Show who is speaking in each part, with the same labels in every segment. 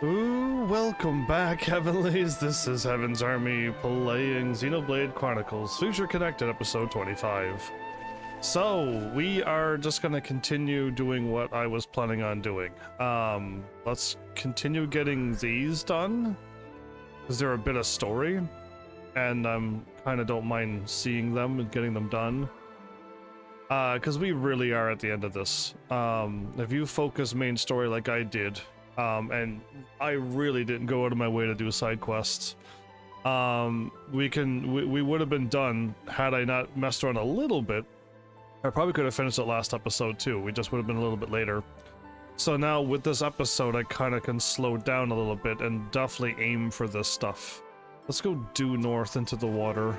Speaker 1: Ooh, welcome back, Heavenlies. This is Heaven's Army playing Xenoblade Chronicles Future Connected episode 25. So, we are just gonna continue doing what I was planning on doing. Let's continue getting these done. Is there a bit of story? And kind of don't mind seeing them and getting them done. Because we really are at the end of this. If you focus main story like I did, and I really didn't go out of my way to do side quests, we would have been done had I not messed around a little bit. I probably could have finished it last episode too. We just would have been a little bit later. So now with this episode, I kind of can slow down a little bit and definitely aim for this stuff. Let's go due north into the water.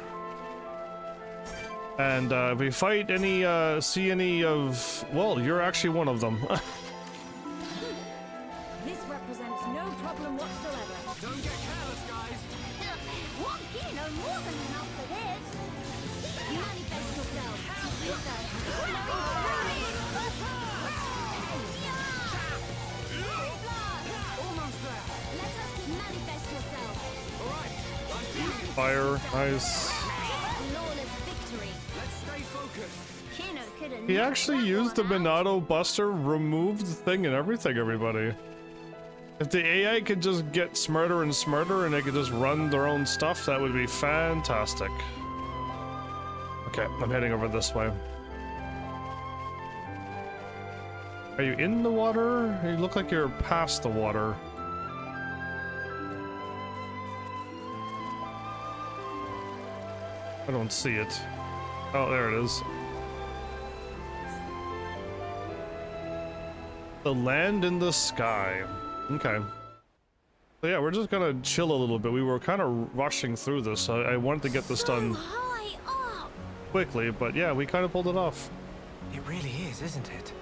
Speaker 1: And if we fight any, see any of, well, you're actually one of them.
Speaker 2: This represents no problem whatsoever.
Speaker 3: Don't get careless, guys.
Speaker 2: One kilo more than enough for this. Manifest yourself.
Speaker 3: Almost there.
Speaker 2: Let us manifest yourself.
Speaker 3: All right.
Speaker 1: Fire, nice.
Speaker 2: Flawless victory.
Speaker 3: Let's stay focused.
Speaker 2: Kino could have
Speaker 1: He actually used the Minato Buster, removed the thing and everything, everybody. If the AI could just get smarter and smarter and they could just run their own stuff, that would be fantastic. Okay, I'm heading over this way. Are you in the water? You look like you're past the water. I don't see it. Oh, there it is. The land in the sky. Okay. So yeah, we're just gonna chill a little bit. We were kind of rushing through this. So I wanted to get this done
Speaker 2: high up.
Speaker 1: quickly, but yeah, we kind of pulled it off.
Speaker 3: It really is, isn't it?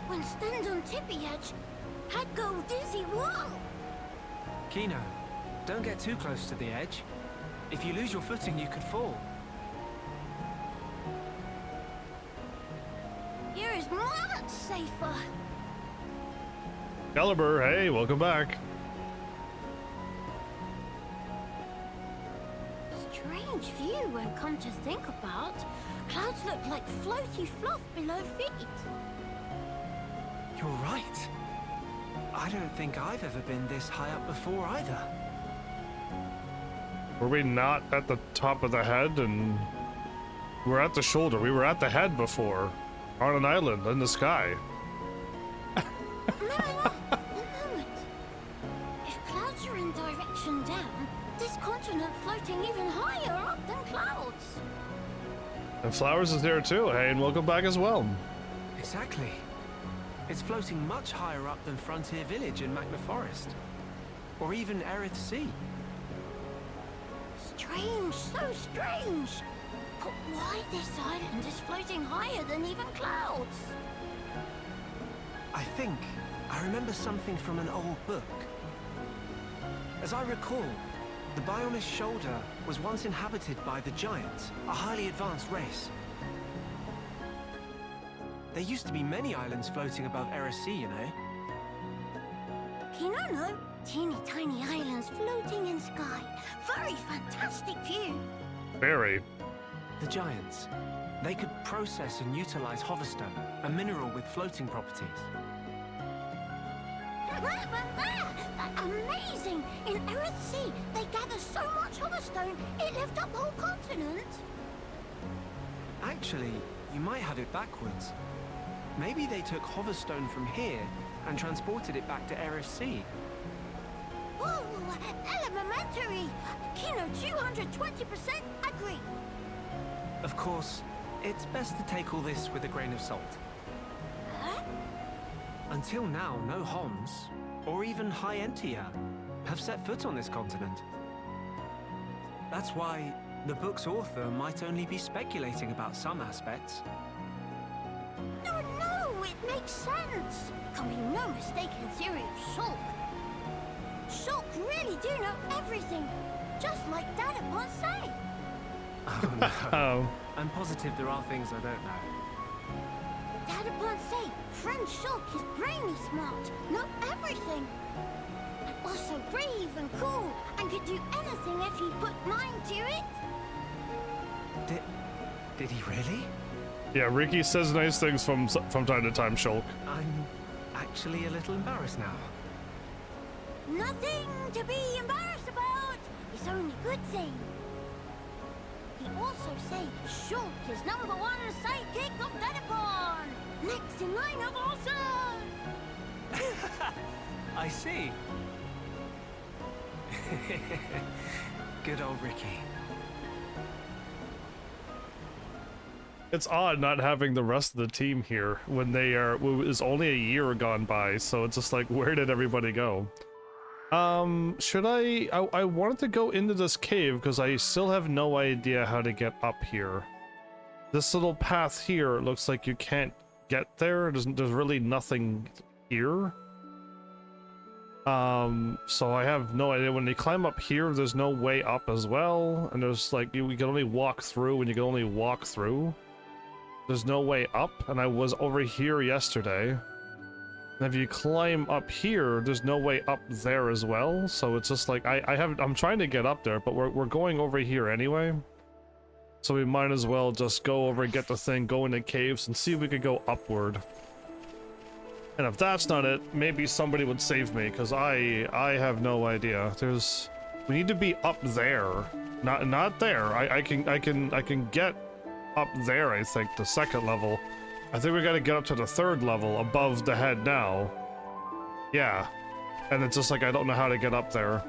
Speaker 2: When stand on tippy edge, I'd go dizzy. Whoa!
Speaker 3: Kino, don't get too close to the edge. If you lose your footing, you could fall.
Speaker 2: Here is much safer.
Speaker 1: Caliber, hey, welcome back.
Speaker 2: Strange view when come to think about. Clouds look like floaty fluff below feet.
Speaker 3: You're right. I don't think I've ever been this high up before either.
Speaker 1: Were we not at the top of the head and we're at the shoulder? We were at the head before, on an island in the sky.
Speaker 2: No, a moment. If clouds are in direction down, this continent floating even higher up than clouds.
Speaker 1: And Flowers is there too. Hey, and welcome back as well.
Speaker 3: Exactly. It's floating much higher up than Frontier Village in Magna Forest. Or even Aerith Sea.
Speaker 2: Strange, so strange. But why this island is floating higher than even clouds?
Speaker 3: I think I remember something from an old book. As I recall, the Bionis Shoulder was once inhabited by the Giants, a highly advanced race. There used to be many islands floating above Aerith Sea, you know.
Speaker 2: No, teeny tiny islands floating in sky. Very fantastic view.
Speaker 1: Very.
Speaker 3: The Giants. They could process and utilize hoverstone, a mineral with floating properties.
Speaker 2: Amazing! In Aerith Sea, they gather so much hoverstone, it lifted up whole continent.
Speaker 3: Actually, you might have it backwards. Maybe they took hoverstone from here and transported it back to Aerith Sea.
Speaker 2: Whoa, elementary! Kino 220% agree.
Speaker 3: Of course, it's best to take all this with a grain of salt.
Speaker 2: Huh?
Speaker 3: Until now, no Homs, or even High Entia, have set foot on this continent. That's why the book's author might only be speculating about some aspects.
Speaker 2: No, it makes sense. Can be no mistaken theory of Shulk. Shulk really do know everything, just like Dad upon say.
Speaker 3: Oh no.
Speaker 1: Oh.
Speaker 3: I'm positive there are things I don't know.
Speaker 2: Dadapon say friend Shulk is brainy smart, not everything. And also brave and cool, and could do anything if he put mind to it.
Speaker 3: Did he really?
Speaker 1: Yeah, Ricky says nice things from time to time, Shulk.
Speaker 3: I'm actually a little embarrassed now.
Speaker 2: Nothing to be embarrassed about. It's only good thing. He also say Shulk is #1 sidekick of Dadapon. Next in line of awesome.
Speaker 3: I see. Good old Ricky.
Speaker 1: It's odd not having the rest of the team here when they are. It's only a year gone by, so it's just like, where did everybody go? Should I wanted to go into this cave because I still have no idea how to get up here. This little path here looks like you can't get there. There's really nothing here. So I have no idea. When you climb up here, there's no way up as well, and there's like we can only walk through, and you can only walk through. There's no way up, and I was over here yesterday. And if you climb up here, there's no way up there as well. So it's just like I'm trying to get up there, but we're going over here anyway. So we might as well just go over and get the thing, go into caves, and see if we could go upward. And if that's not it, maybe somebody would save me, because I have no idea. We need to be up there, not there. I can get up there. I think the second level. I think we got to get up to the third level above the head now. Yeah, and it's just like I don't know how to get up there.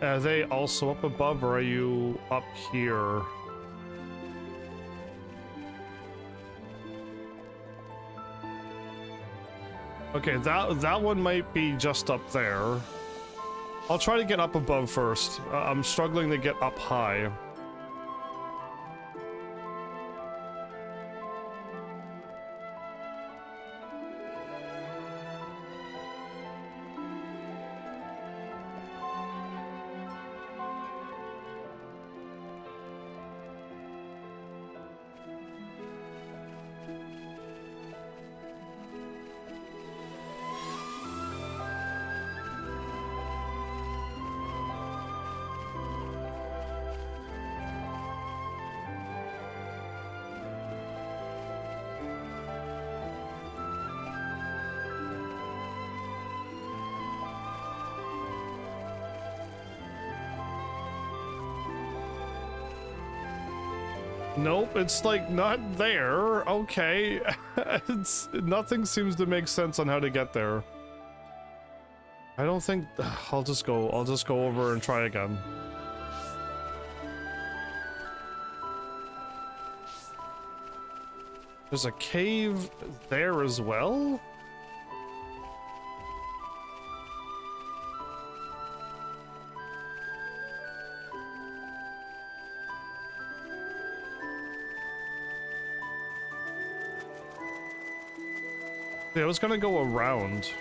Speaker 1: Are they also up above, or are you up here? Okay, that one might be just up there. I'll try to get up above first. I'm struggling to get up high. Nope, it's like not there. Okay. Nothing seems to make sense on how to get there. I don't think I'll just go over and try again. There's a cave there as well? Yeah, I was gonna go around.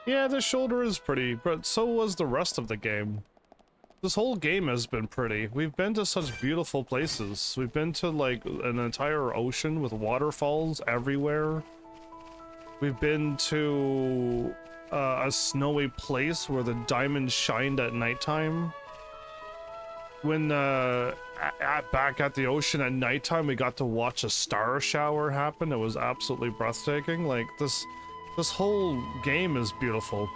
Speaker 1: Yeah, the shoulder is pretty, but so was the rest of the game. This whole game has been pretty. We've been to such beautiful places. We've been to like an entire ocean with waterfalls everywhere. We've been to a snowy place where the diamonds shined at nighttime. When back at the ocean at nighttime, we got to watch a star shower happen. It was absolutely breathtaking. Like this whole game is beautiful.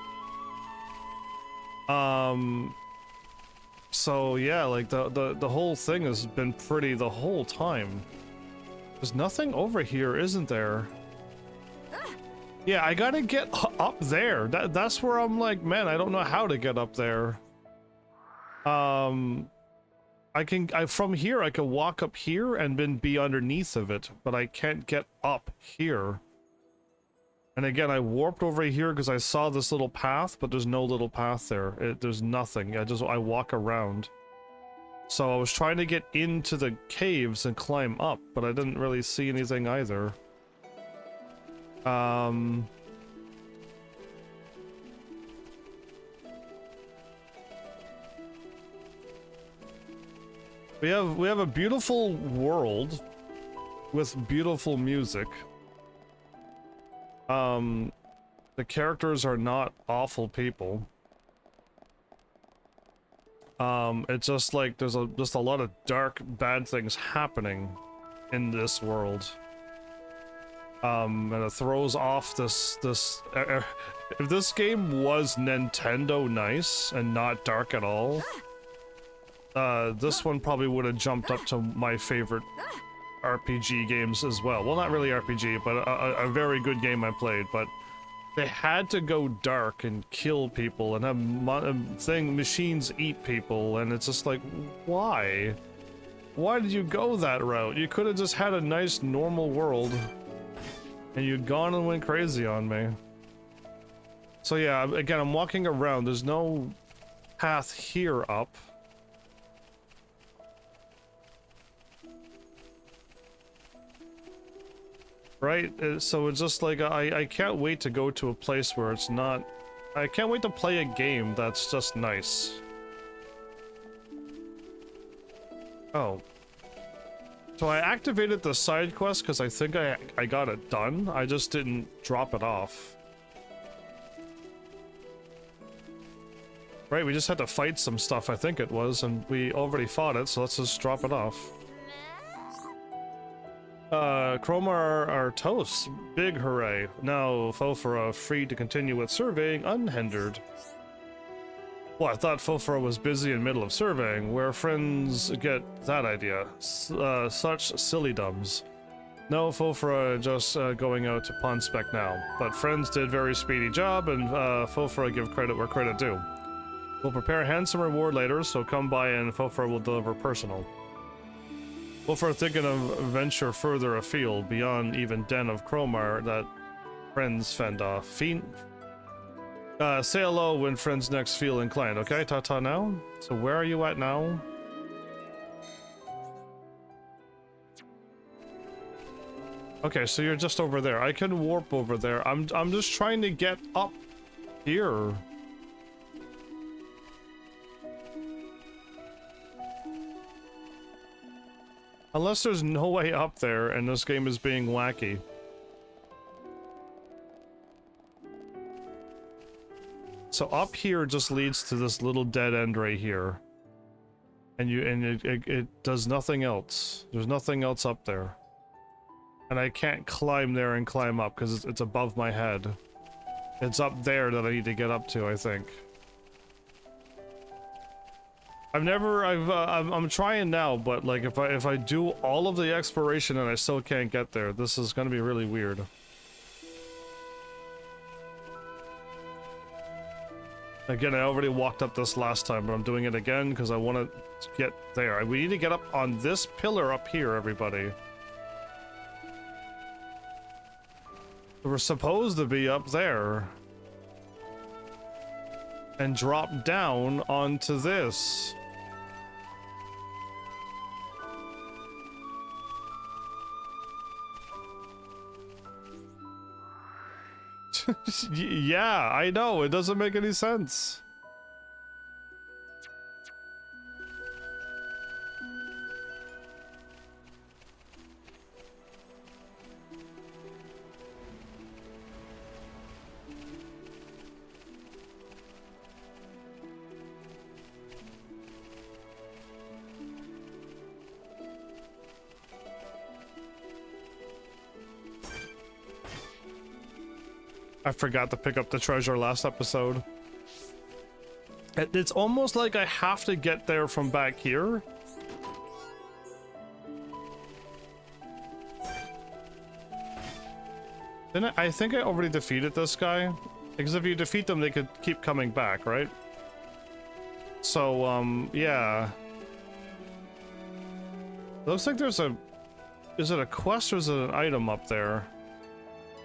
Speaker 1: So yeah, like the whole thing has been pretty the whole time. There's nothing over here, isn't there? Yeah, I gotta get up there. That's where I'm like, man, I don't know how to get up there. From here, I can walk up here and then be underneath of it, but I can't get up here. And again, I warped over here because I saw this little path, but there's no little path there. There's nothing. I walk around. So I was trying to get into the caves and climb up, but I didn't really see anything either. We have a beautiful world with beautiful music. The characters are not awful people. It's just like there's just a lot of dark, bad things happening in this world. And it throws off this if this game was Nintendo nice and not dark at all, this one probably would have jumped up to my favorite RPG games as well. Well, not really RPG, but a very good game I played, but they had to go dark and kill people and have machines eat people, and it's just like, why? Why did you go that route? You could have just had a nice normal world, and you'd gone and went crazy on me. So yeah, again, I'm walking around. There's no path here up. Right? So it's just like, I can't wait to go to a place where it's not... I can't wait to play a game that's just nice. Oh. So I activated the side quest because I think I got it done. I just didn't drop it off. Right, we just had to fight some stuff, I think it was, and we already fought it, so let's just drop it off. Chroma are toast. Big hooray. Now Fofora free to continue with surveying unhindered. Well, I thought Fofora was busy in middle of surveying. Where friends get that idea? Such silly dumbs. No, Fofora just going out to pawn spec now. But friends did very speedy job, and Fofora give credit where credit due. We'll prepare handsome reward later, so come by and Fofora will deliver personal. Fofora thinking of venture further afield, beyond even den of Chromar that friends fend off. Say hello when friends next feel inclined, okay? Ta-ta now? So where are you at now? Okay, so you're just over there. I can warp over there. I'm just trying to get up here. Unless there's no way up there and this game is being wacky. So up here just leads to this little dead end right here. And it does nothing else. There's nothing else up there. And I can't climb there and climb up because it's above my head. It's up there that I need to get up to, I think. I'm trying now, but like if I do all of the exploration and I still can't get there, this is gonna be really weird. Again, I already walked up this last time, but I'm doing it again because I want to get there. We need to get up on this pillar up here, everybody. We're supposed to be up there. And drop down onto this. Yeah, I know, it doesn't make any sense. I forgot to pick up the treasure last episode. It's almost like I have to get there from back here. Then I think I already defeated this guy. Because if you defeat them, they could keep coming back, right? So, yeah. Looks like there's a... Is it a quest or is it an item up there?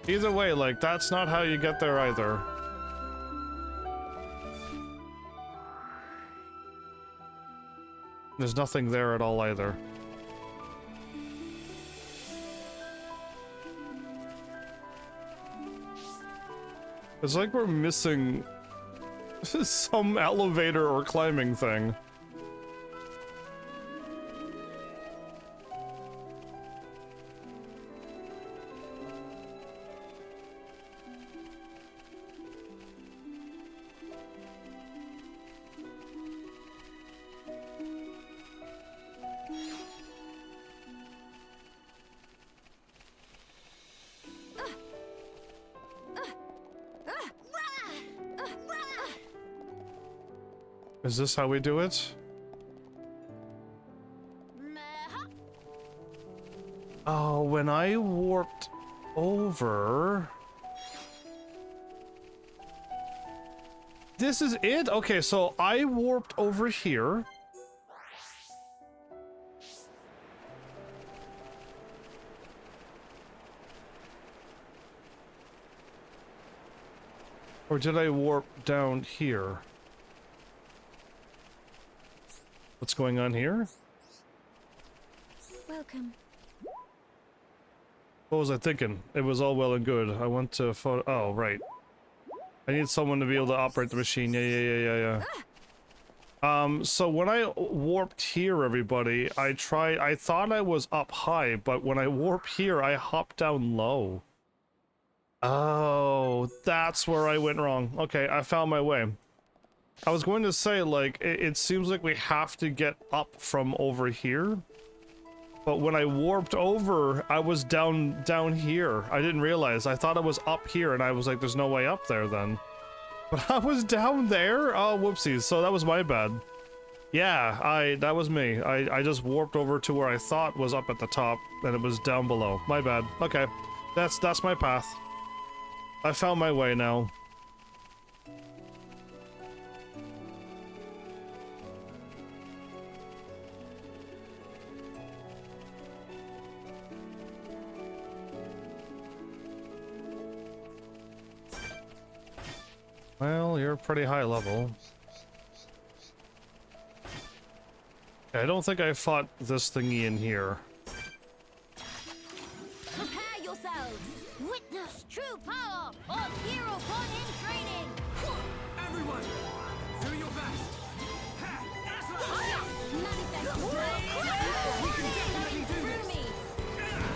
Speaker 1: Either way, like, that's not how you get there either. There's nothing there at all either. It's like we're missing some elevator or climbing thing. Is this how we do it? Oh, when I warped over... This is it? Okay, so I warped over here. Or did I warp down here? What's going on here?
Speaker 2: Welcome.
Speaker 1: What was I thinking? It was all well and good. I want to photo. Oh, right. I need someone to be able to operate the machine. Yeah. So when I warped here, everybody, I thought I was up high, but when I warp here, I hop down low. Oh, that's where I went wrong. Okay, I found my way. I was going to say, like, it seems like we have to get up from over here. But when I warped over, I was down here. I didn't realize. I thought I was up here, and I was like, there's no way up there then. But I was down there? Oh, whoopsies. So that was my bad. Yeah, that was me. I just warped over to where I thought was up at the top, and it was down below. My bad. Okay. That's my path. I found my way now. Well, you're pretty high level. I don't think I fought this thingy in here.
Speaker 2: Prepare yourselves! Witness true power of hero born in training!
Speaker 3: Everyone, do your best.
Speaker 2: Manifest we can definitely do this!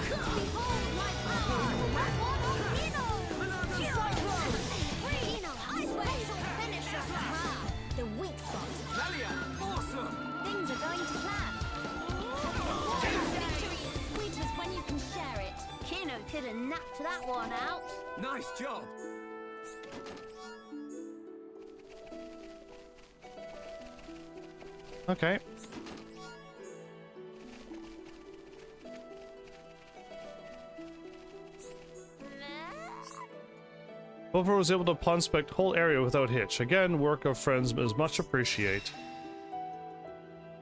Speaker 2: Behold my power! One of Hero! Ice Wave! Finisher! The weak spot!
Speaker 3: Lelia, awesome.
Speaker 2: Things are going to plan. Victory is sweetest when you can share it. Kino could have napped that one out.
Speaker 3: Nice job.
Speaker 1: Okay. Wilbur was able to inspect whole area without hitch. Again, work of friends is much appreciate.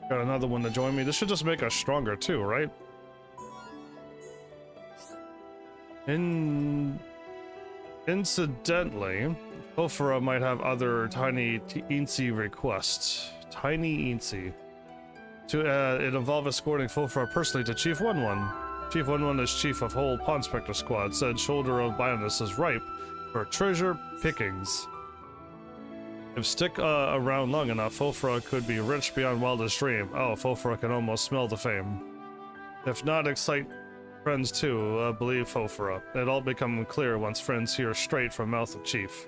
Speaker 1: Got another one to join me. This should just make us stronger too, right? Incidentally, Ophrah might have other tiny eensy requests. Tiny eensy. It involved escorting Ophrah personally to Chief 11. Chief 11 is chief of whole Pawn Spectre squad. Said shoulder of Bioness is ripe for treasure pickings. If stick around long enough, Ophrah could be rich beyond wildest dream. Oh, Ophrah can almost smell the fame. If not, excite friends too, believe Ophrah. It all become clear once friends hear straight from mouth of Chief.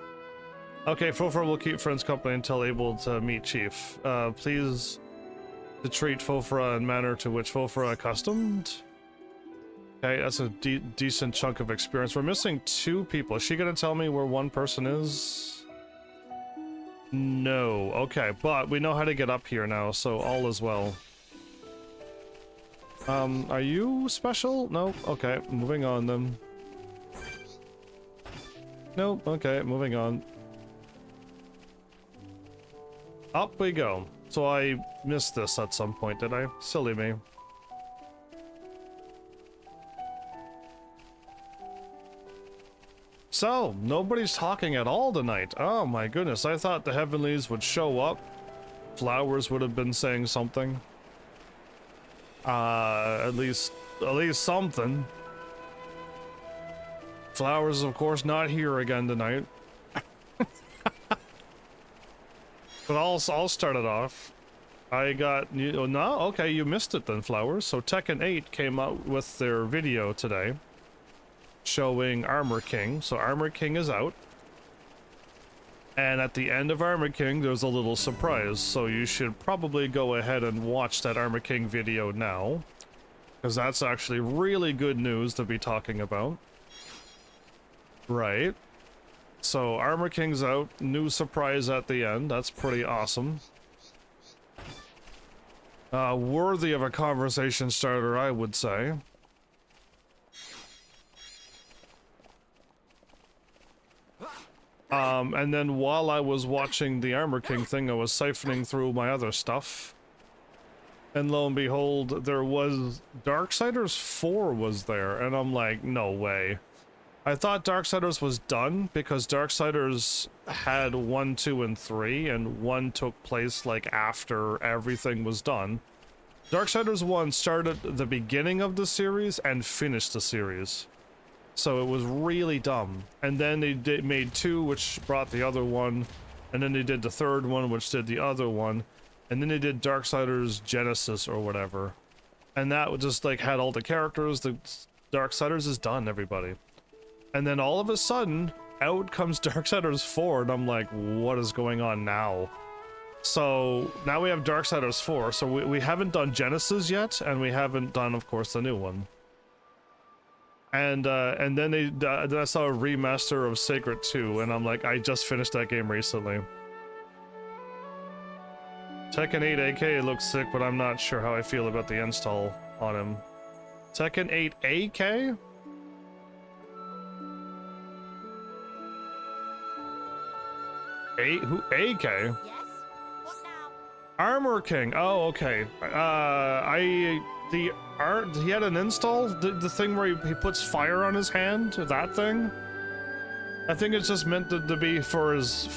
Speaker 1: Okay, Ophrah will keep friends company until able to meet Chief. Please to treat Ophrah in manner to which Ophrah accustomed. Okay, that's a decent chunk of experience. We're missing 2 people. Is she gonna tell me where one person is? No. Okay, but we know how to get up here now, so all is well. Are you special? No? Okay, moving on then. Nope, okay, moving on. Up we go. So I missed this at some point, did I? Silly me. So, nobody's talking at all tonight. Oh my goodness, I thought the Heavenlies would show up. Flowers would have been saying something. At least something. Flowers, of course, not here again tonight. But I'll start it off. I got you. No, okay, you missed it then, Flowers. So Tekken 8 came out with their video today, showing Armor King. So Armor King is out, and at the end of Armor King, there's a little surprise. So you should probably go ahead and watch that Armor King video now, because that's actually really good news to be talking about. Right. So Armor King's out, new surprise at the end, that's pretty awesome. Worthy of a conversation starter, I would say. And then while I was watching the Armor King thing, I was siphoning through my other stuff. And lo and behold, there was Darksiders 4 was there, and I'm like, no way. I thought Darksiders was done because Darksiders had 1, 2, and 3, and 1 took place like after everything was done. Darksiders 1 started the beginning of the series and finished the series. So it was really dumb. And then they made 2, which brought the other one, and then they did the third one, which did the other one, and then they did Darksiders Genesis or whatever. And that just like had all the characters. The Darksiders is done, everybody. And then all of a sudden, out comes Darksiders 4, and I'm like, what is going on now? So now we have Darksiders 4, so we haven't done Genesis yet, and we haven't done, of course, the new one. And then then I saw a remaster of Sacred 2, and I'm like, I just finished that game recently. Tekken 8 AK looks sick, but I'm not sure how I feel about the install on him. Tekken 8 AK? Who? AK?
Speaker 2: Yes? What now?
Speaker 1: Armor King. Oh, okay. He had an install? The thing where he puts fire on his hand? That thing? I think it's just meant to be for his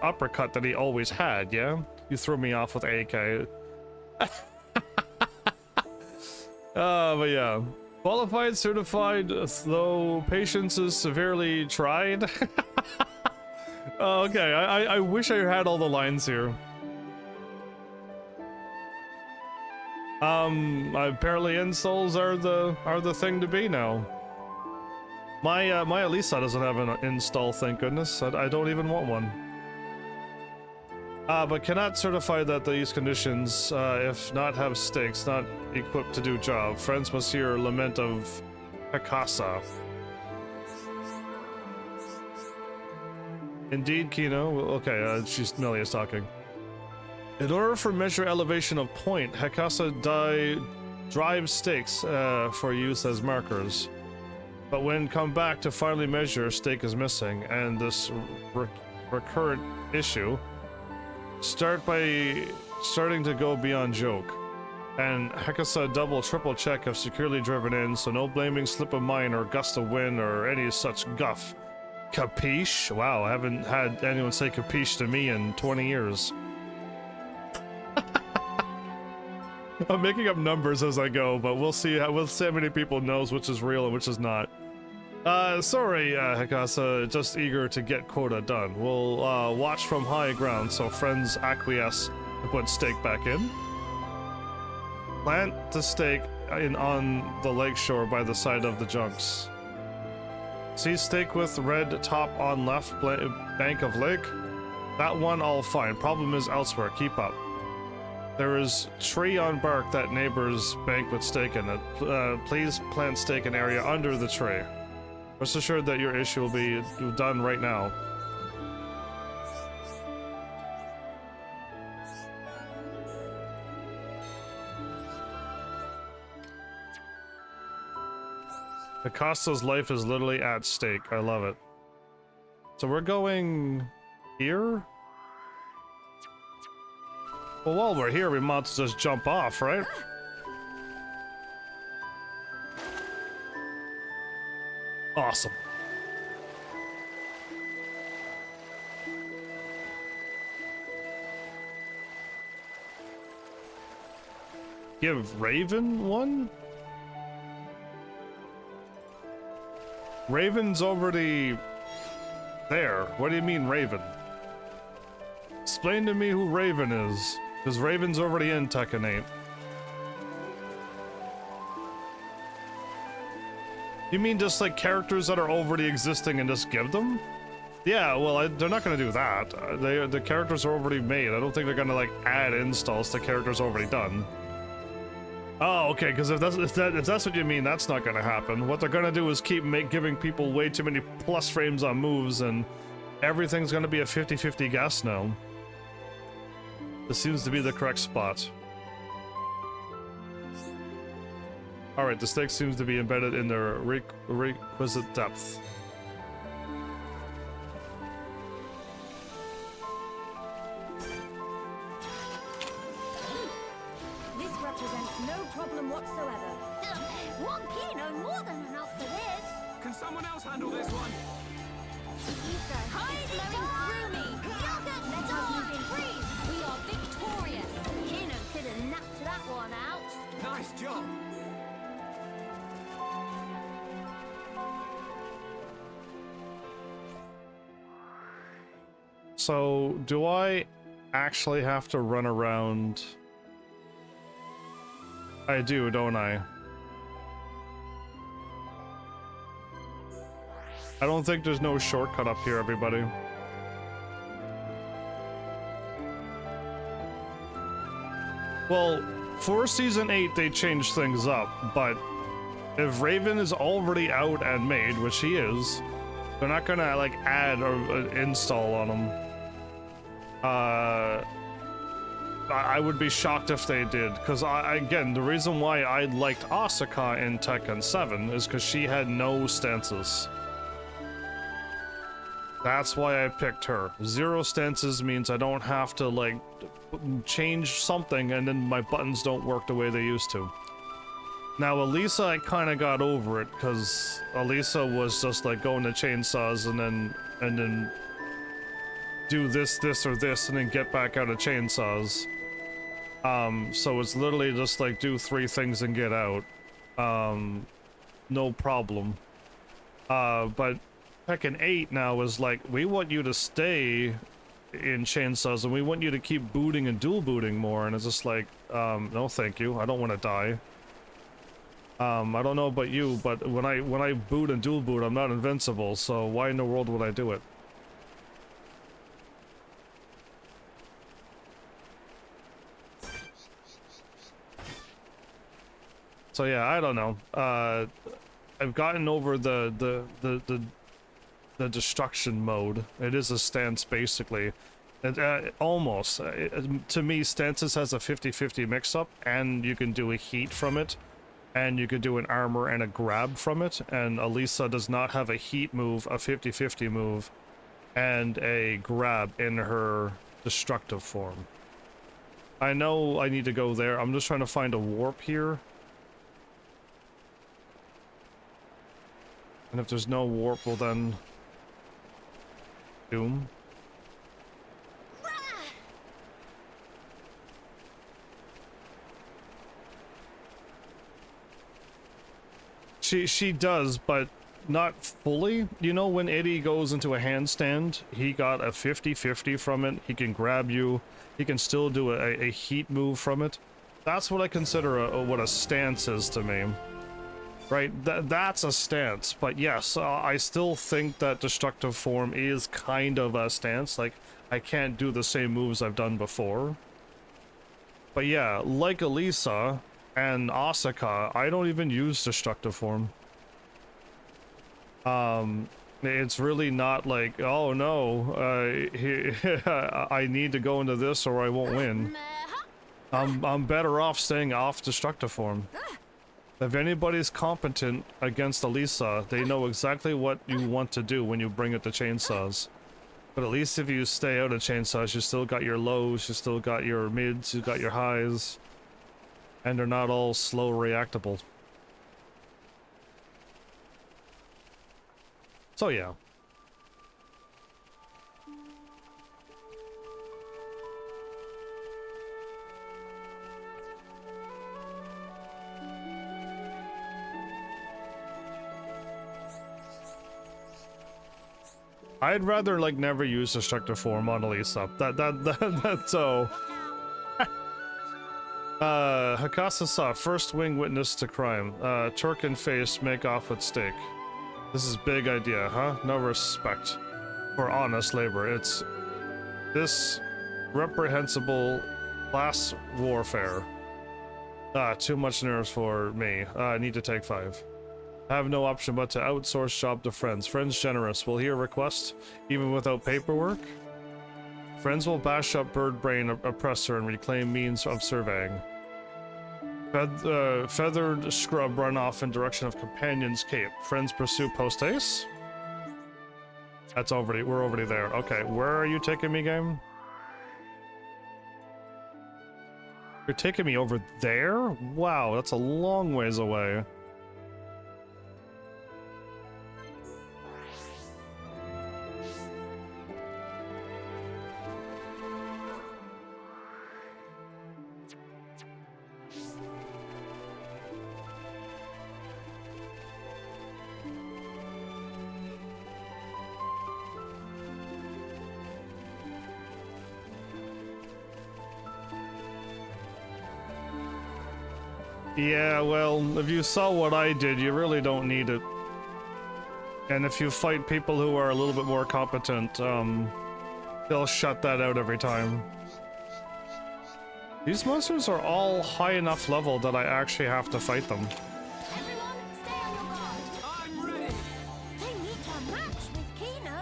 Speaker 1: uppercut that he always had, yeah? You threw me off with AK. But yeah. Qualified, certified, though patience is severely tried. Oh, okay, I wish I had all the lines here. Apparently installs are the thing to be now. My Elisa doesn't have an install, thank goodness. I don't even want one. But cannot certify that these conditions, if not have stakes, not equipped to do job. Friends must hear lament of Hakasa. Indeed, Kino. Okay, Melia's talking. In order for measure elevation of point, Hakasa drive stakes for use as markers. But when come back to finally measure, stake is missing, and this recurrent issue starting to go beyond joke. And Hakasa double triple check if securely driven in, so no blaming slip of mind or gust of wind or any such guff. Capiche? Wow, I haven't had anyone say capiche to me in 20 years. I'm making up numbers as I go, but we'll see how many people knows which is real and which is not. Sorry, Hakasa, just eager to get quota done. We'll watch from high ground so friends acquiesce to put stake back in. Plant the stake on the lakeshore by the side of the junks. See stake with red top on left bank of lake? That one all fine. Problem is elsewhere. Keep up. There is tree on bark that neighbors bank with stake in it. Please plant stake in area under the tree. Rest assured that your issue will be done right now. Acosta's life is literally at stake. I love it. So we're going here? Well, while we're here, we might as well just jump off, right? Awesome. Give Raven one? Raven's already there. What do you mean, Raven? Explain to me who Raven is, because Raven's already in Tekken 8. You mean just like characters that are already existing and just give them? Yeah, well, they're not gonna do that. The characters are already made. I don't think they're gonna like add installs to characters already done. Oh, okay. Because if that's what you mean, that's not gonna happen. What they're gonna do is keep giving people way too many plus frames on moves, and everything's gonna be a 50-50 guess now. This seems to be the correct spot. Alright, the stake seems to be embedded in their requisite depth.
Speaker 4: This represents no problem whatsoever.
Speaker 2: One kilo more than enough for this.
Speaker 3: Can someone else handle this one?
Speaker 4: Ether is flowing through me. Let us move in freeze. We are victorious.
Speaker 2: Kino could have knocked that one out.
Speaker 3: Nice job.
Speaker 1: So, do I actually have to run around? I do, don't I? I don't think there's no shortcut up here, everybody. Well, for Season 8, they changed things up, but if Raven is already out and made, which he is, they're not gonna, like, add or install on him. I would be shocked if they did, because again, the reason why I liked Asuka in Tekken 7 is because she had no stances. That's why I picked her. 0 stances means I don't have to, like, change something and then my buttons don't work the way they used to. Now, Elisa, I kind of got over it, because Elisa was just, like, going to chainsaws and then do this, or this, and then get back out of chainsaws. So it's literally just like do 3 things and get out. No problem. But Tekken 8 now is like, we want you to stay in chainsaws and we want you to keep booting and dual booting more, and it's just like, no thank you, I don't want to die. I don't know about you, but when I boot and dual boot, I'm not invincible, so why in the world would I do it? So yeah, I don't know. I've gotten over the destruction mode. It is a stance basically. Almost. To me, stances has a 50-50 mix-up, and you can do a heat from it, and you could do an armor and a grab from it, and Elisa does not have a heat move, a 50-50 move, and a grab in her destructive form. I know I need to go there. I'm just trying to find a warp here. And if there's no warp, well then... Doom. She does, but not fully. You know, when Eddie goes into a handstand, he got a 50-50 from it. He can grab you. He can still do a heat move from it. That's what I consider what a stance is to me. Right, that's a stance, but yes, I still think that destructive form is kind of a stance. Like, I can't do the same moves I've done before. But yeah, like Elisa and Asuka, I don't even use destructive form. It's really not like, oh no, I need to go into this or I won't win. I'm better off staying off destructive form. If anybody's competent against Elisa, they know exactly what you want to do when you bring it to chainsaws. But at least if you stay out of chainsaws, you still got your lows, you still got your mids, you got your highs. And they're not all slow reactable. So yeah. I'd rather like never use destructive form on Elisa. That's so. Hakasa saw first wing witness to crime. Turk and face make off with steak. This is big idea, huh? No respect for honest labor. It's this reprehensible class warfare. Too much nerves for me. I need to take 5. I have no option but to outsource job to friends. Friends generous. Will hear request even without paperwork? Friends will bash up bird brain oppressor and reclaim means of surveying. Feathered scrub run off in direction of companion's cape. Friends pursue post haste? That's already, we're already there. Okay, where are you taking me, game? You're taking me over there? Wow, that's a long ways away. Yeah, well, if you saw what I did, you really don't need it. And if you fight people who are a little bit more competent, they'll shut that out every time. These monsters are all high enough level that I actually have to fight them.
Speaker 4: Everyone, stay on your guard.
Speaker 3: I'm ready.
Speaker 2: They need to match with Kino.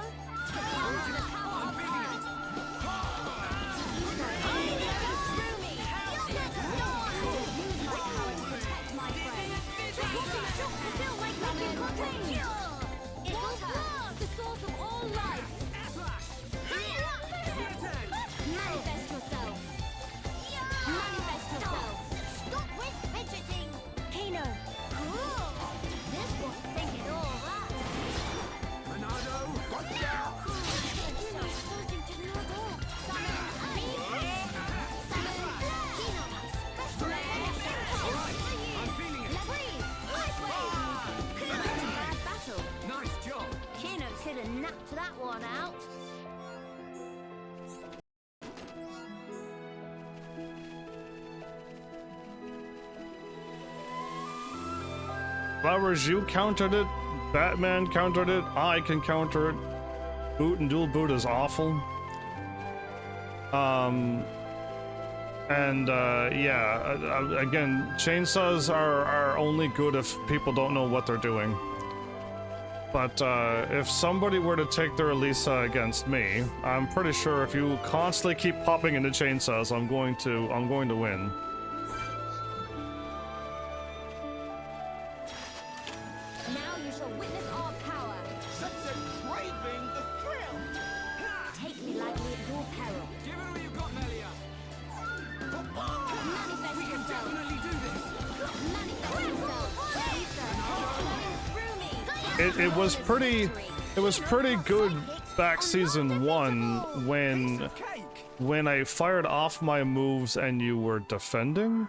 Speaker 4: The source of all life. Manifest yourself. Manifest yourself.
Speaker 2: Stop with fidgeting. Kino. Cool. This one thinking all that.
Speaker 3: Monado, gotcha!
Speaker 2: Kino's starting to nod off. Summon ice. Summon Kino. Special
Speaker 3: I'm feeling it.
Speaker 2: freeze. Ice wave. Bad battle.
Speaker 3: Nice job.
Speaker 2: Kino could have napped that one out.
Speaker 1: Flowers, you countered it. Batman countered it. I can counter it. Boot and dual boot is awful. Yeah, again, chainsaws are only good if people don't know what they're doing. But if somebody were to take their Elisa against me, I'm pretty sure if you constantly keep popping into chainsaws, I'm going to win.
Speaker 4: Now you shall witness our power.
Speaker 5: Such a craving the thrill!
Speaker 4: Take me lightly at your peril.
Speaker 3: Give it all you've got, Melia.
Speaker 4: Manifest
Speaker 3: We can
Speaker 4: yourself.
Speaker 3: definitely do this.
Speaker 4: Manifest yourself. Flowing through me.
Speaker 1: It was pretty good back season 1
Speaker 3: Cake.
Speaker 1: when I fired off my moves and you were defending.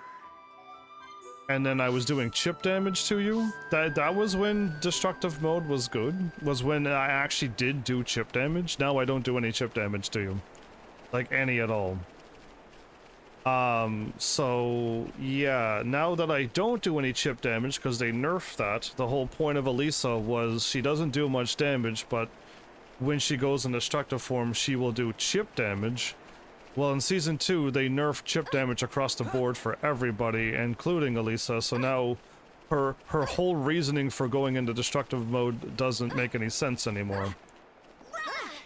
Speaker 1: And then I was doing chip damage to you. That was when destructive mode was good. Was when I actually did do chip damage. Now I don't do any chip damage to you. Like any at all. So yeah, now that I don't do any chip damage because they nerfed that, the whole point of Elisa was she doesn't do much damage, but when she goes in destructive form, she will do chip damage. Well, in Season 2, they nerfed chip damage across the board for everybody, including Elisa, so now her whole reasoning for going into destructive mode doesn't make any sense anymore.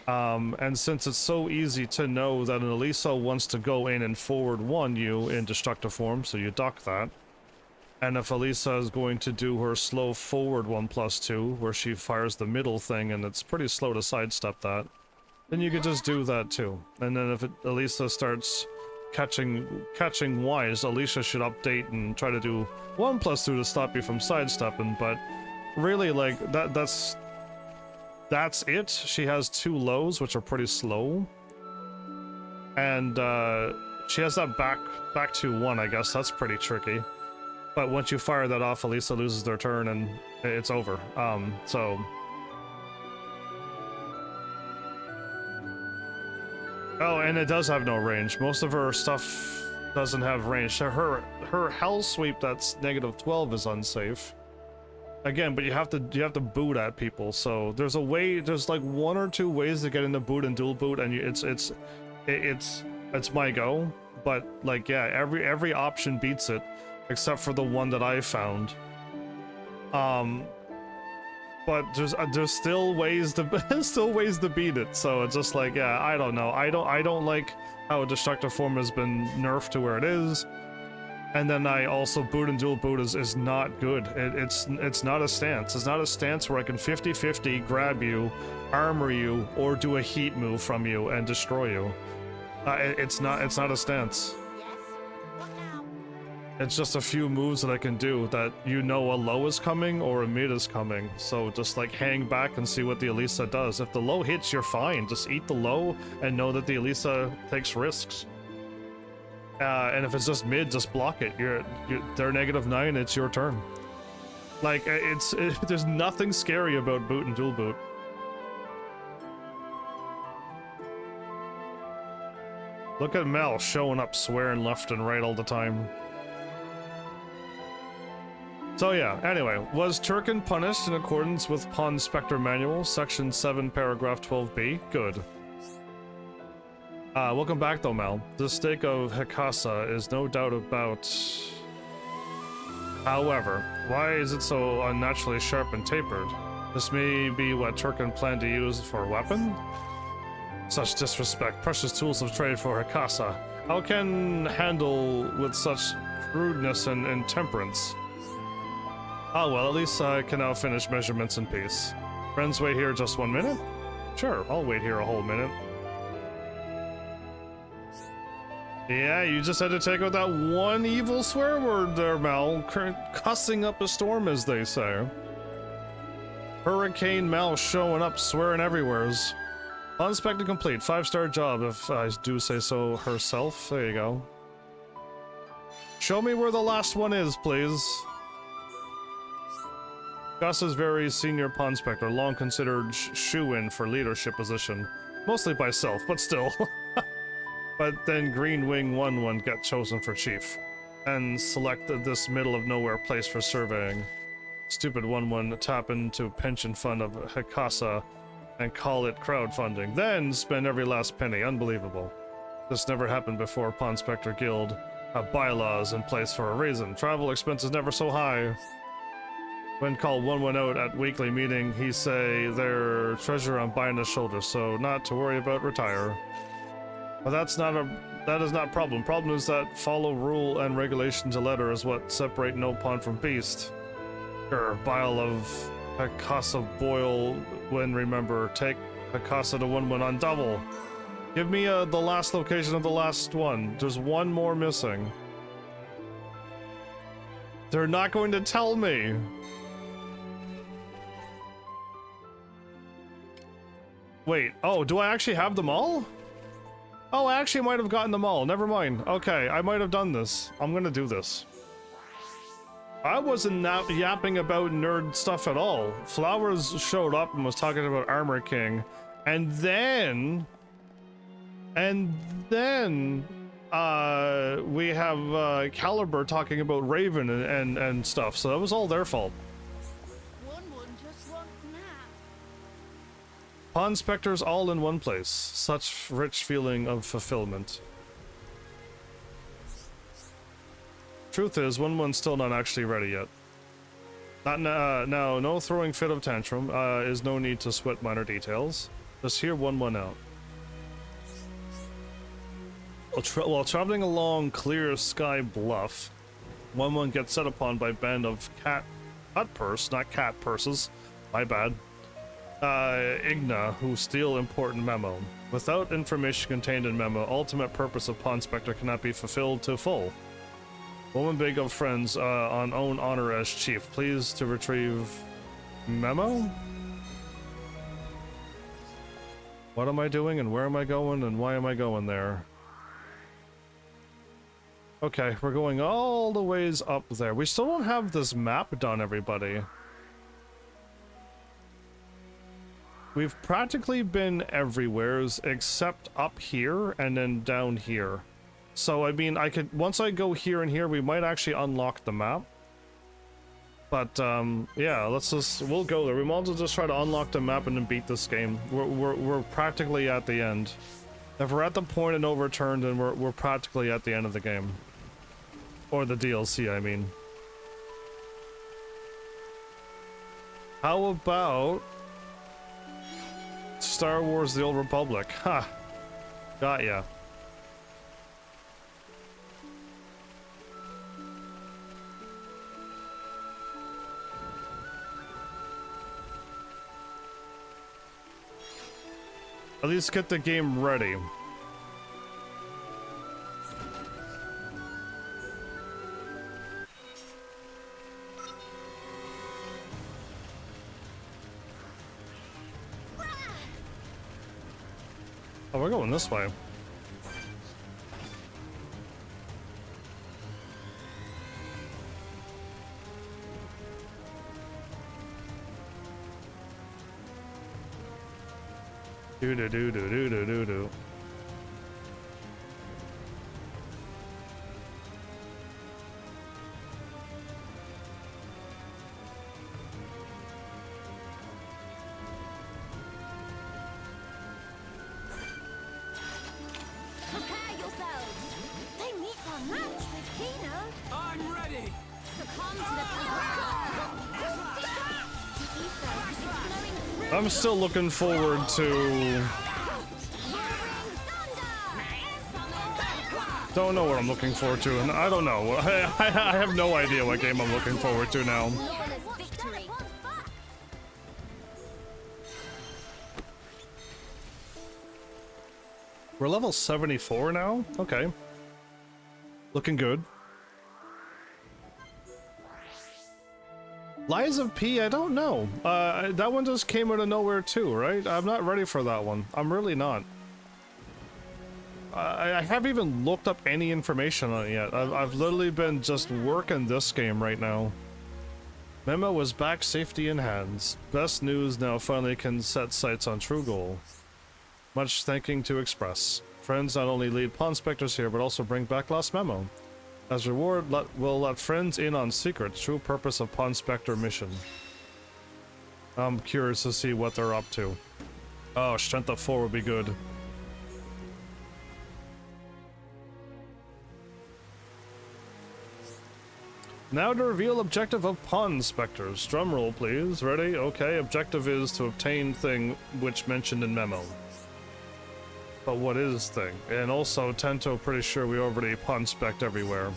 Speaker 1: And since it's so easy to know that an Elisa wants to go in and forward 1 you in destructive form, so you duck that, And if Elisa is going to do her slow forward 1+2, where she fires the middle thing and it's pretty slow to sidestep that, then you could just do that too. And then if Elisa starts catching wise, Alicia should update and try to do 1+2 to stop you from sidestepping, but really, like, that's it. She has 2 lows, which are pretty slow. And she has that back to 1, I guess. That's pretty tricky. But once you fire that off, Elisa loses their turn and it's over. So... Oh, and it does have no range. Most of her stuff doesn't have range. So her hell sweep that's -12 is unsafe. Again, but you have to boot at people. So there's a way. There's like 1 or 2 ways to get into boot and dual boot, and it's my go. But like, yeah, every option beats it, except for the one that I found. But there's still ways to beat it. So it's just like, yeah, I don't know. I don't like how a destructive form has been nerfed to where it is. And then I also boot and dual boot is not good. It's not a stance. It's not a stance where I can 50-50 grab you, armor you, or do a heat move from you and destroy you. It's not a stance. It's just a few moves that I can do that you know a low is coming or a mid is coming. So just like hang back and see what the Elisa does. If the low hits, you're fine. Just eat the low and know that the Elisa takes risks. And if it's just mid, just block it. They're -9, it's your turn. Like, there's nothing scary about boot and dual boot. Look at Mel showing up swearing left and right all the time. So yeah, anyway, was Turkin punished in accordance with Pawn Spectre Manual, Section 7, Paragraph 12b? Good. Welcome back though, Mel. The stake of Hekasa is no doubt about... However, why is it so unnaturally sharp and tapered? This may be what Turkin planned to use for a weapon? Such disrespect, precious tools of trade for Hekasa. How can handle with such crudeness and intemperance? Oh well, at least I can now finish measurements in peace. Friends, wait here just 1 minute? Sure, I'll wait here a whole minute. Yeah, you just had to take out that one evil swear word there, Mal. Cussing up a storm, as they say. Hurricane Mal showing up, swearing everywheres. Unspected complete. 5-star job, if I do say so herself. There you go. Show me where the last one is, please. Gus is very senior pawn spectre, long considered shoe-in for leadership position. Mostly by self, but still. But then Green Wing 1-1 got chosen for chief, and selected this middle of nowhere place for surveying. Stupid 1-1 tap into pension fund of Hekasa and call it crowdfunding, then spend every last penny. Unbelievable. This never happened before. Pawn Spectre Guild have bylaws in place for a reason. Travel expenses never so high. When called 1-1 out at weekly meeting, he say their treasure on Bina's shoulder, so not to worry about retire. But that is not problem. Problem is that follow rule and regulation to letter is what separate no pawn from beast. Sure, bile of Hekasa boil when remember. Take Hekasa to 1-1 on double. Give me the last location of the last one. There's one more missing. They're not going to tell me. Wait, oh, do I actually have them all? Oh, I actually might have gotten them all. Never mind. Okay, I might have done this. I'm gonna do this. I wasn't yapping about nerd stuff at all. Flowers showed up and was talking about Armor King. And then we have Caliber talking about Raven and stuff. So that was all their fault. Pawn Spectres all in one place. Such rich feeling of fulfillment. Truth is, 1-1's still not actually ready yet. Now, no throwing fit of tantrum. Is no need to sweat minor details. Just hear 1-1 out. While traveling along Clear Sky Bluff, 1-1 gets set upon by band of cut purse, not cat purses. My bad. Igna, who steal important memo. Without information contained in memo, ultimate purpose of Pawn Spectre cannot be fulfilled to full. Woman big of friends on own honor as chief. Please to retrieve memo? What am I doing and where am I going and why am I going there? Okay, we're going all the ways up there. We still don't have this map done, everybody. We've practically been everywhere except up here and then down here. So, I mean, I could, once I go here and here, we might actually unlock the map. But, yeah, we'll go there. We might as well just try to unlock the map and then beat this game. We're practically at the end. If we're at the point of no return, then we're practically at the end of the game. Or the DLC, I mean. How about Star Wars The Old Republic? Ha! Got ya. At least get the game ready. Oh, we're going this way. Do do do do do do do do.
Speaker 4: Prepare yourselves.
Speaker 2: They meet our match with Kino.
Speaker 5: I'm ready.
Speaker 4: Succumb to the power. The ether is flowing through.
Speaker 1: I'm still looking forward to. Don't know what I'm looking forward to, and I don't know. I have no idea what game I'm looking forward to now.
Speaker 4: Flawless victory.
Speaker 1: We're level 74 now? Okay. Looking good. Lies of P, I don't know. That one just came out of nowhere too, right? I'm not ready for that one. I'm really not. I haven't even looked up any information on it yet. I've literally been just working this game right now. Memo was back, safety in hands. Best news, now finally can set sights on true goal. Much thanking to express. Friends not only lead Pawn Spectres here, but also bring back lost memo. As reward, we'll let friends in on secrets, true purpose of Pawn Spectre mission. I'm curious to see what they're up to. Oh, strength of 4 would be good. Now to reveal objective of Pawn Spectres. Drumroll, please. Ready? Okay, objective is to obtain thing which mentioned in memo. But what is thing? And also, Tento, pretty sure we already Pawn Spect everywhere.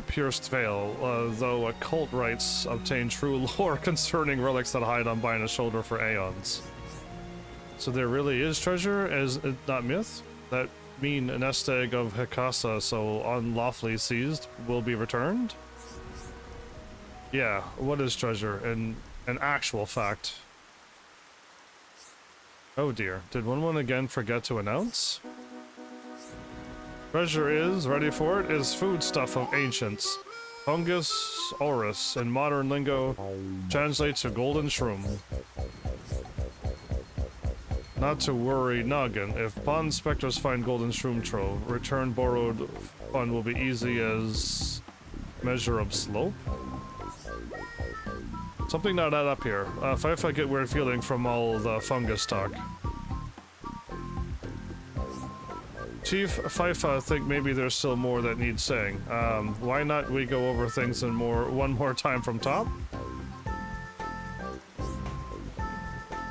Speaker 1: Pierced Veil, though occult rites obtain true lore concerning relics that hide on Bina's shoulder for aeons. So there really is treasure, is it not myth? That mean a nest egg of Hikasa, so unlawfully seized, will be returned? Yeah, what is treasure? An actual fact. Oh dear, did 1-1 again forget to announce? Treasure is, ready for it, is foodstuff of ancients. Fungus auris, in modern lingo, translates to golden shroom. Not to worry, noggin. If Pawn Spectres find golden shroom trove, return borrowed fund will be easy as measure of slope. Something not add up here. If I get weird feeling from all the fungus talk. Chief Fifa, I think maybe there's still more that needs saying. Why not we go over things in one more time from top?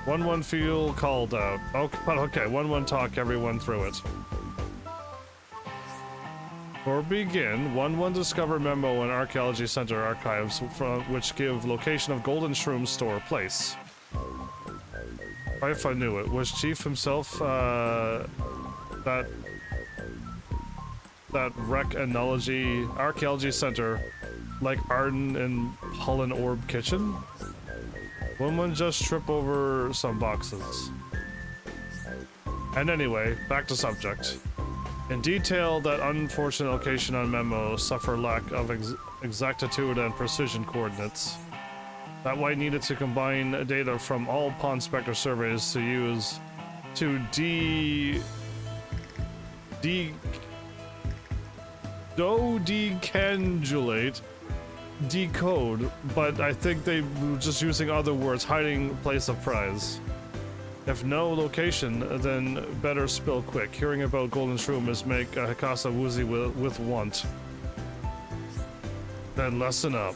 Speaker 1: 1-1 feel called out. Okay, 1-1 talk everyone through it. For begin, 1-1 discover memo in Archaeology Center archives from which give location of Golden Shroom store place. If I knew it, was Chief himself that wreck Archaeology Center like Arden and Holland Orb Kitchen? 1-1 just trip over some boxes. And anyway, back to subject. In detail, that unfortunate location on memo suffer lack of exactitude and precision coordinates. That White needed to combine data from all Pawn Spectre surveys to use to decode, but I think they were just using other words, hiding place of prize. If no location, then better spill quick. Hearing about Golden Shroom is make Hikasa woozy with want. Then lesson up.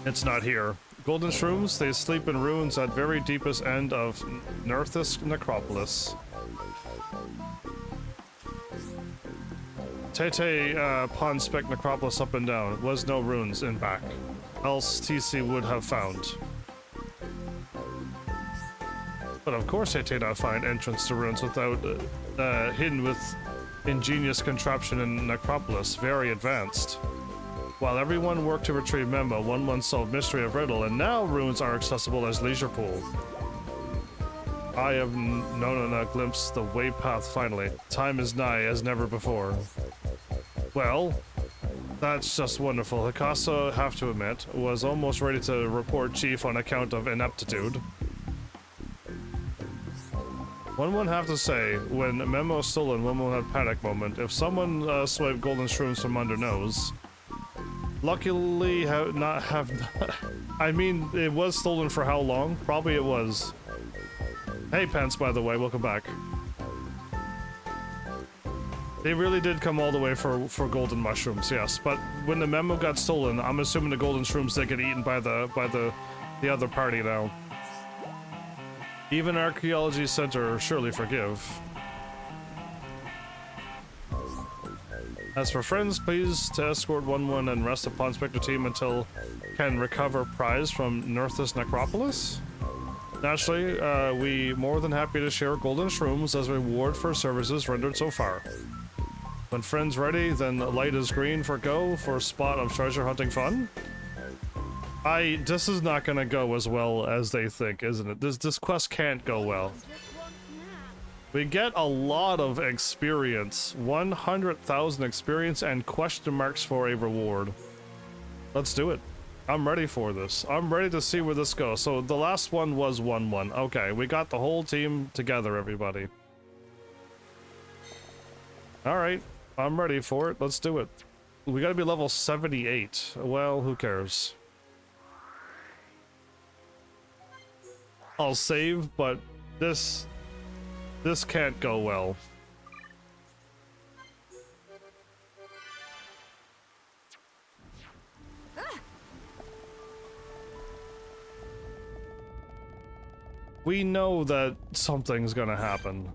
Speaker 1: It's not here. Golden Shrooms, they sleep in ruins at very deepest end of Nerthus Necropolis. Tete Pawn Spec Necropolis up and down. Was no ruins in back. Else TC would have found. But of course Tete not find entrance to ruins without hidden with ingenious contraption in Necropolis. Very advanced. While everyone worked to retrieve memo, 1-1 solved mystery of riddle, and now ruins are accessible as leisure pool. I have known in a glimpse the way path finally. Time is nigh as never before. Well, that's just wonderful. Hikasa, have to admit, was almost ready to report Chief on account of ineptitude. 1-1 have to say, when memo stolen, 1-1 had panic moment. If someone swiped Golden Shrooms from under nose. Luckily, I mean, it was stolen for how long? Probably it was. Hey, Pence, by the way, welcome back. They really did come all the way for golden mushrooms, yes. But when the memo got stolen, I'm assuming the golden shrooms did get eaten by the other party now. Even Archaeology Center surely forgive. As for friends, please to escort 1-1 and rest upon Spectre team until can recover prize from Nerthus Necropolis. Naturally, we more than happy to share golden shrooms as reward for services rendered so far. When friends ready, then light is green for go for a spot of treasure hunting fun. This is not gonna go as well as they think, isn't it? This quest can't go well. We get a lot of experience. 100,000 experience and question marks for a reward. Let's do it. I'm ready for this. I'm ready to see where this goes. So the last one was 1-1. Okay, we got the whole team together, everybody. Alright, I'm ready for it. Let's do it. We gotta be level 78. Well, who cares? I'll save, but this can't go well. We know that something's gonna happen.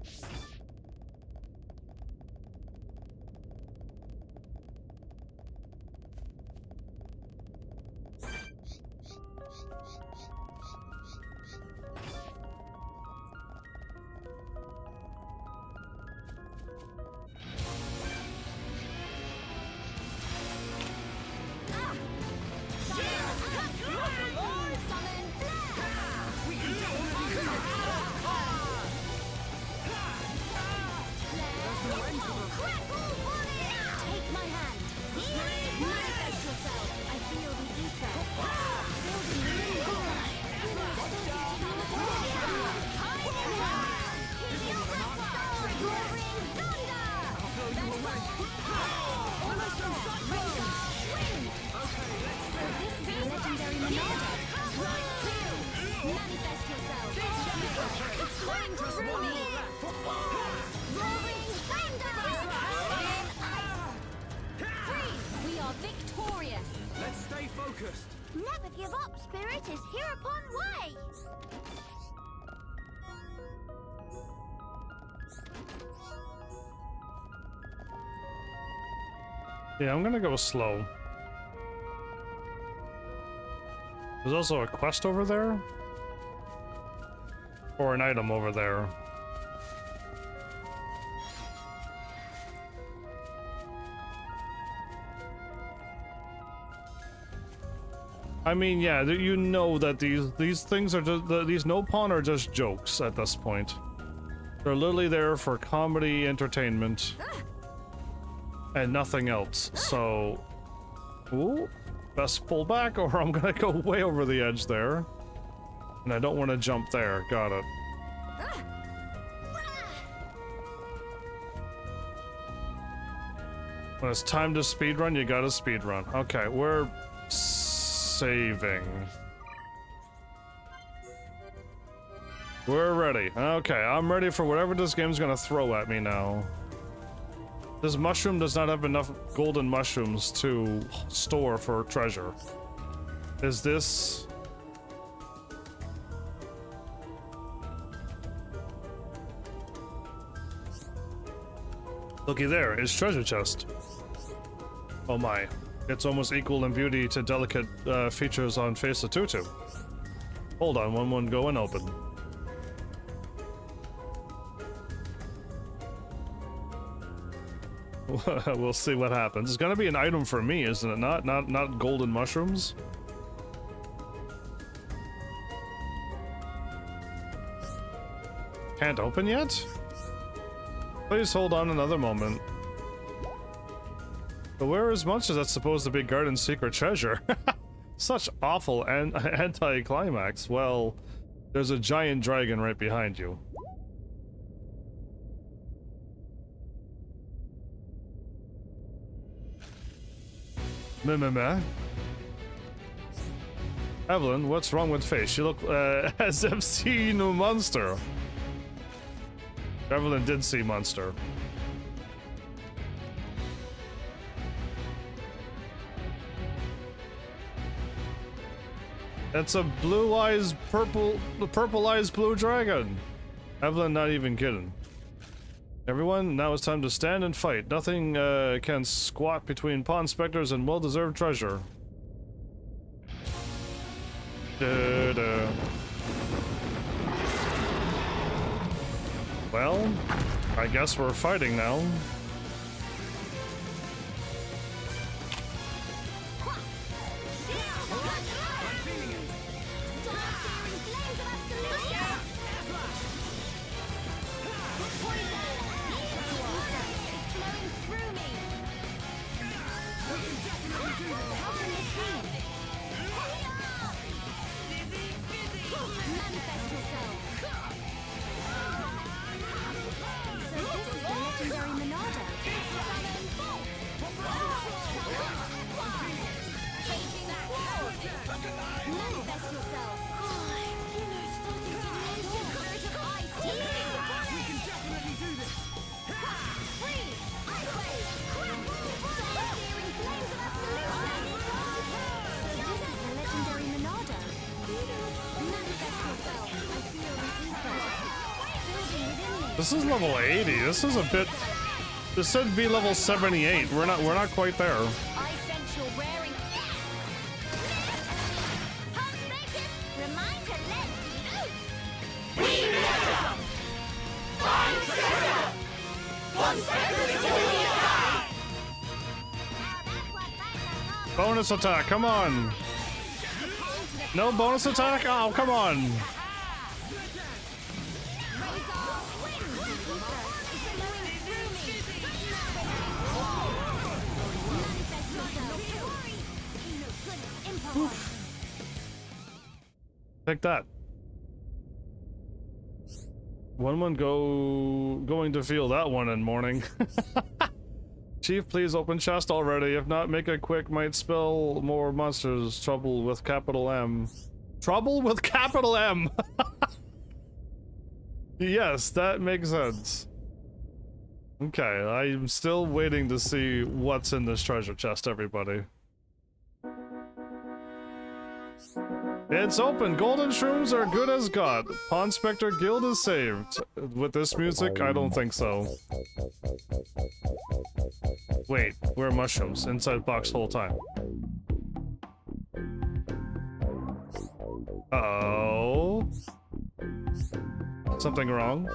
Speaker 2: Never give up, Spirit is hereupon way!
Speaker 1: Yeah, I'm gonna go slow. There's also a quest over there? Or an item over there. I mean, yeah, you know that these things are just these no pawn are just jokes at this point. They're literally there for comedy, entertainment, and nothing else. So, ooh, best pull back, or I'm gonna go way over the edge there, and I don't want to jump there. Got it. When it's time to speedrun, you gotta speedrun. Okay, we're saving. We're ready. Okay, I'm ready for whatever this game's gonna throw at me now. This mushroom does not have enough golden mushrooms to store for treasure. Is this... Looky there, it's treasure chest. Oh my. It's almost equal in beauty to delicate features on face of Tutu. Hold on, one go and open. We'll see what happens. It's gonna be an item for me, isn't it? Not golden mushrooms. Can't open yet? Please hold on another moment. But where is Munster that's supposed to be Garden's secret treasure? Such awful anti-climax. Well, there's a giant dragon right behind you. Meh. Evelyn, what's wrong with face? You look as if seen a monster. Evelyn did see Munster. It's a blue eyes purple eyes blue dragon. Evelyn not even kidding. Everyone, now it's time to stand and fight. Nothing can squat between pawn specters and well-deserved treasure. Da-da. Well, I guess we're fighting now. This is level 80. This is a bit. This should be level 78. We're not quite there.
Speaker 4: I sense you're wearing. Remind to let loose. We never. Find treasure. One second to the attack.
Speaker 1: Bonus attack. Come on. No bonus attack. Oh, come on. Take that. Going to feel that one in morning. Chief, please open chest already. If not, make it quick. Might spell more monsters. Trouble with capital M. Trouble with capital M. Yes, that makes sense. Okay, I'm still waiting to see what's in this treasure chest, everybody. It's open. Golden shrooms are good as God. Pawn Spectre Guild is saved. With this music, I don't think so. Wait, where are mushrooms? Inside box whole time. Uh-oh. Something wrong?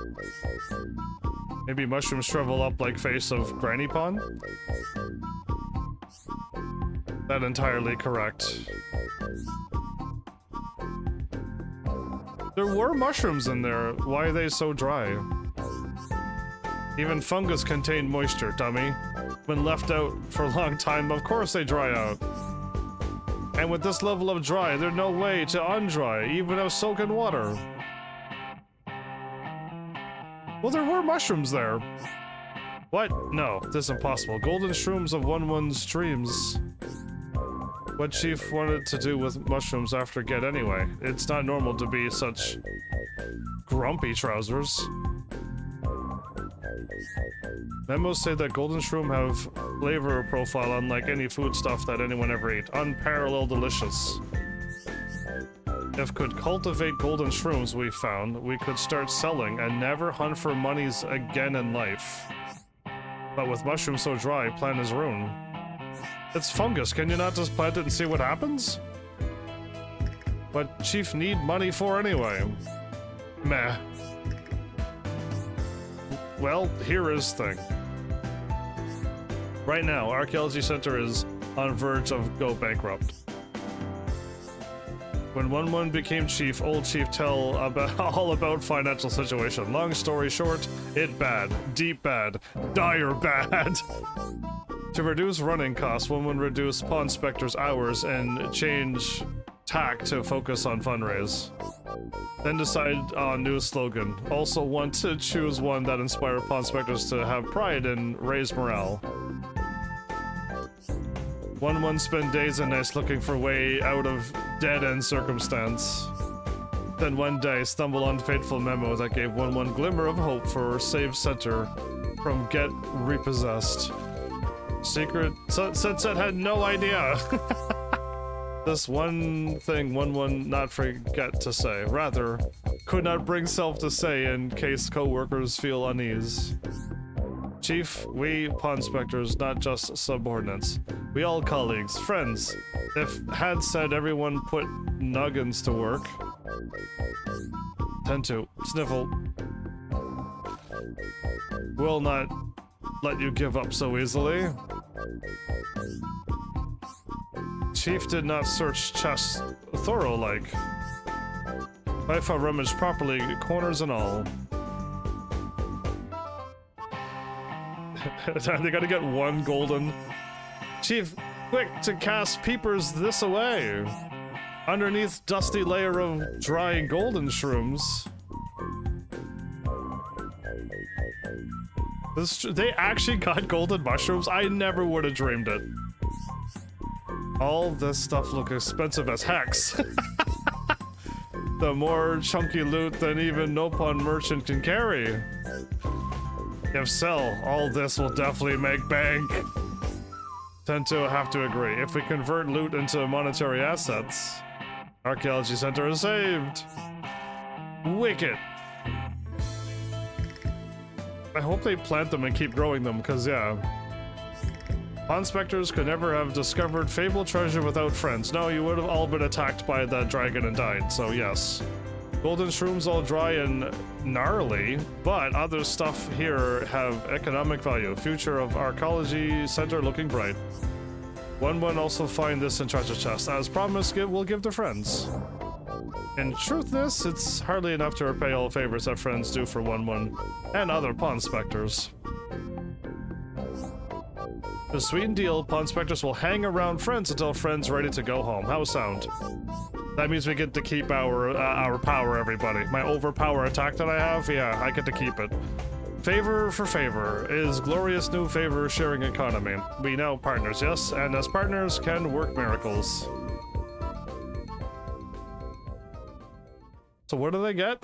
Speaker 1: Maybe mushrooms shrivel up like face of Granny Pawn? That entirely correct. There were mushrooms in there. Why are they so dry? Even fungus contain moisture, dummy. When left out for a long time, of course they dry out. And with this level of dry, there's no way to undry, even if soak in water. Well, there were mushrooms there. What? No, this is impossible. Golden shrooms of 1-1 streams. What Chief wanted to do with mushrooms after get anyway. It's not normal to be such grumpy trousers. Memos say that golden shroom have flavor profile unlike any food stuff that anyone ever ate. Unparalleled delicious. If could cultivate golden shrooms, we found, we could start selling and never hunt for monies again in life. But with mushrooms so dry, plan is ruined. It's fungus, can you not just plant it and see what happens? What Chief need money for anyway? Meh. Well, here is thing. Right now, Archaeology Center is on verge of go bankrupt. When 1-1 became chief, old chief tell about all about financial situation. Long story short, it bad, deep bad, dire bad. To reduce running costs, 1-1 reduce Pawn Spectre's hours and change tack to focus on fundraise. Then decide on new slogan. Also want to choose one that inspire Pawn Specters to have pride and raise morale. 1-1 spend days and nights looking for way out of dead-end circumstance. Then one day stumble on fateful memo that gave 1-1 glimmer of hope for save center from get repossessed. Secret Sunset had no idea. This one thing 1-1 not forget to say. Rather, could not bring self to say in case co-workers feel unease. Chief, we Pawn Specters, not just subordinates. We all colleagues, friends. If had said everyone put nuggins to work. Tend to sniffle. Will not let you give up so easily. Chief did not search chests thorough-like. If I rummaged properly, corners and all. They gotta get one golden. Chief, quick to cast peepers this away. Underneath dusty layer of dry golden shrooms. They actually got golden mushrooms? I never would have dreamed it. All this stuff looks expensive as hex. The more chunky loot than even no pawn merchant can carry. If sell, all this will definitely make bank. Tend to have to agree. If we convert loot into monetary assets, Archaeology Center is saved. Wicked. I hope they plant them and keep growing them, because yeah. Pawn Specters could never have discovered fabled treasure without friends. No, you would have all been attacked by that dragon and died, so yes. Golden shrooms all dry and gnarly, but other stuff here have economic value. Future of Archaeology Center looking bright. 1-1 also find this in treasure chest. As promised, we'll give to friends. In truthness, it's hardly enough to repay all favors that friends do for 1-1 and other Pawn Specters. The sweet deal, Pawn Specters will hang around friends until friends ready to go home. How sound? That means we get to keep our power, everybody. My overpower attack that I have, yeah, I get to keep it. Favor for favor is glorious new favor sharing economy. We now partners, yes, and as partners can work miracles. So what do they get?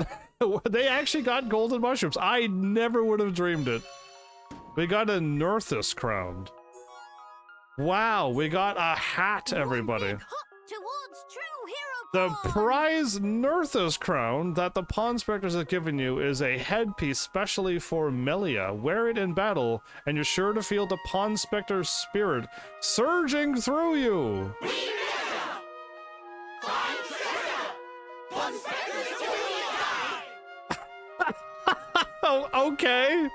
Speaker 1: They actually got golden mushrooms. I never would have dreamed it. We got a Northus crown. Wow, we got a hat, everybody.
Speaker 2: One big hop towards true hero
Speaker 1: The prize Nerthus crown that the Pawn Spectres have given you is a headpiece specially for Melia. Wear it in battle, and you're sure to feel the Pawn Spectre's spirit surging through you. Oh, okay.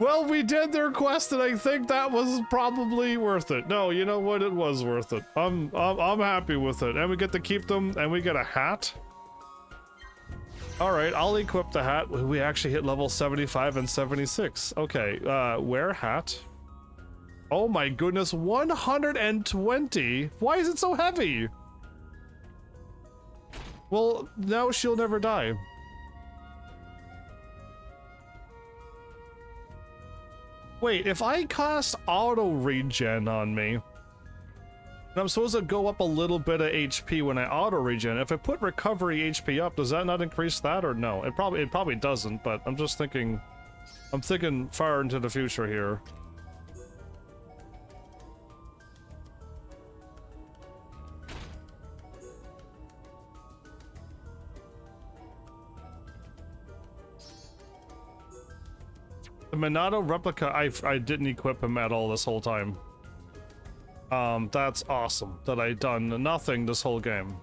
Speaker 1: Well, we did their quest, and I think that was probably worth it. No, you know what? It was worth it. I'm happy with it. And we get to keep them, and we get a hat. All right, I'll equip the hat. We actually hit level 75 and 76. Okay, wear hat. Oh my goodness, 120? Why is it so heavy? Well, now she'll never die. Wait, if I cast auto regen on me, and I'm supposed to go up a little bit of HP when I auto regen, if I put recovery HP up, does that not increase that or no? It probably doesn't, but I'm just thinking, I'm thinking far into the future here. The Minato replica, I didn't equip him at all this whole time. That's awesome that I done nothing this whole game.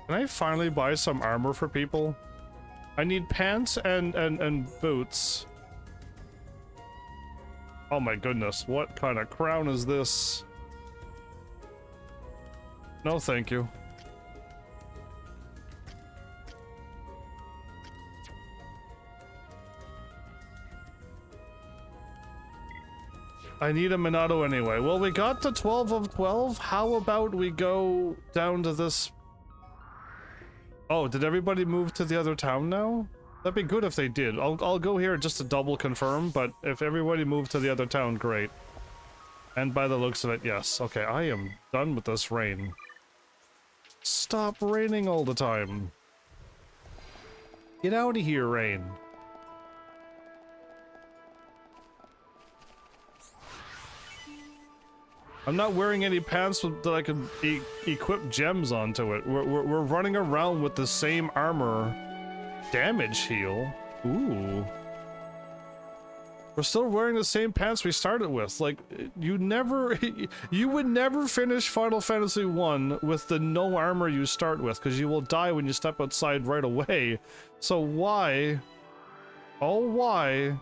Speaker 1: Can I finally buy some armor for people? I need pants and boots. Oh my goodness, what kind of crown is this? No, thank you. I need a Minato anyway. Well, we got to 12 of 12. How about we go down to this... Oh, did everybody move to the other town now? That'd be good if they did. I'll go here just to double confirm, but if everybody moved to the other town, great. And by the looks of it, yes. Okay, I am done with this rain. Stop raining all the time. Get out of here, rain. I'm not wearing any pants that I can equip gems onto it. We're running around with the same armor. Damage heal? Ooh. We're still wearing the same pants we started with. Like, you would never finish Final Fantasy 1 with the no armor you start with, because you will die when you step outside right away. So why? Oh, why?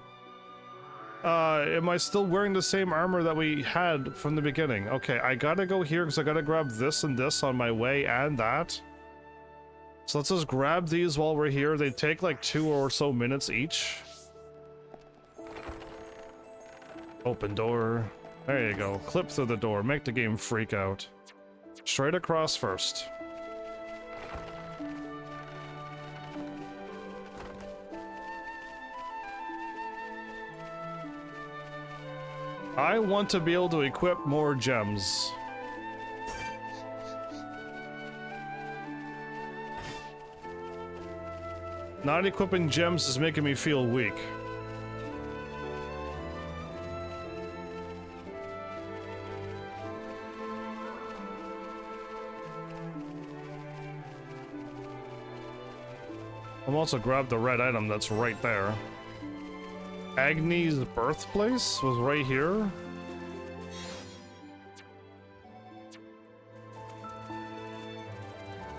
Speaker 1: Am I still wearing the same armor that we had from the beginning? Okay, I gotta go here because I gotta grab this and this on my way and that. So let's just grab these while we're here. They take like 2 or so minutes each. Open door. There you go. Clip through the door. Make the game freak out. Straight across first. I want to be able to equip more gems. Not equipping gems is making me feel weak. I'll also grab the red item that's right there. Agni's birthplace was right here.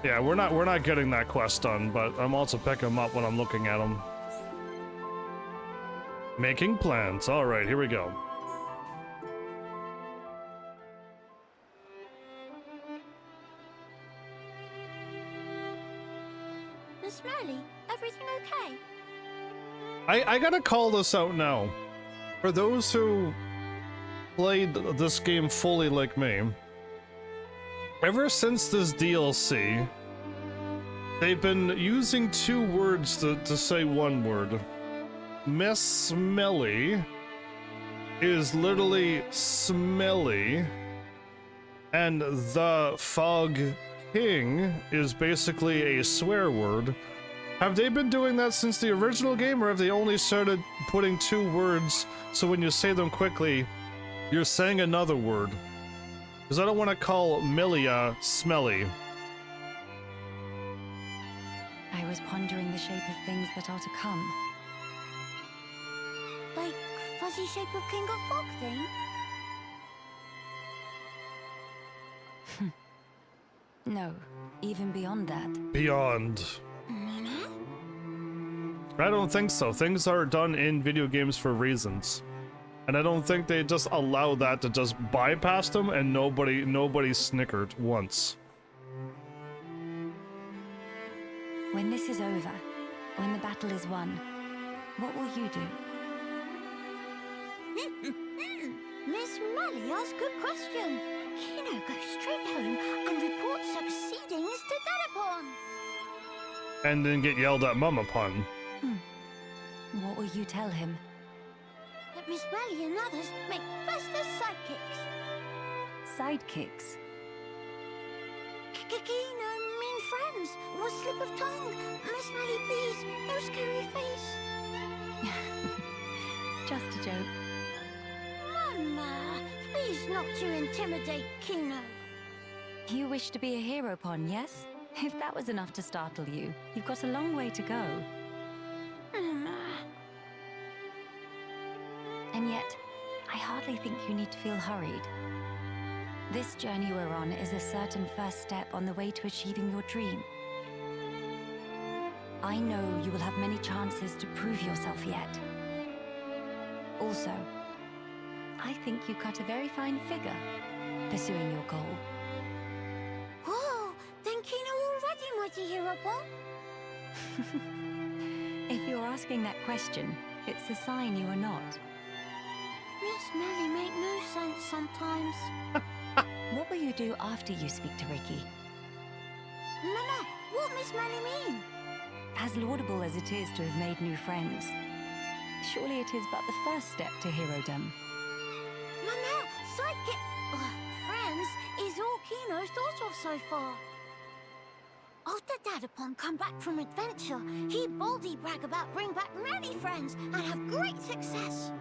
Speaker 1: Yeah, we're not getting that quest done, but I'm also picking them up when I'm looking at them. Making plans. All right, here we go.
Speaker 2: Miss Smiley, everything okay?
Speaker 1: I gotta call this out now. For those who played this game fully like me, ever since this DLC, They've been using two words to say one word. Miss Smelly is literally smelly, and the Fog King is basically a swear word. Have they been doing that since the original game, or have they only started putting two words so when you say them quickly, you're saying another word? Because I don't want to call Milia smelly.
Speaker 6: I was pondering the shape of things that are to come.
Speaker 2: Like fuzzy shape of King of Fog thing?
Speaker 6: No, even beyond that.
Speaker 1: Beyond. I don't think so. Things are done in video games for reasons. And I don't think they just allow that to just bypass them and nobody snickered once.
Speaker 6: When this is over, when the battle is won, what will you do?
Speaker 2: Miss Molly asked good question. Kino goes straight home and reports succeedings to Dadapon.
Speaker 1: And then get yelled at mum upon.
Speaker 6: What will you tell him?
Speaker 2: That Miss Molly and others make best as sidekicks.
Speaker 6: Sidekicks?
Speaker 2: Kino mean friends. Was slip of tongue. Miss Molly, please. No scary face.
Speaker 6: Just a joke.
Speaker 2: Mama, please not to intimidate Kino.
Speaker 6: You wish to be a hero pawn, yes? If that was enough to startle you, you've got a long way to go.
Speaker 2: Mama.
Speaker 6: And yet, I hardly think you need to feel hurried. This journey we're on is a certain first step on the way to achieving your dream. I know you will have many chances to prove yourself yet. Also, I think you cut a very fine figure pursuing your goal.
Speaker 2: Whoa, then Kino already mighty hero pawn?
Speaker 6: If you're asking that question, it's a sign you are not.
Speaker 2: Miss Molly make no sense sometimes.
Speaker 6: What will you do after you speak to Ricky?
Speaker 2: Mama, what Miss Molly mean?
Speaker 6: As laudable as it is to have made new friends, surely it is but the first step to herodom.
Speaker 2: Mama, sidekick... friends is all Kino's thought of so far. After Dadapon come back from adventure, he boldly brag about bring back many friends and have great success.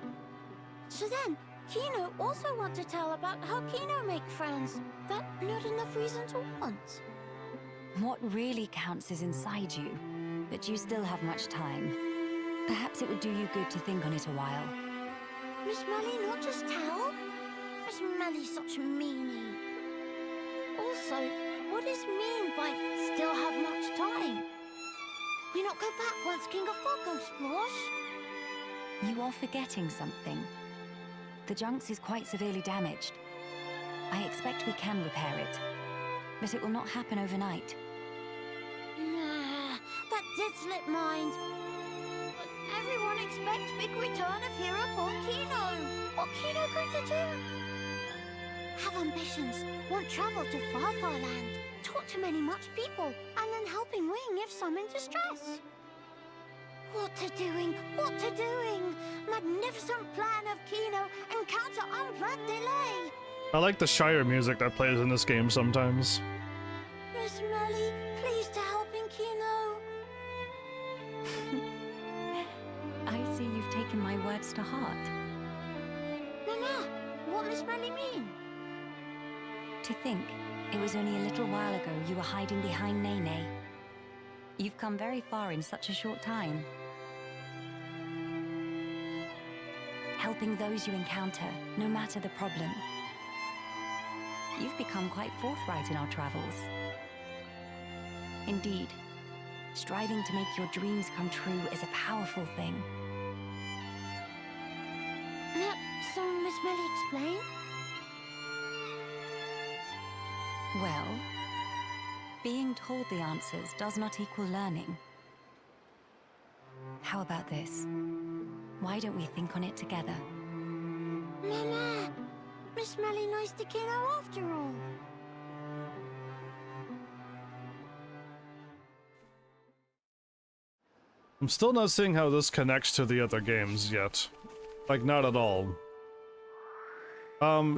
Speaker 2: So then, Kino also want to tell about how Kino make friends. That not enough reason to want.
Speaker 6: What really counts is inside you, but you still have much time. Perhaps it would do you good to think on it a while.
Speaker 2: Miss Molly not just tell? Miss Molly's such a meanie. Also, what is mean by still have much time? We not go back once King of Fog goes splosh?
Speaker 6: You are forgetting something. The Junks is quite severely damaged. I expect we can repair it, but it will not happen overnight.
Speaker 2: Nah, that did slip mind. But everyone expects big return of hero upon Kino. What Kino going to do? Have ambitions, want travel to far land, talk to many much people, and then helping Wing if some in distress. What to doing? What to doing? Magnificent plan of Kino, encounter unplanned delay.
Speaker 1: I like the Shire music that plays in this game sometimes.
Speaker 2: Miss Melly, please to helping Kino.
Speaker 6: I see you've taken my words to heart.
Speaker 2: Nana, what Miss Melly mean?
Speaker 6: To think, it was only a little while ago you were hiding behind Nene. You've come very far in such a short time. Helping those you encounter, no matter the problem. You've become quite forthright in our travels. Indeed, striving to make your dreams come true is a powerful thing.
Speaker 2: So Miss Melly explain?
Speaker 6: Well, being told the answers does not equal learning. How about this? Why don't we think on it together?
Speaker 2: Mama, Miss Melly nice to Kino after all.
Speaker 1: I'm still not seeing how this connects to the other games yet. Like, not at all.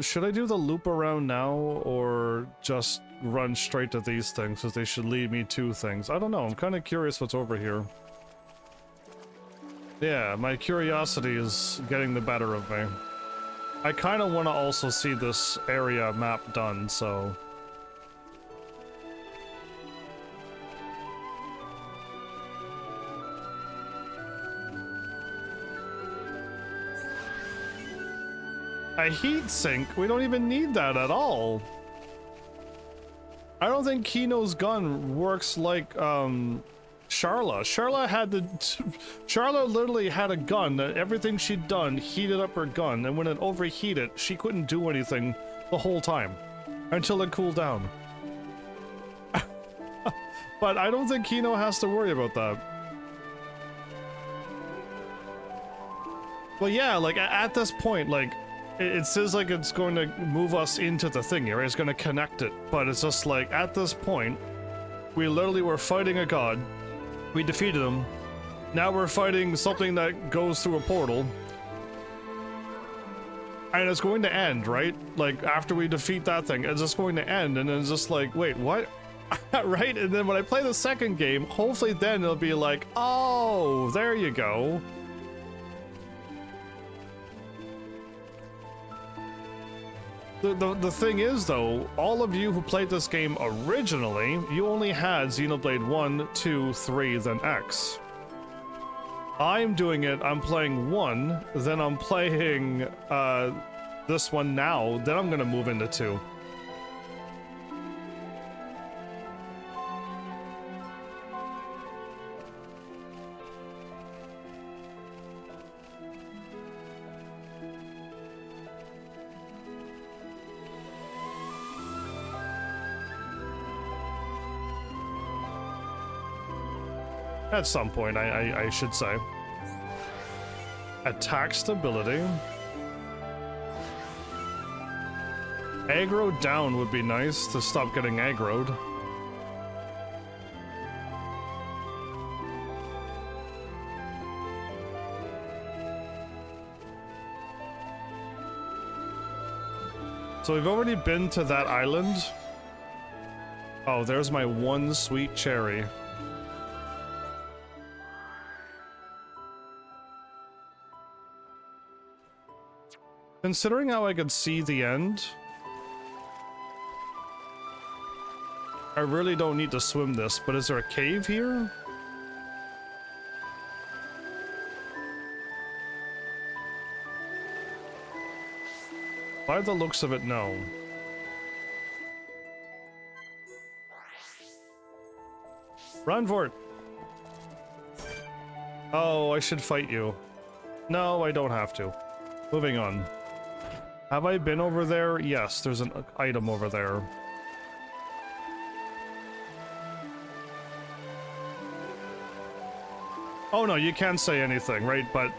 Speaker 1: Should I do the loop around now, or just run straight to these things, because they should lead me to things? I don't know, I'm kind of curious what's over here. Yeah, my curiosity is getting the better of me. I kind of want to also see this area map done, so... A heat sink? We don't even need that at all. I don't think Kino's gun works like, Sharla. Sharla literally had a gun that everything she'd done heated up her gun, and when it overheated, she couldn't do anything the whole time. Until it cooled down. But I don't think Kino has to worry about that. Well, yeah, like, at this point, like, it says like it's going to move us into the thingy, right? It's going to connect it, but it's just like, at this point, we literally were fighting a god, we defeated him, now we're fighting something that goes through a portal, and it's going to end, right? Like, after we defeat that thing, it's just going to end, and then it's just like, wait, what? Right? And then when I play the second game, hopefully then it'll be like, oh, there you go. The thing is, though, all of you who played this game originally, you only had Xenoblade 1, 2, 3, then X. I'm doing it, I'm playing 1, then I'm playing this one now, then I'm gonna move into 2. At some point, I should say. Attack stability. Aggro down would be nice to stop getting aggroed. So we've already been to that island. Oh, there's my one sweet cherry. Considering how I could see the end, I really don't need to swim this, but is there a cave here? By the looks of it, no. Run for it! Oh, I should fight you. No, I don't have to. Moving on. Have I been over there? Yes, there's an item over there. Oh no, you can't say anything, right? But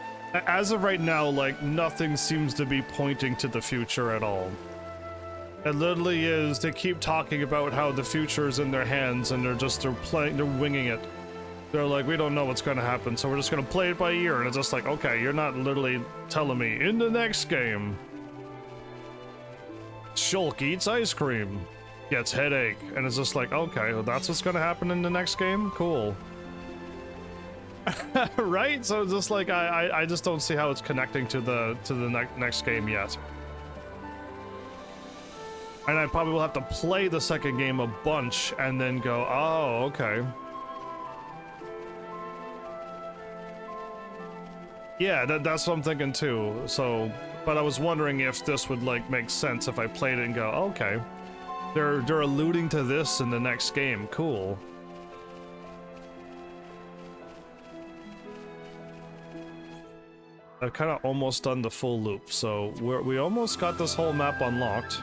Speaker 1: as of right now, like, nothing seems to be pointing to the future at all. It literally is, they keep talking about how the future is in their hands, and they're winging it. They're like, we don't know what's gonna happen, so we're just gonna play it by ear, and it's just like, okay, you're not literally telling me, in the next game, Shulk eats ice cream, gets headache, and it's just like, okay, well, that's what's gonna happen in the next game? Cool. Right? So it's just like, I just don't see how it's connecting to the next game yet. And I probably will have to play the second game a bunch, and then go, oh, okay. Yeah, that's what I'm thinking too, so... But I was wondering if this would, like, make sense if I played it and go, okay. They're alluding to this in the next game, cool. I've kind of almost done the full loop, so we almost got this whole map unlocked.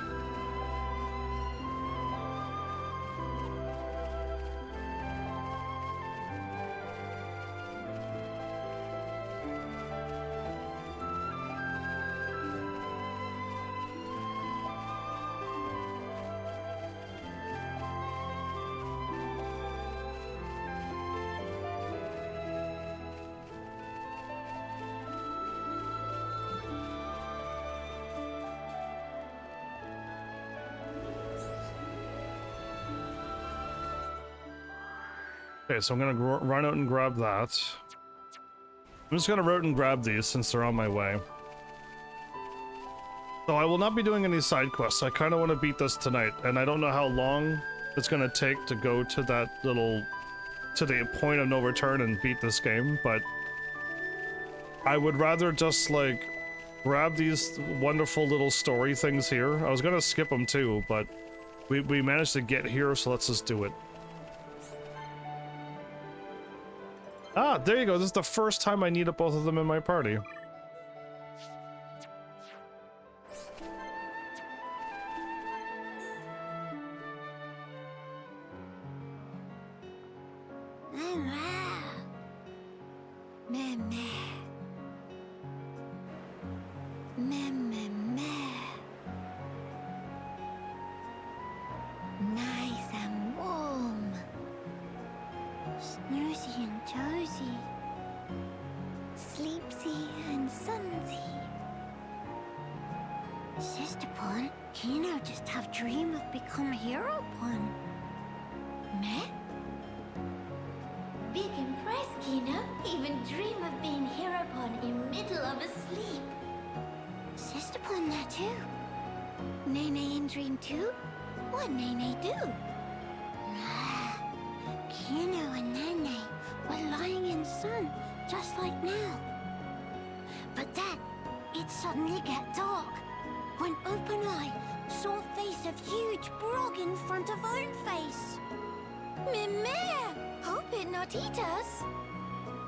Speaker 1: Okay, so I'm gonna run out and grab that. I'm just gonna run out and grab these since they're on my way. So I will not be doing any side quests. I kind of want to beat this tonight, and I don't know how long it's gonna take to go to that to the point of no return and beat this game, but I would rather just like grab these wonderful little story things here. I was gonna skip them too, but we managed to get here, so let's just do it. Ah, there you go. This is the first time I needed both of them in my party.
Speaker 2: Nice and warm. Snoozy and tozy. Sleepsy and sunsy. Sister Pon, Kino just have dream of become hero Pon. Meh? Big impress, Kino. Even dream of being hero Pon in middle of a sleep. Sister Pon there too. Nene in dream too? What Nene do? Kino and Nene were lying in sun, just like now. But then, it suddenly get dark, when Open Eye saw face of huge Brog in front of own face. Mimir! Hope it not eat us.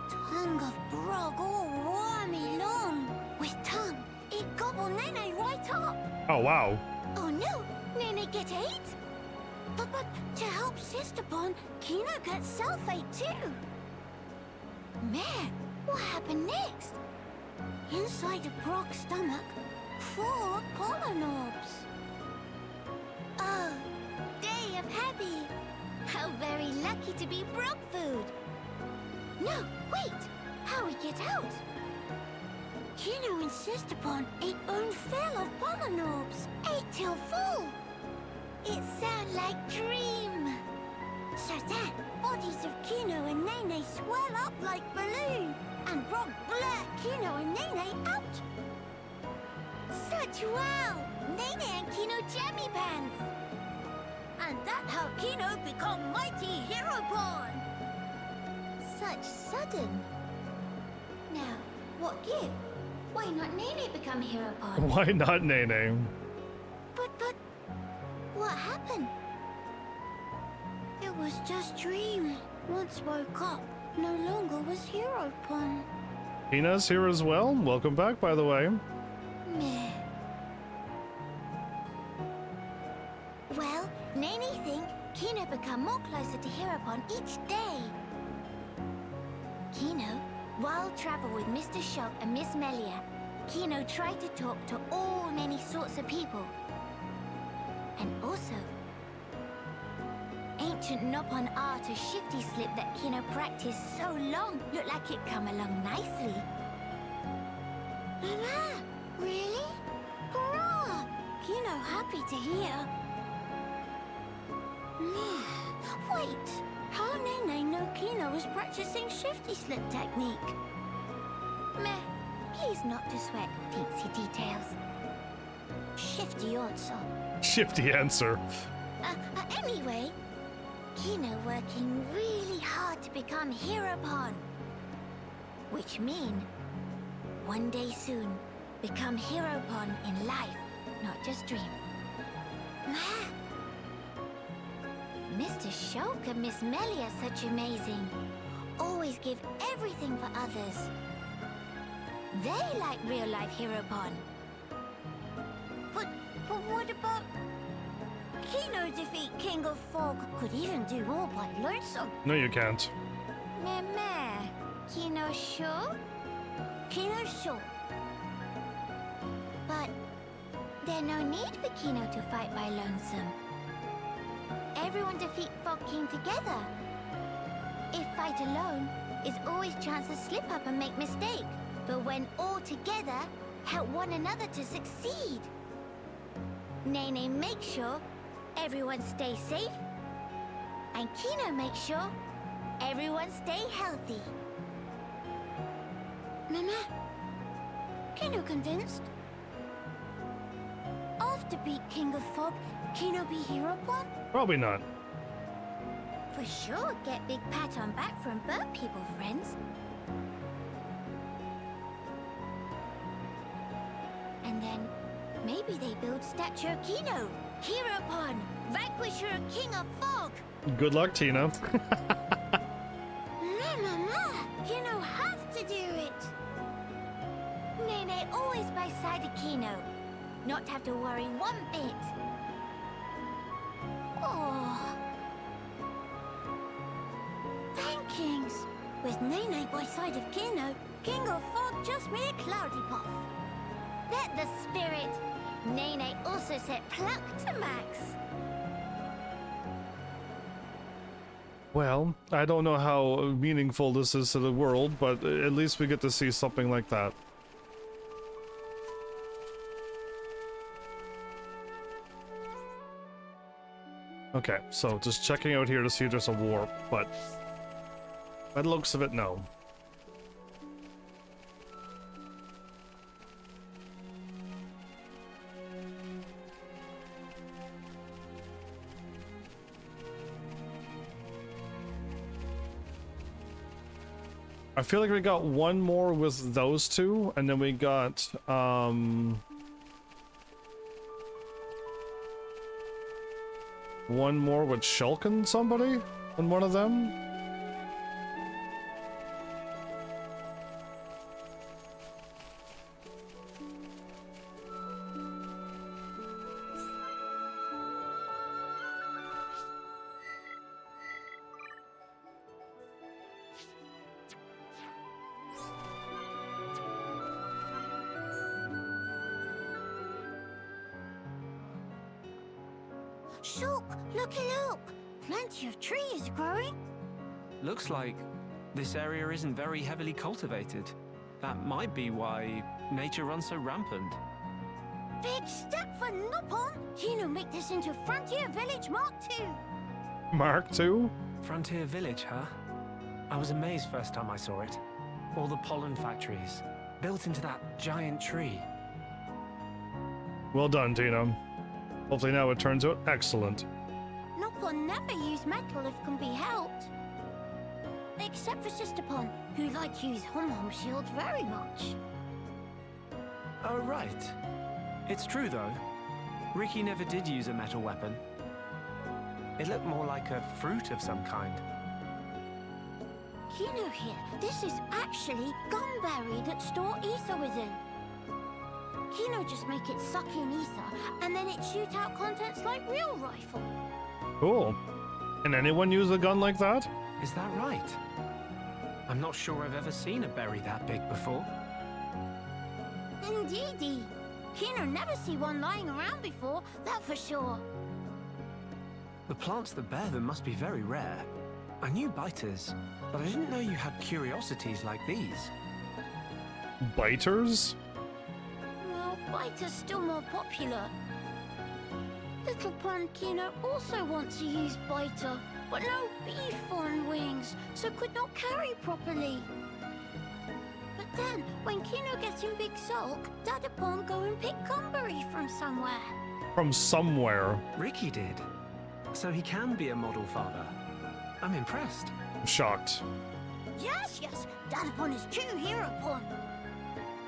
Speaker 2: Tongue of Brog all wormy long. With tongue, it gobble Nene right up.
Speaker 1: Oh, wow.
Speaker 2: Oh no! Nene get ate? But to help Sister Pon, Kino got self-ate too. Man, what happened next? Inside the Brog's stomach, full of pollen orbs. Oh, day of happy. How very lucky to be Brog food. No, wait! How we get out? Kino and Sister Pon ate own fill of pollen orbs. Ate till full. It sound like dream. So then, bodies of Kino and Nene swell up like balloon, and Brog blurt Kino and Nene out. Such wow! Nene and Kino jammy pants. And that how Kino become mighty hero Pon. Such sudden. Now, what give? Why not Nene become hero Pon?
Speaker 1: Why not Nene?
Speaker 2: But what happened? It was just dream. Once woke up, no longer was hero Pon.
Speaker 1: Tina's here as well. Welcome back, by the way.
Speaker 2: Meh. Well, Nene think Kino become more closer to hero Pon each day. Kino, while travel with Mr. Shock and Miss Melia, Kino tried to talk to all many sorts of people. And also, ancient Nopon art of shifty slip that Kino practiced so long looked like it come along nicely. Mama, really? Hurrah! Kino happy to hear. Wait, how Nene know Kino was practicing shifty slip technique? Meh, please not to sweat teensy details. Shifty answer.
Speaker 1: Shifty answer.
Speaker 2: Anyway, Kino working really hard to become hero Pon. Which mean, one day soon, become hero Pon in life, not just dream. Mr. Shulk and Miss Melia such amazing. Always give everything for others. They like real life hero Pon. But what about Kino defeat King of Fog? Could even do all by lonesome.
Speaker 1: No, you can't.
Speaker 2: Meh. Kino sure? Kino sure. But there's no need for Kino to fight by lonesome. Everyone defeat Fog King together. If fight alone, is always chance to slip up and make mistake. But when all together, help one another to succeed. Nene make sure everyone stays safe. And Kino make sure Everyone stay healthy. Mama, Kino convinced? After beat King of Fog, Kino be hero one?
Speaker 1: Probably not.
Speaker 2: For sure get big pat on back from bird people friends. And then maybe they build statue of Kino, hero pun, vanquisher of King of Fog.
Speaker 1: Good luck, Tina.
Speaker 2: Mama, Kino have to do it. Nene always by side of Kino. Not have to worry one bit. Oh. Thankings. With Nene by side of Kino, King of Fog just made a cloudy puff. Let the spirit. Nene also set pluck to max.
Speaker 1: Well, I don't know how meaningful this is to the world, but at least we get to see something like that. Okay, so just checking out here to see if there's a warp, but by the looks of it, no. I feel like we got one more with those two, and then we got, one more with Shulk and somebody on one of them.
Speaker 2: Shulk, looky look. Plenty of trees growing.
Speaker 3: Looks like this area isn't very heavily cultivated. That might be why nature runs so rampant.
Speaker 2: Big step for Nopon. Kino make this into Frontier Village Mark II.
Speaker 1: Mark II?
Speaker 3: Frontier Village, huh? I was amazed first time I saw it. All the pollen factories, built into that giant tree.
Speaker 1: Well done, Tina. Hopefully now it turns out excellent.
Speaker 2: Nopon never use metal if can be helped. Except for Sisterpon, who like use hum-hum shields very much.
Speaker 3: Oh, right. It's true, though. Ricky never did use a metal weapon. It looked more like a fruit of some kind.
Speaker 2: Kino here, this is actually gunberry that store ether within. Kino just make it suck in ether, and then it shoot out contents like real rifle.
Speaker 1: Cool. Can anyone use a gun like that?
Speaker 3: Is that right? I'm not sure I've ever seen a berry that big before.
Speaker 2: Indeedy. Kino never see one lying around before, that for sure.
Speaker 3: The plants that bear them must be very rare. I knew biters, but I didn't know you had curiosities like these.
Speaker 1: Biters?
Speaker 2: Well, biter's still more popular. Little Pun Kino also wants to use biter, but no beef on wings, so could not carry properly. But then, when Kino gets in big sulk, Dadapon go and pick gumberry from somewhere.
Speaker 1: From somewhere.
Speaker 3: Ricky did. So he can be a model father. I'm impressed.
Speaker 1: I'm shocked.
Speaker 2: Yes, Dadapon is true hero pun.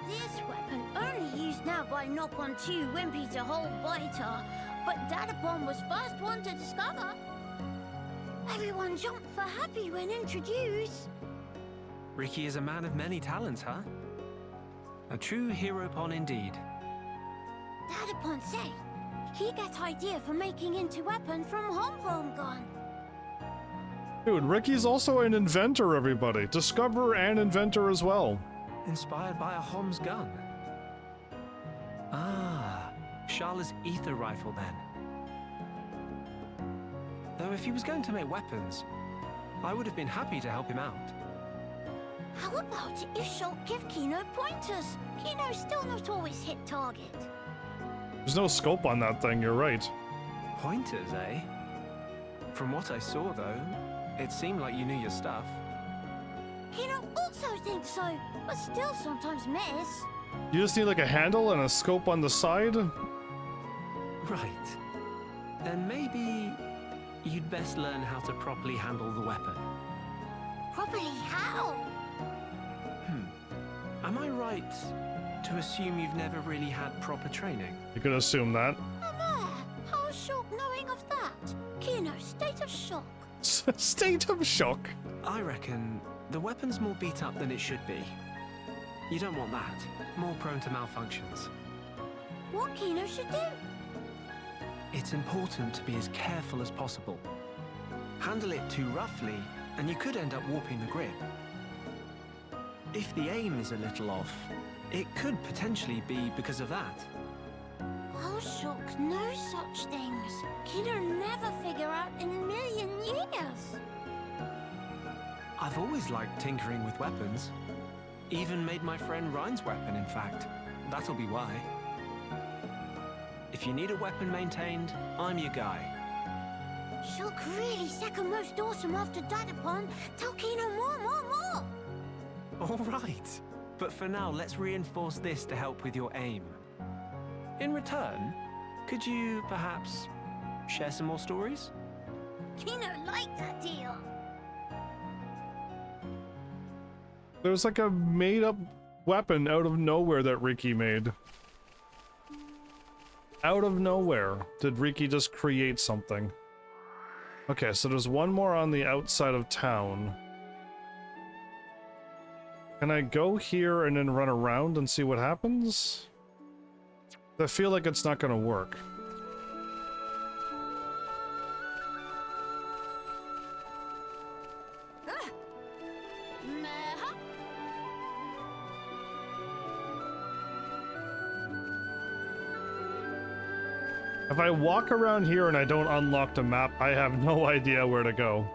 Speaker 2: This weapon only used now by Nopon 2 Wimpy to hold biter, but Dadapon was first one to discover. Everyone jumped for happy when introduced.
Speaker 3: Ricky is a man of many talents, huh? A true hero pon indeed.
Speaker 2: Dadapon say he get idea for making into weapon from home gun.
Speaker 1: Dude, Ricky's also an inventor, everybody. Discoverer and inventor as well.
Speaker 3: Inspired by a Hom's gun. Ah, Charla's ether rifle then. Though if he was going to make weapons, I would have been happy to help him out.
Speaker 2: How about if Shulk give Kino pointers? Kino still not always hit target.
Speaker 1: There's no scope on that thing, you're right.
Speaker 3: Pointers, eh? From what I saw, though, it seemed like you knew your stuff.
Speaker 2: Kino also thinks so, but still sometimes miss.
Speaker 1: You just need like a handle and a scope on the side?
Speaker 3: Right. Then maybe you'd best learn how to properly handle the weapon.
Speaker 2: Properly how?
Speaker 3: Am I right to assume you've never really had proper training?
Speaker 1: You could assume that.
Speaker 2: How shock knowing of that? Kino, state of shock.
Speaker 1: State of shock.
Speaker 3: I reckon the weapon's more beat up than it should be. You don't want that. More prone to malfunctions.
Speaker 2: What Kino should do?
Speaker 3: It's important to be as careful as possible. Handle it too roughly, and you could end up warping the grip. If the aim is a little off, it could potentially be because of that.
Speaker 2: How shock knows such things? Kino never figure out in a million years.
Speaker 3: I've always liked tinkering with weapons. Even made my friend Ryan's weapon, in fact. That'll be why. If you need a weapon maintained, I'm your guy.
Speaker 2: Shock really second most awesome after Dadapon. Tell Kino more.
Speaker 3: All right. But for now, let's reinforce this to help with your aim. In return, could you perhaps share some more stories?
Speaker 2: Kino like that deal.
Speaker 1: There's like a made-up weapon out of nowhere that Riki made. Out of nowhere did Riki just create something. Okay, so there's one more on the outside of town. Can I go here and then run around and see what happens? I feel like it's not gonna work. If I walk around here and I don't unlock the map, I have no idea where to go.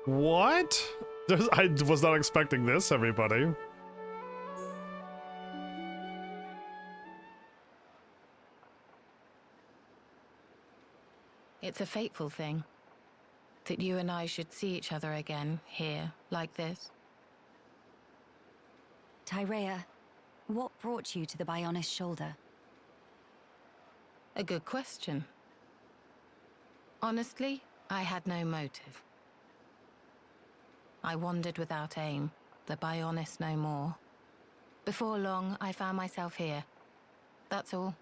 Speaker 1: What? I was not expecting this, everybody.
Speaker 7: It's a fateful thing that you and I should see each other again here, like this.
Speaker 6: Tyrea, what brought you to the Bionis shoulder?
Speaker 7: A good question. Honestly, I had no motive. I wandered without aim, the Bionis no more. Before long, I found myself here. That's all.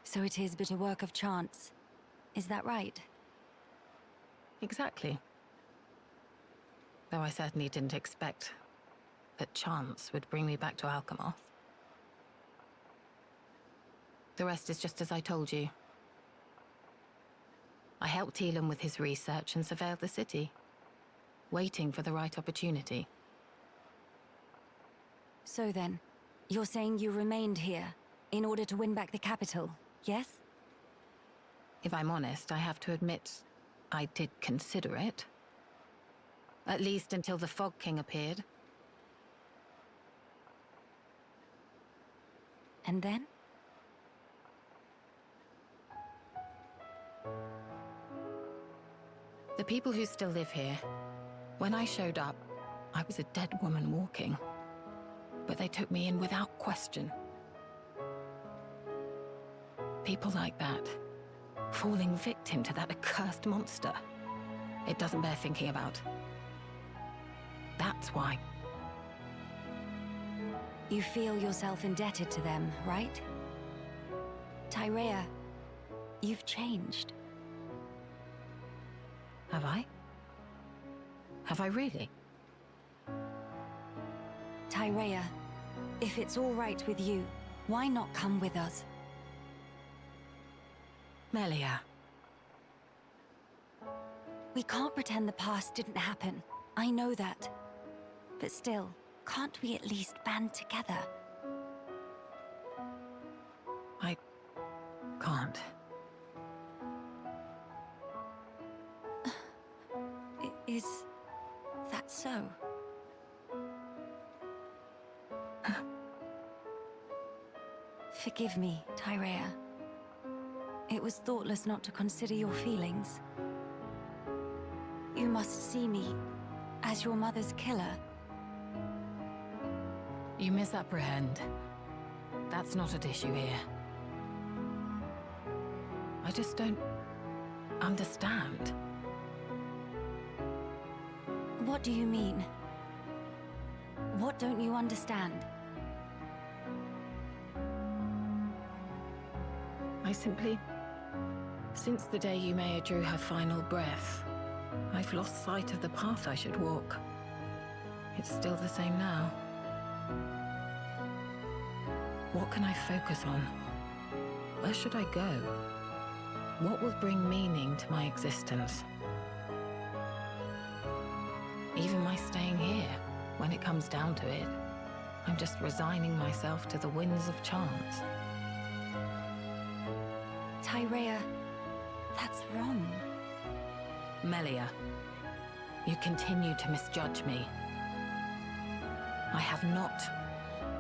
Speaker 6: So it is but a work of chance. Is that right?
Speaker 7: Exactly. Though I certainly didn't expect that chance would bring me back to Alchemoth. The rest is just as I told you. I helped Elam with his research and surveilled the city, waiting for the right opportunity.
Speaker 6: So then, you're saying you remained here in order to win back the capital, yes?
Speaker 7: If I'm honest, I have to admit, I did consider it. At least until the Fog King appeared.
Speaker 6: And then?
Speaker 7: The people who still live here, when I showed up, I was a dead woman walking. But they took me in without question. People like that, falling victim to that accursed monster. It doesn't bear thinking about. That's why.
Speaker 6: You feel yourself indebted to them, right? Tyrea, you've changed.
Speaker 7: Have I? Have I really?
Speaker 6: Tyrea, if it's all right with you, why not come with us?
Speaker 7: Melia.
Speaker 6: We can't pretend the past didn't happen. I know that. But still, can't we at least band together?
Speaker 7: I can't.
Speaker 6: Is that so? Forgive me, Tyrea. It was thoughtless not to consider your feelings. You must see me as your mother's killer.
Speaker 7: You misapprehend. That's not at issue here. I just don't understand.
Speaker 6: What do you mean? What don't you understand?
Speaker 7: I simply... Since the day Yumea drew her final breath, I've lost sight of the path I should walk. It's still the same now. What can I focus on? Where should I go? What will bring meaning to my existence? Even my staying here, when it comes down to it, I'm just resigning myself to the winds of chance.
Speaker 6: Tyrea, that's wrong.
Speaker 7: Melia, you continue to misjudge me. I have not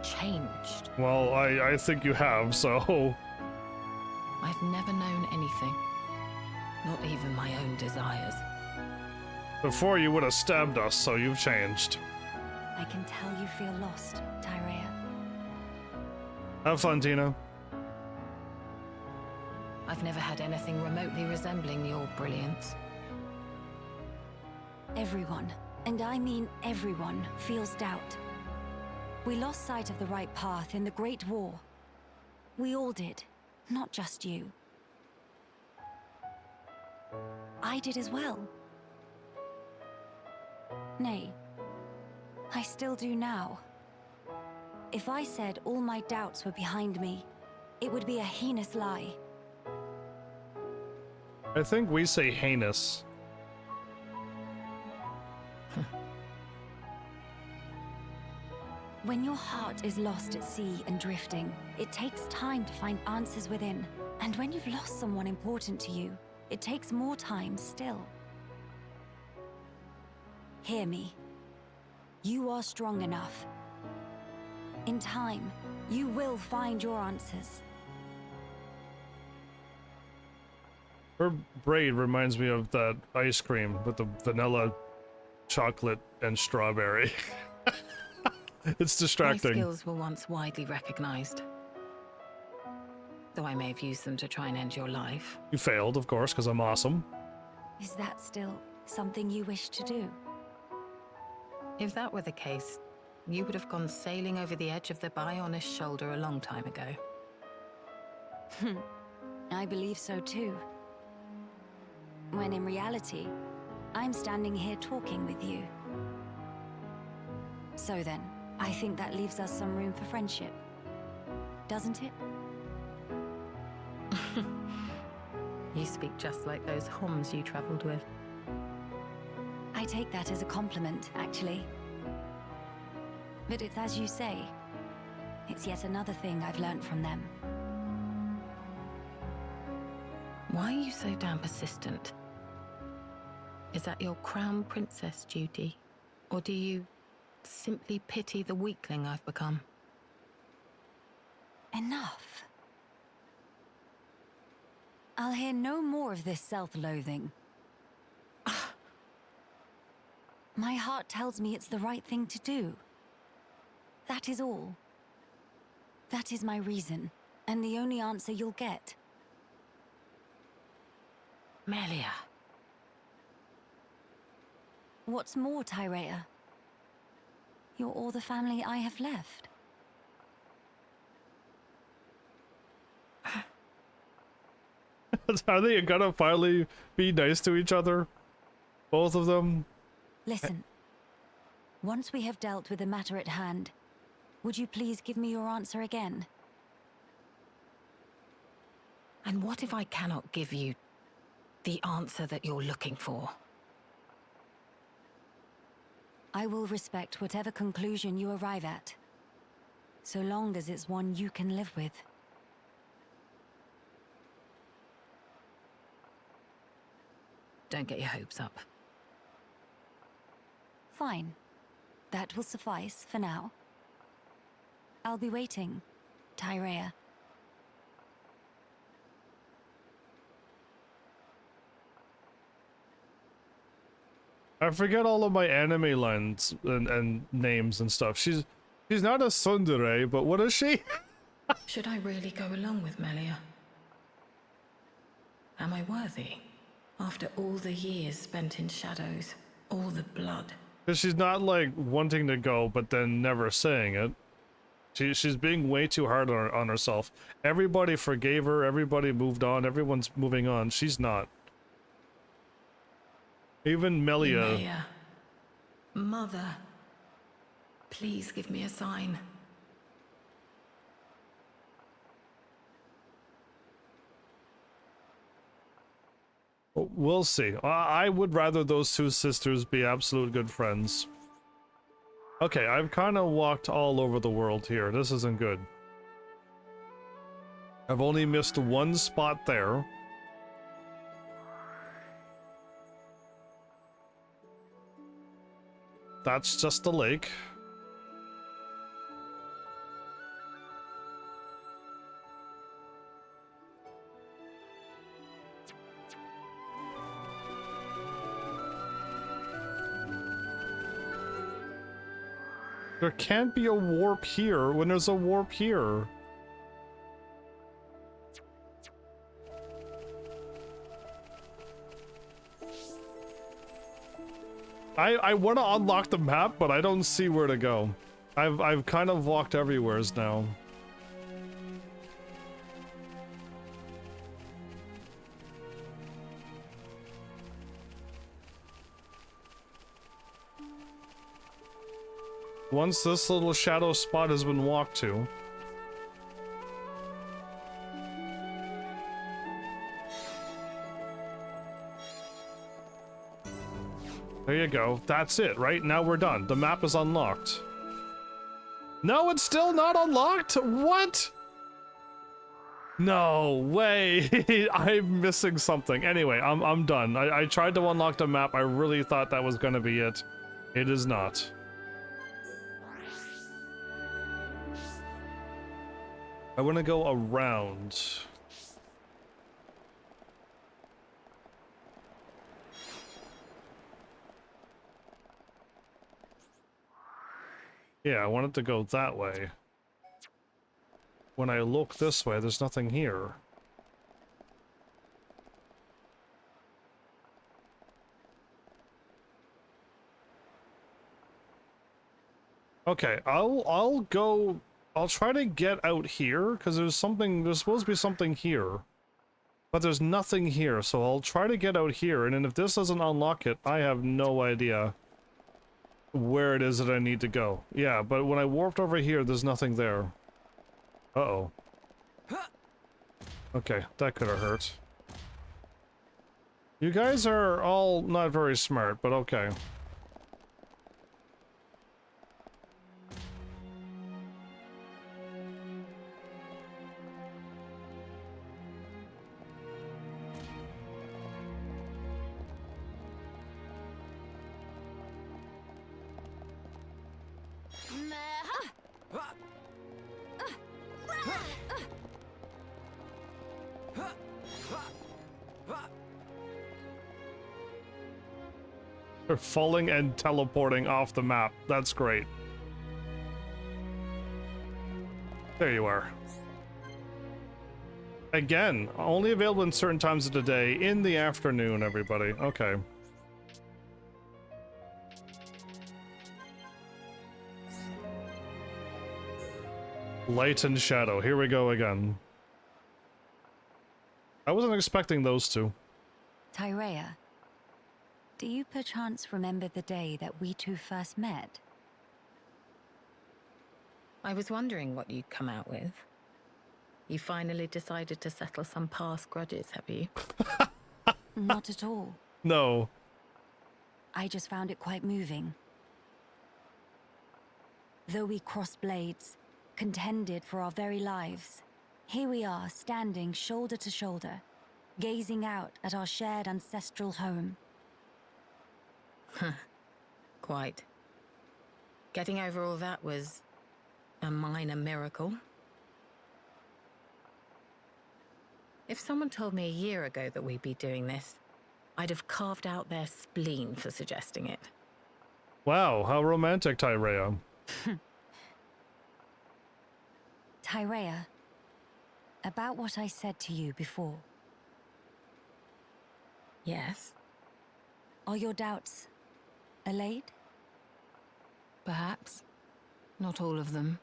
Speaker 7: changed.
Speaker 1: Well, I think you have, so...
Speaker 7: I've never known anything, not even my own desires.
Speaker 1: Before you would have stabbed us, so you've changed.
Speaker 6: I can tell you feel lost, Tyrea.
Speaker 1: Have fun, Tina.
Speaker 7: I've never had anything remotely resembling your brilliance.
Speaker 6: Everyone, and I mean everyone, feels doubt. We lost sight of the right path in the Great War. We all did, not just you. I did as well. Nay, I still do now. If I said all my doubts were behind me, it would be a heinous lie.
Speaker 1: I think we say heinous.
Speaker 6: When your heart is lost at sea and drifting, it takes time to find answers within. And when you've lost someone important to you, it takes more time still. Hear me. You are strong enough. In time, you will find your answers.
Speaker 1: Her braid reminds me of that ice cream with the vanilla, chocolate, and strawberry. It's distracting.
Speaker 7: My skills were once widely recognized. Though I may have used them to try and end your life.
Speaker 1: You failed, of course, because I'm awesome.
Speaker 6: Is that still something you wish to do?
Speaker 7: If that were the case, you would have gone sailing over the edge of the Bionis shoulder a long time ago.
Speaker 6: I believe so too. When in reality, I'm standing here talking with you. So then, I think that leaves us some room for friendship. Doesn't it?
Speaker 7: You speak just like those Homs you traveled with.
Speaker 6: I take that as a compliment, actually. But it's as you say. It's yet another thing I've learned from them.
Speaker 7: Why are you so damn persistent? Is that your crown princess duty? Or do you simply pity the weakling I've become?
Speaker 6: Enough. I'll hear no more of this self-loathing. My heart tells me it's the right thing to do. That is all. That is my reason, and the only answer you'll get.
Speaker 7: Melia.
Speaker 6: What's more, Tyrea? You're all the family I have left.
Speaker 1: Are they gonna finally be nice to each other? Both of them?
Speaker 6: Listen. Once we have dealt with the matter at hand, would you please give me your answer again?
Speaker 7: And what if I cannot give you the answer that you're looking for?
Speaker 6: I will respect whatever conclusion you arrive at, so long as it's one you can live with.
Speaker 7: Don't get your hopes up.
Speaker 6: Fine. That will suffice for now. I'll be waiting, Tyrea.
Speaker 1: I forget all of my anime lines and names and stuff. She's not a tsundere, but what is she?
Speaker 7: Should I really go along with Melia? Am I worthy? After all the years spent in shadows, all the blood.
Speaker 1: Because she's not like wanting to go, but then never saying it. She's being way too hard on herself. Everybody forgave her. Everybody moved on. Everyone's moving on. She's not. Even Melia.
Speaker 7: Melia. Mother. Please give me a sign.
Speaker 1: We'll see. I would rather those two sisters be absolute good friends. Okay, I've kind of walked all over the world here. This isn't good. I've only missed one spot there. That's just the lake. There can't be a warp here when there's a warp here. I want to unlock the map, but I don't see where to go. I've kind of walked everywheres now. Once this little shadow spot has been walked to. There you go. That's it, right? Now we're done. The map is unlocked. No, it's still not unlocked? What? No way. I'm missing something. Anyway, I'm done. I tried to unlock the map. I really thought that was gonna be it. It is not. I want to go around. Yeah, I wanted to go that way. When I look this way, there's nothing here. Okay, I'll go. I'll try to get out here because there's supposed to be something here. But there's nothing here, so I'll try to get out here, and then if this doesn't unlock it, I have no idea where it is that I need to go. Yeah, but when I warped over here, there's nothing there. Uh-oh. Okay, that could have hurt. You guys are all not very smart, but okay. They're falling and teleporting off the map. That's great. There you are. Again, only available in certain times of the day, in the afternoon, everybody. Okay. Light and shadow. Here we go again. I wasn't expecting those two.
Speaker 6: Tyrea, do you perchance remember the day that we two first met?
Speaker 7: I was wondering what you'd come out with. You finally decided to settle some past grudges, have you?
Speaker 6: Not at all.
Speaker 1: No.
Speaker 6: I just found it quite moving. Though we crossed blades, contended for our very lives, here we are standing shoulder to shoulder, gazing out at our shared ancestral home.
Speaker 7: Quite. Getting over all that was a minor miracle. If someone told me a year ago that we'd be doing this, I'd have carved out their spleen for suggesting it.
Speaker 1: Wow, how romantic, Tyrea.
Speaker 6: Tyrea, about what I said to you before.
Speaker 7: Yes,
Speaker 6: Are your doubts allayed?
Speaker 7: perhaps. Not all of them.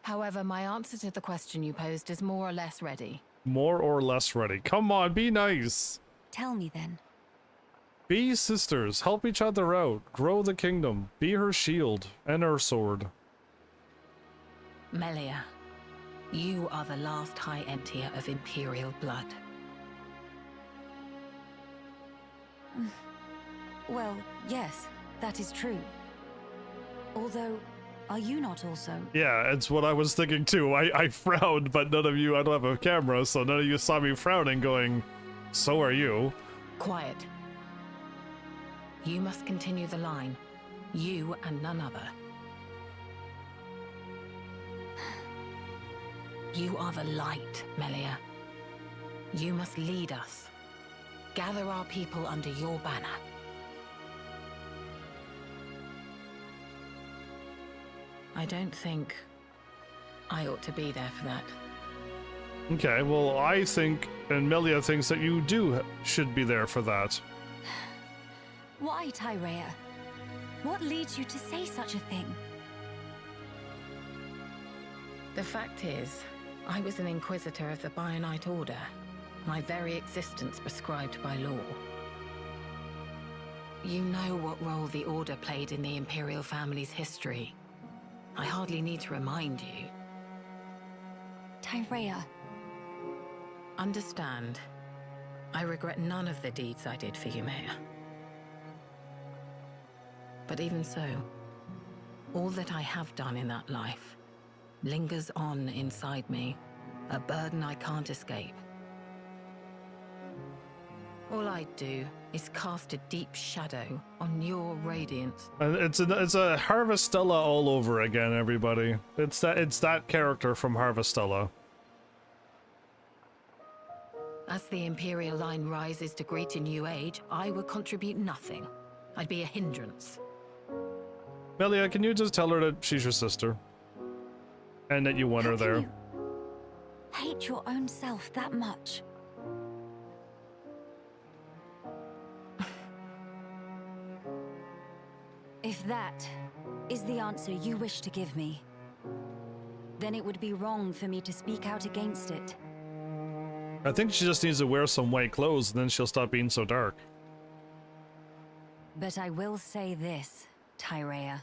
Speaker 7: However, my answer to the question you posed is more or less ready.
Speaker 1: More or less ready. Come on, be nice.
Speaker 6: Tell me then.
Speaker 1: Be sisters, help each other out, grow the kingdom, be her shield and her sword.
Speaker 7: Melia, you are the last High Entier of Imperial blood.
Speaker 6: Well, yes, that is true. Although, are you not also?
Speaker 1: Yeah, it's what I was thinking too. I frowned, but none of you, I don't have a camera, so none of you saw me frowning going, so are you.
Speaker 7: Quiet. You must continue the line. You and none other. You are the light, Melia. You must lead us. Gather our people under your banner. I don't think I ought to be there for that.
Speaker 1: Okay, well, I think, and Melia thinks that you should be there for that.
Speaker 6: Why, Tyrea? What leads you to say such a thing?
Speaker 7: The fact is, I was an Inquisitor of the Bionite Order, my very existence prescribed by law. You know what role the Order played in the Imperial family's history. I hardly need to remind you.
Speaker 6: Tyrea,
Speaker 7: Understand, I regret none of the deeds I did for you, Mayor. But even so, all that I have done in that life lingers on inside me, a burden I can't escape. All I do is cast a deep shadow on your radiance.
Speaker 1: And it's a Harvestella all over again, everybody. It's that character from Harvestella.
Speaker 7: As the Imperial line rises to greet a new age, I would contribute nothing. I'd be a hindrance.
Speaker 1: Melia, can you just tell her that she's your sister? And that you want her
Speaker 6: how can
Speaker 1: there?
Speaker 6: you hate your own self that much? If that is the answer you wish to give me, then it would be wrong for me to speak out against it.
Speaker 1: I think she just needs to wear some white clothes and then she'll stop being so dark.
Speaker 6: But I will say this, Tyrea.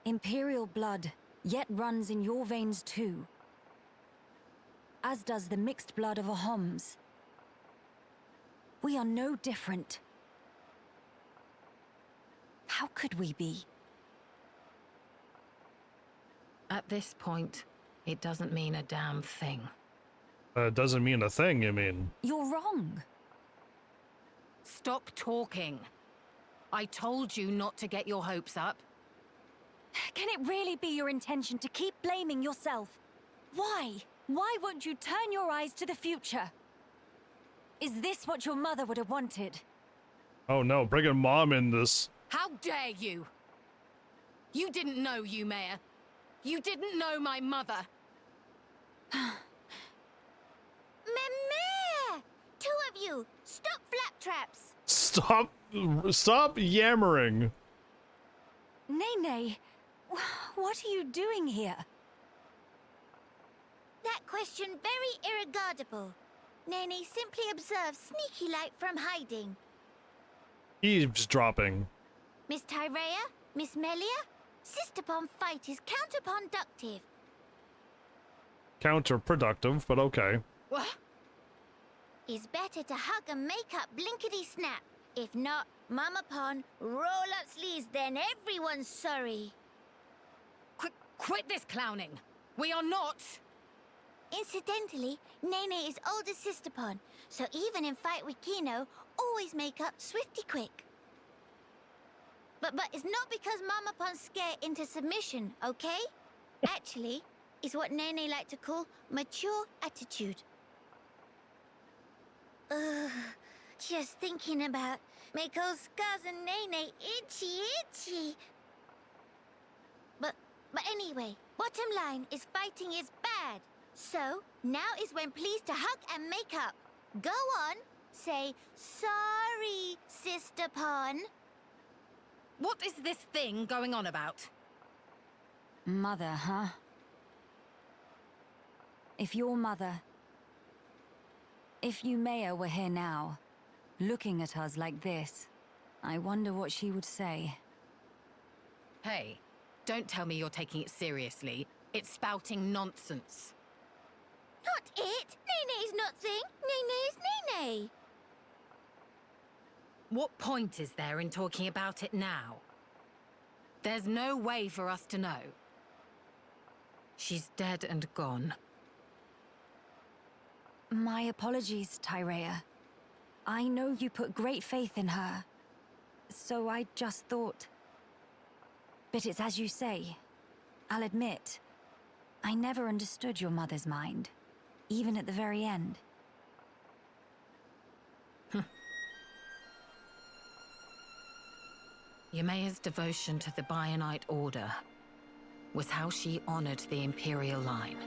Speaker 6: Imperial blood yet runs in your veins too. As does the mixed blood of a Homs. We are no different. How could we be?
Speaker 7: At this point, it doesn't mean a damn thing.
Speaker 1: Doesn't mean a thing, you mean?
Speaker 6: You're wrong.
Speaker 7: Stop talking. I told you not to get your hopes up.
Speaker 6: Can it really be your intention to keep blaming yourself? Why? Why won't you turn your eyes to the future? Is this what your mother would have wanted?
Speaker 1: Oh no, bringing mom in this.
Speaker 7: How dare you? You didn't know you, Mayor. You didn't know my mother.
Speaker 2: Meh! Two of you, stop flaptraps!
Speaker 1: Stop yammering.
Speaker 6: Nene, what are you doing here?
Speaker 2: That question very irregardable. Nene simply observes sneaky-like from hiding.
Speaker 1: Eavesdropping.
Speaker 2: Miss Tyrea, Miss Melia, Sister-pon fight is counterproductive.
Speaker 1: Counterproductive, but okay.
Speaker 7: What?
Speaker 2: It's better to hug and make up blinkety-snap. If not, Mama-pon, roll up sleeves, then everyone's sorry.
Speaker 7: Quit this clowning. We are not.
Speaker 2: Incidentally, Nene is older Sister-pon, so even in fight with Kino, always make up swifty quick. But it's not because Mama-pon scare into submission, okay? Actually, it's what Nene like to call mature attitude. Ugh, just thinking about make old scars and Nene itchy. But anyway, bottom line is fighting is bad. So, now is when pleased to hug and make up. Go on, say, sorry, Sister-pon.
Speaker 7: What is this thing going on about?
Speaker 6: Mother, huh? If your mother... If Yumea were here now, looking at us like this, I wonder what she would say.
Speaker 7: Hey, don't tell me you're taking it seriously. It's spouting nonsense.
Speaker 2: Not it! Nene is not thing. Nene is Nene.
Speaker 7: What point is there in talking about it now? There's no way for us to know. She's dead and gone.
Speaker 6: My apologies, Tyrea. I know you put great faith in her, so I just thought... But it's as you say. I'll admit, I never understood your mother's mind, even at the very end.
Speaker 7: Yumea's devotion to the Bionite Order was how she honored the Imperial line.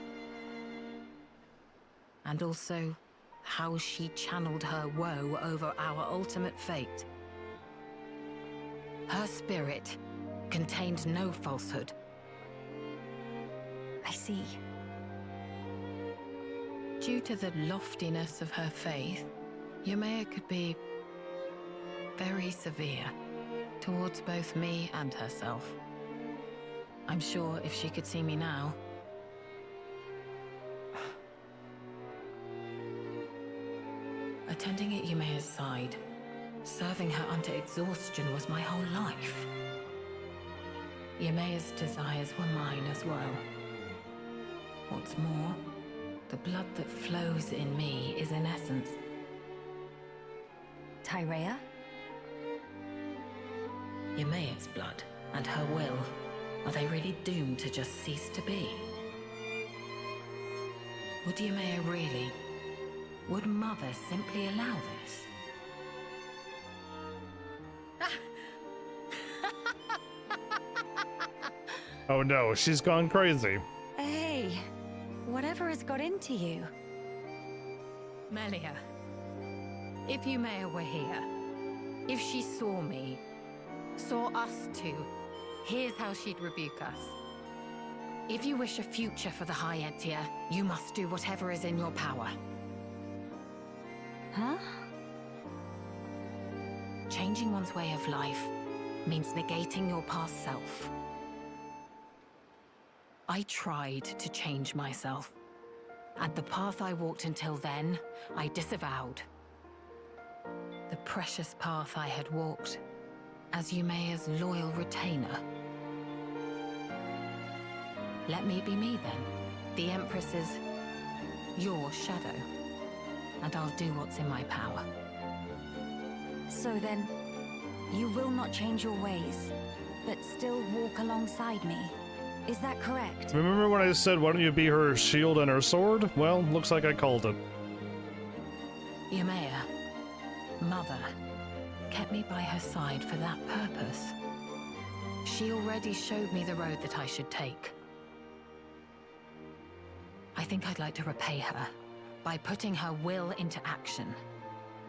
Speaker 7: And also, how she channeled her woe over our ultimate fate. Her spirit contained no falsehood.
Speaker 6: I see.
Speaker 7: Due to the loftiness of her faith, Yumea could be very severe towards both me and herself. I'm sure if she could see me now... Attending at Yumea's side, serving her unto exhaustion was my whole life. Yumea's desires were mine as well. What's more, the blood that flows in me is in essence...
Speaker 6: Tyrea?
Speaker 7: Yumea's blood and her will. Are they really doomed to just cease to be? Would Yumea really... Would Mother simply allow this?
Speaker 1: Oh no, she's gone crazy.
Speaker 6: Hey, whatever has got into you?
Speaker 7: Melia, if Yumea were here, if she saw me, saw us two, here's how she'd rebuke us. If you wish a future for the High Entia, you must do whatever is in your power.
Speaker 6: Huh?
Speaker 7: Changing one's way of life means negating your past self. I tried to change myself, and the path I walked until then, I disavowed. The precious path I had walked as Yumea's loyal retainer. Let me be me then, the Empress's, your shadow, and I'll do what's in my power.
Speaker 6: So then, you will not change your ways, but still walk alongside me. Is that correct?
Speaker 1: Remember when I said, why don't you be her shield and her sword? Well, looks like I called it.
Speaker 7: Yumea, Mother, kept me by her side for that purpose. She already showed me the road that I should take. I think I'd like to repay her by putting her will into action.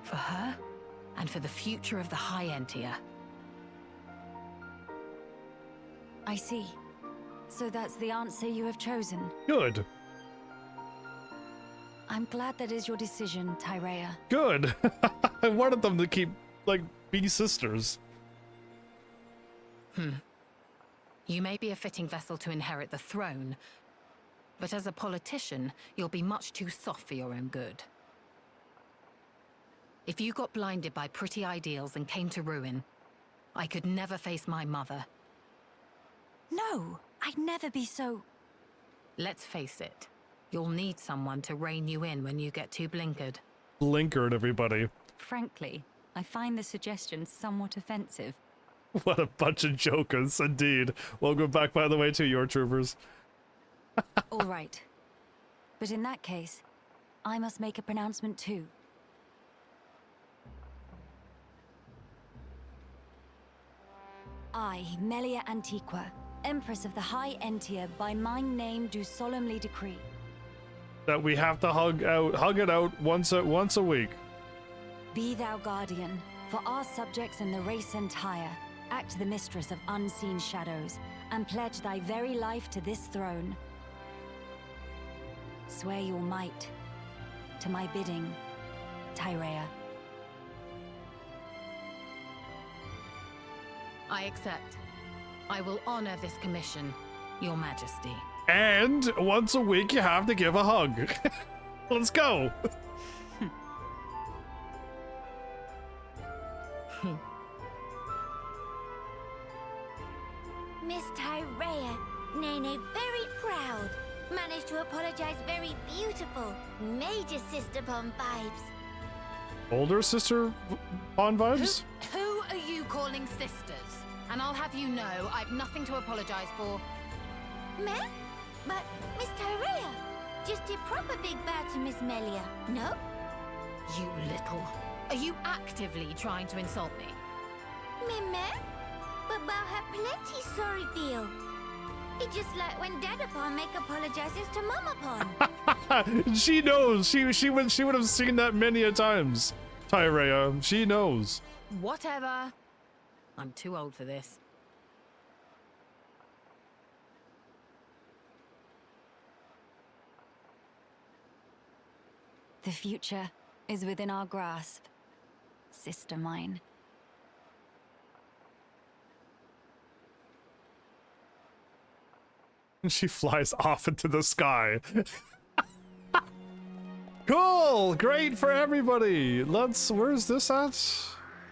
Speaker 7: For her, and for the future of the High Entia.
Speaker 6: I see. So that's the answer you have chosen.
Speaker 1: Good.
Speaker 6: I'm glad that is your decision, Tyrea.
Speaker 1: Good. I wanted them to keep, like, be sisters.
Speaker 7: You may be a fitting vessel to inherit the throne, but as a politician, you'll be much too soft for your own good. If you got blinded by pretty ideals and came to ruin, I could never face my mother.
Speaker 6: No, I'd never be so...
Speaker 7: Let's face it, you'll need someone to rein you in when you get too blinkered.
Speaker 1: Blinkered, everybody.
Speaker 6: Frankly, I find the suggestion somewhat offensive.
Speaker 1: What a bunch of jokers, indeed. Welcome back, by the way, to your troopers.
Speaker 6: All right. But in that case, I must make a pronouncement too. I, Melia Antiqua, Empress of the High Entia, by my name do solemnly decree
Speaker 1: That we have to hug it out once a week.
Speaker 6: Be thou guardian, for our subjects and the race entire. Act the mistress of unseen shadows, and pledge thy very life to this throne. Swear your might, to my bidding, Tyrea.
Speaker 7: I accept. I will honor this commission, Your Majesty.
Speaker 1: And once a week, you have to give a hug. Let's go.
Speaker 2: Miss Tyrea, Nene very proud. Managed to apologize very beautiful. Major sister bomb vibes.
Speaker 1: Older sister on vibes?
Speaker 7: Who are you calling sisters? And I'll have you know, I've nothing to apologize for.
Speaker 2: Meh? But Miss Tyrea, just a proper big bow to Miss Melia, no?
Speaker 7: You little... Are you actively trying to insult me?
Speaker 2: Meh? But Bao had plenty sorry feel. It's just like when Dadapon make apologizes to Mamapon.
Speaker 1: She knows. She would have seen that many a times. Tyrea, she knows.
Speaker 7: Whatever. I'm too old for this.
Speaker 6: The future is within our grasp, sister mine.
Speaker 1: And she flies off into the sky. Cool! Great for everybody! Where's this at?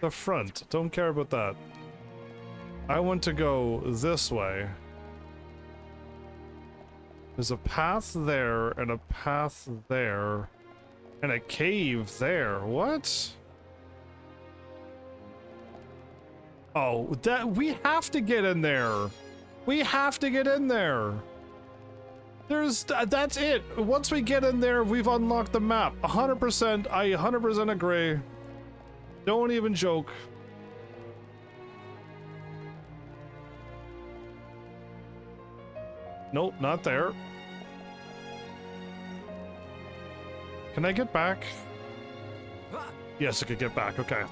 Speaker 1: The front. Don't care about that. I want to go this way. There's a path there, and a path there, and a cave there. What? Oh, we have to get in there. We have to get in there. That's it. Once we get in there, we've unlocked the map. 100%. I 100% agree. Don't even joke. Nope, not there. Can I get back? Yes, I could get back. Okay.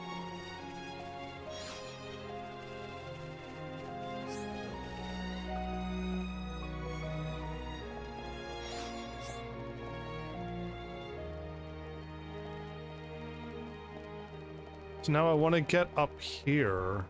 Speaker 1: So now I want to get up here.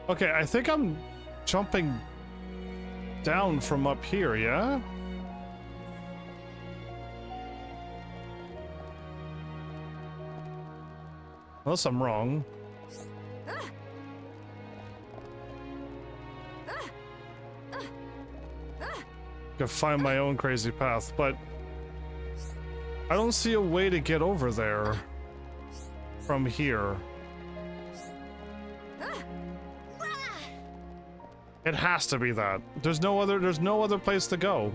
Speaker 1: Okay, I think I'm jumping down from up here, yeah? Unless I'm wrong. Could find my own crazy path, but I don't see a way to get over there from here. It has to be that. There's no other place to go.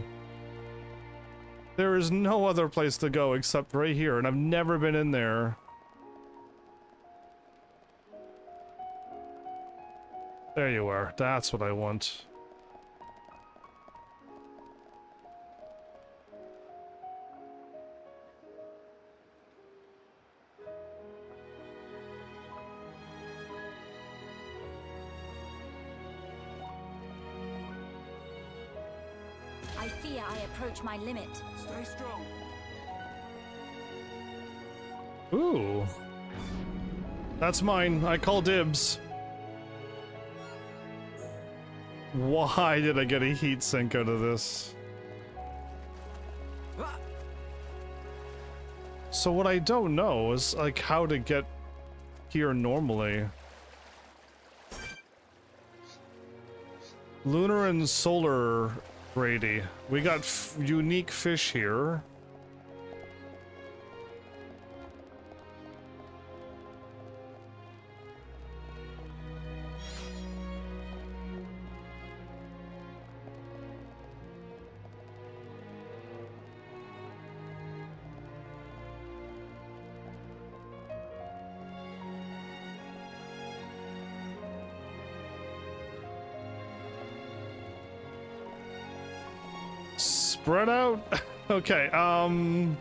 Speaker 1: There is no other place to go except right here, and I've never been in there. There you are. That's what I want.
Speaker 6: fear I approach my limit.
Speaker 3: Stay strong.
Speaker 1: Ooh. That's mine. I call dibs. Why did I get a heat sink out of this? So what I don't know is like how to get here normally. Lunar and solar Brady. We got unique fish here. Spread out? Okay, no,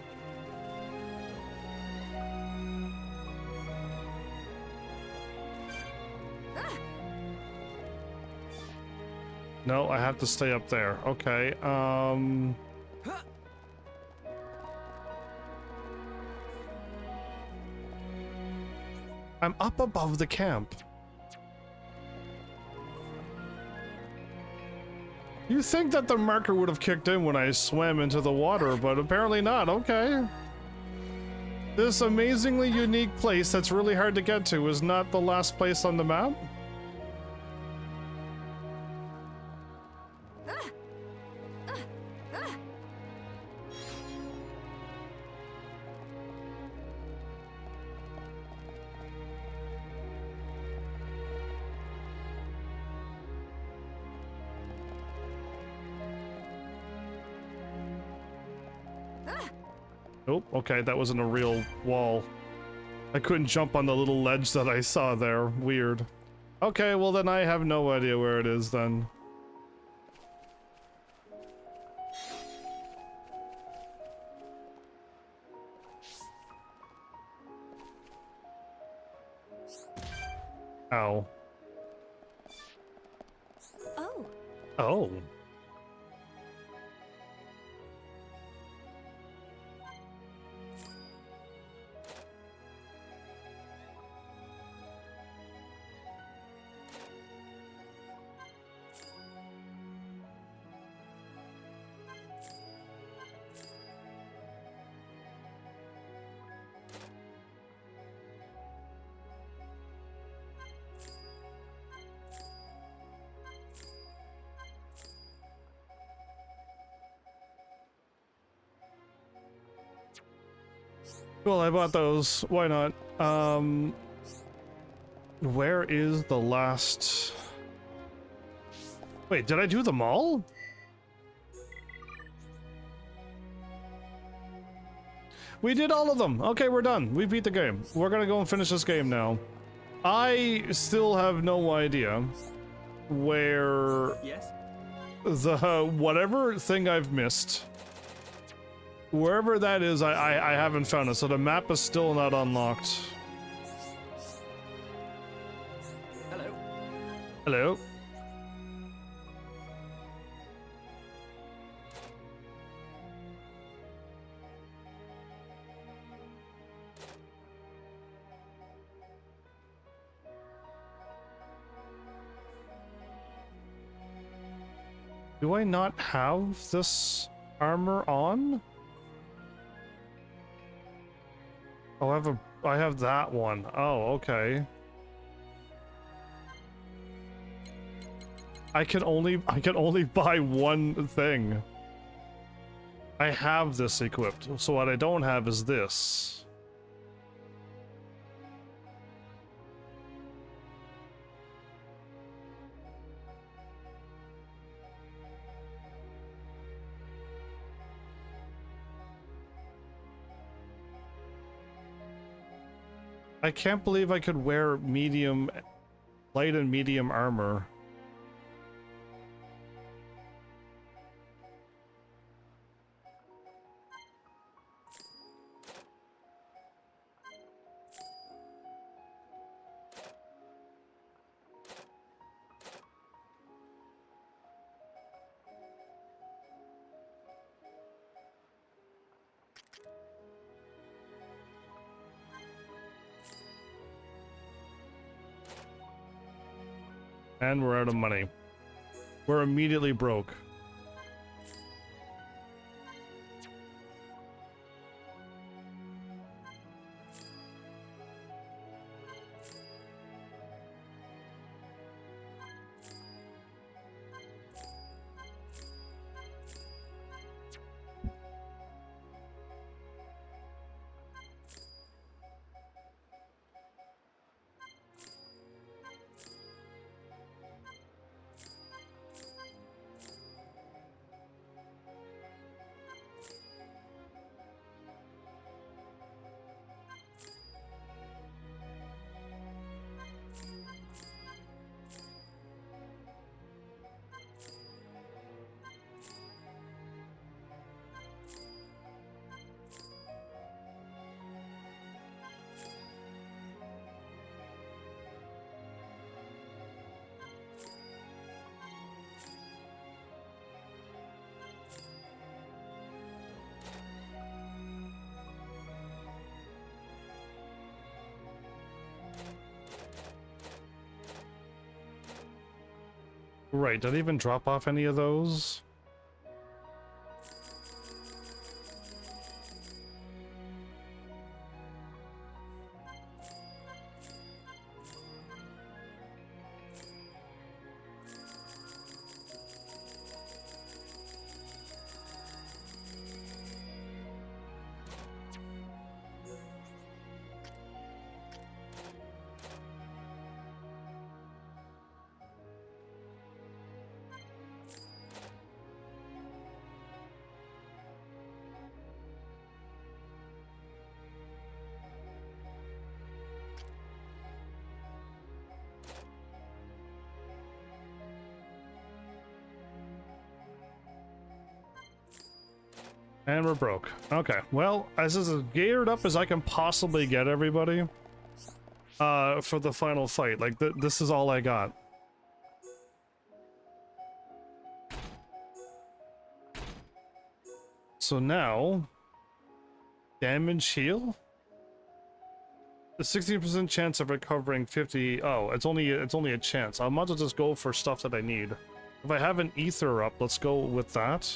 Speaker 1: I have to stay up there. Okay, I'm up above the camp. You think that the marker would have kicked in when I swam into the water, but apparently not. Okay. This amazingly unique place that's really hard to get to is not the last place on the map? Nope, okay, that wasn't a real wall. I couldn't jump on the little ledge that I saw there. Weird. Okay, well then I have no idea where it is then. Ow.
Speaker 6: Oh.
Speaker 1: Oh. Well, I bought those. Why not? Where is the last... Wait, did I do them all? We did all of them. Okay, we're done. We beat the game. We're gonna go and finish this game now. I still have no idea where
Speaker 3: Yes?
Speaker 1: the whatever thing I've missed. Wherever that is, I haven't found it, so the map is still not unlocked.
Speaker 3: Hello.
Speaker 1: Hello? Do I not have this armor on? Oh, I have that one. Oh, okay. I can only buy one thing. I have this equipped, so what I don't have is this. I can't believe I could wear medium, light and medium armor. And we're out of money. We're immediately broke. Right, did I even drop off any of those? And we're broke. Okay, well, as geared up as I can possibly get everybody for the final fight. Like, this is all I got. So now, damage heal? The 60% chance of recovering 50. Oh, it's only a chance. I might as well just go for stuff that I need. If I have an ether up, let's go with that.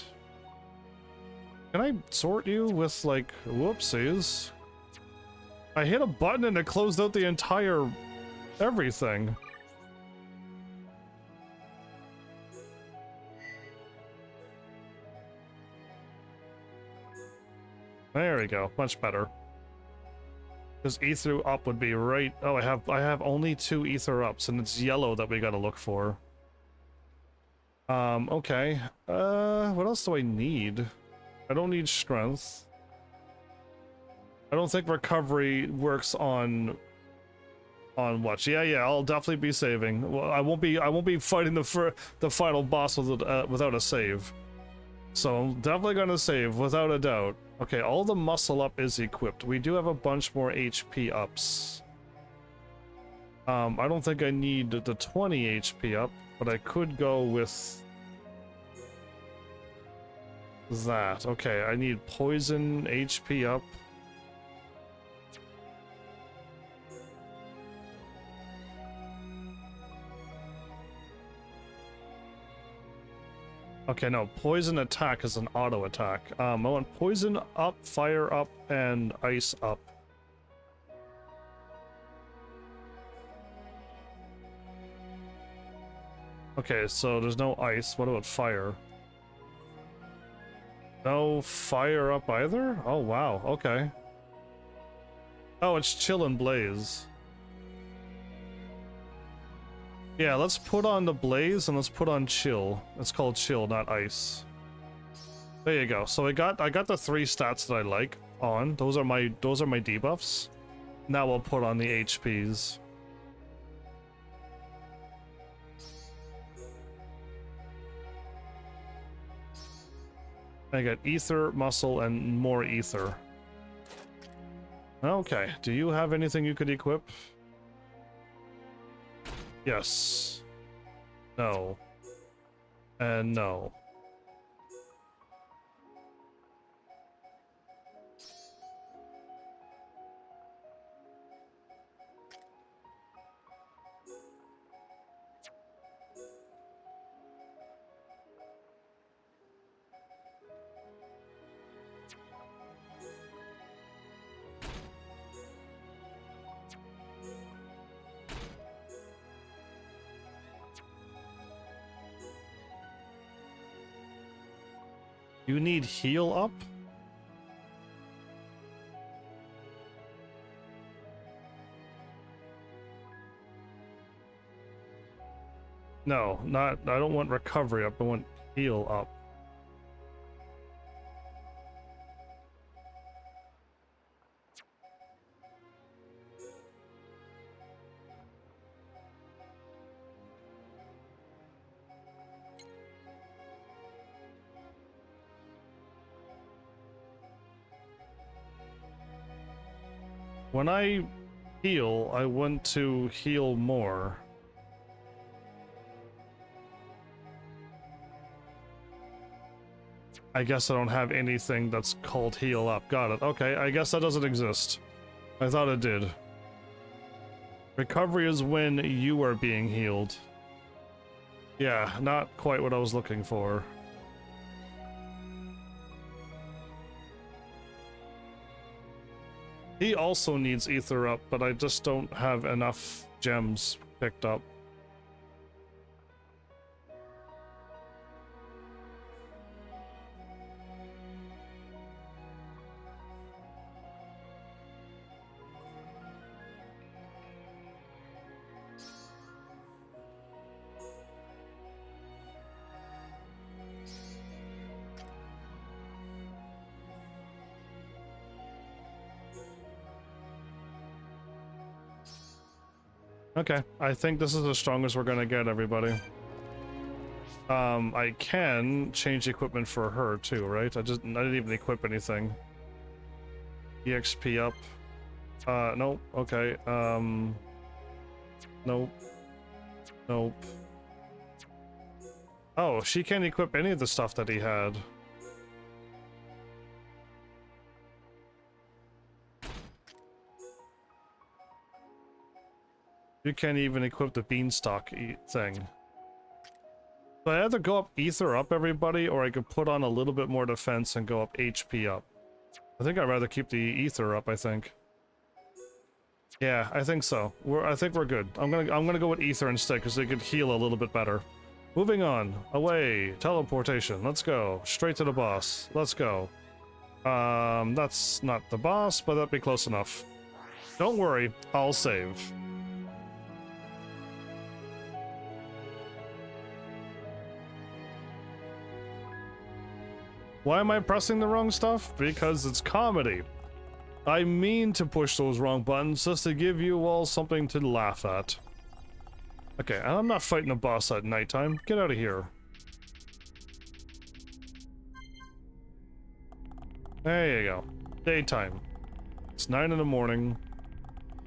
Speaker 1: Can I sort you with, like, whoopsies? I hit a button and it closed out the entire everything. There we go, much better. Because ether up would be right. Oh, I have only 2 ether ups, and it's yellow that we gotta look for. Okay. What else do I need? I don't need strength. I don't think recovery works on what? Yeah, I'll definitely be saving. Well, I won't be fighting the final boss without a save. So I'm definitely gonna save without a doubt. Okay, all the muscle up is equipped. We do have a bunch more HP ups. I don't think I need the 20 HP up, but I could go with that. Okay, I need poison HP up. Okay, no, poison attack is an auto attack. I want poison up, fire up, and ice up. Okay, so there's no ice. What about fire? No fire up either? Oh, wow. Okay. Oh, it's chill and blaze. Yeah, let's put on the blaze and let's put on chill. It's called chill, not ice. There you go. So I got the 3 stats that I like on. Those are my debuffs. Now we'll put on the HPs. I got ether, muscle, and more ether. Okay, do you have anything you could equip? Yes. No. And no. You need heal up? No, not, I don't want recovery up, I want heal up. When I heal, I want to heal more. I guess I don't have anything that's called heal up. Got it. Okay, I guess that doesn't exist. I thought it did. Recovery is when you are being healed. Yeah, not quite what I was looking for. He also needs ether up, but I just don't have enough gems picked up. Okay, I think this is the strongest we're gonna get, everybody. I can change equipment for her too, right? I didn't even equip anything. EXP up. Nope, okay, nope. Nope. Oh, she can't equip any of the stuff that he had. You can't even equip the beanstalk thing. So I either go up ether up, everybody, or I could put on a little bit more defense and go up HP up. I think I'd rather keep the ether up, I think. Yeah, I think so. I think we're good. I'm gonna go with ether instead, because they could heal a little bit better. Moving on. Away. Teleportation. Let's go. Straight to the boss. Let's go. That's not the boss, but that'd be close enough. Don't worry, I'll save. Why am I pressing the wrong stuff? Because it's comedy. I mean to push those wrong buttons just to give you all something to laugh at. Okay, and I'm not fighting a boss at nighttime. Get out of here. There you go. Daytime. It's 9 in the morning.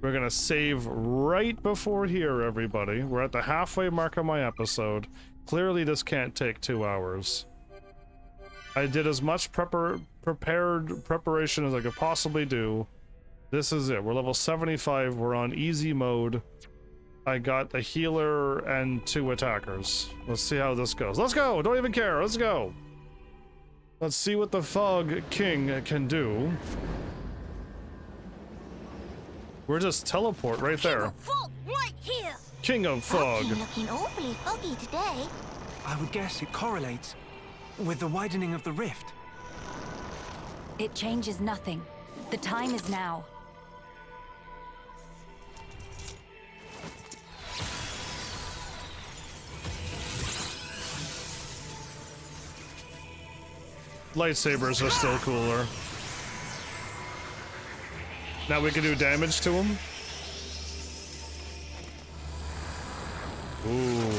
Speaker 1: We're gonna save right before here, everybody. We're at the halfway mark of my episode. Clearly this can't take 2 hours. I did as much preparation as I could possibly do. This is it. We're level 75. We're on easy mode. I got a healer and 2 attackers. Let's see how this goes. Let's go! Don't even care. Let's go! Let's see what the Fog King can do. We're just teleport right there.
Speaker 2: King of Fog, right here.
Speaker 1: King of Fog.
Speaker 2: Looking awfully foggy today.
Speaker 3: I would guess it correlates with the widening of the rift.
Speaker 6: It changes nothing. The time is now.
Speaker 1: Lightsabers are still cooler. Now we can do damage to him. Ooh.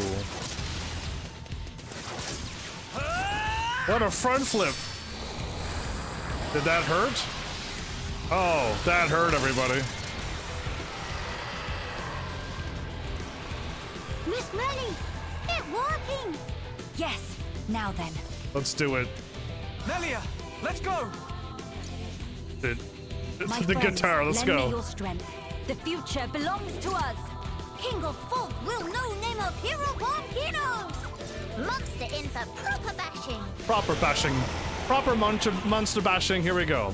Speaker 1: What a front flip! Did that hurt? Oh, that hurt, everybody.
Speaker 2: Miss Melly, it's working.
Speaker 6: Yes, now then.
Speaker 1: Let's do it.
Speaker 3: Melia, let's go!
Speaker 6: My
Speaker 1: The
Speaker 6: friends,
Speaker 1: guitar, let's
Speaker 6: lend me
Speaker 1: go.
Speaker 6: your strength. The future belongs to us.
Speaker 2: King of Fog will no name of hero bomb hero. Monster in for proper bashing.
Speaker 1: Proper bashing. Proper monster bashing, here we go.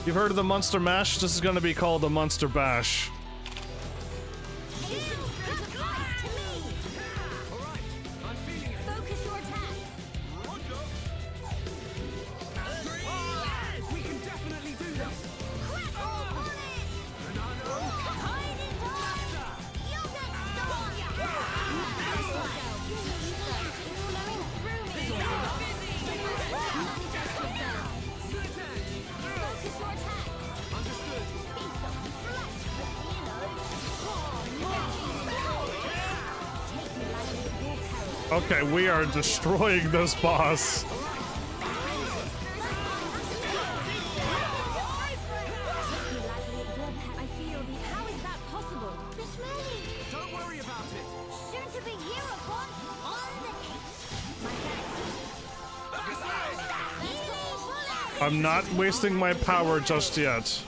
Speaker 1: You've heard of the Monster Mash? This is gonna be called the Monster Bash.
Speaker 2: Focus your attacks.
Speaker 1: Okay, we are destroying this boss.
Speaker 2: I feel the. How is that possible? Miss May!
Speaker 3: Don't worry about it.
Speaker 2: Soon to be hero born on the case.
Speaker 1: I'm not wasting my power just yet.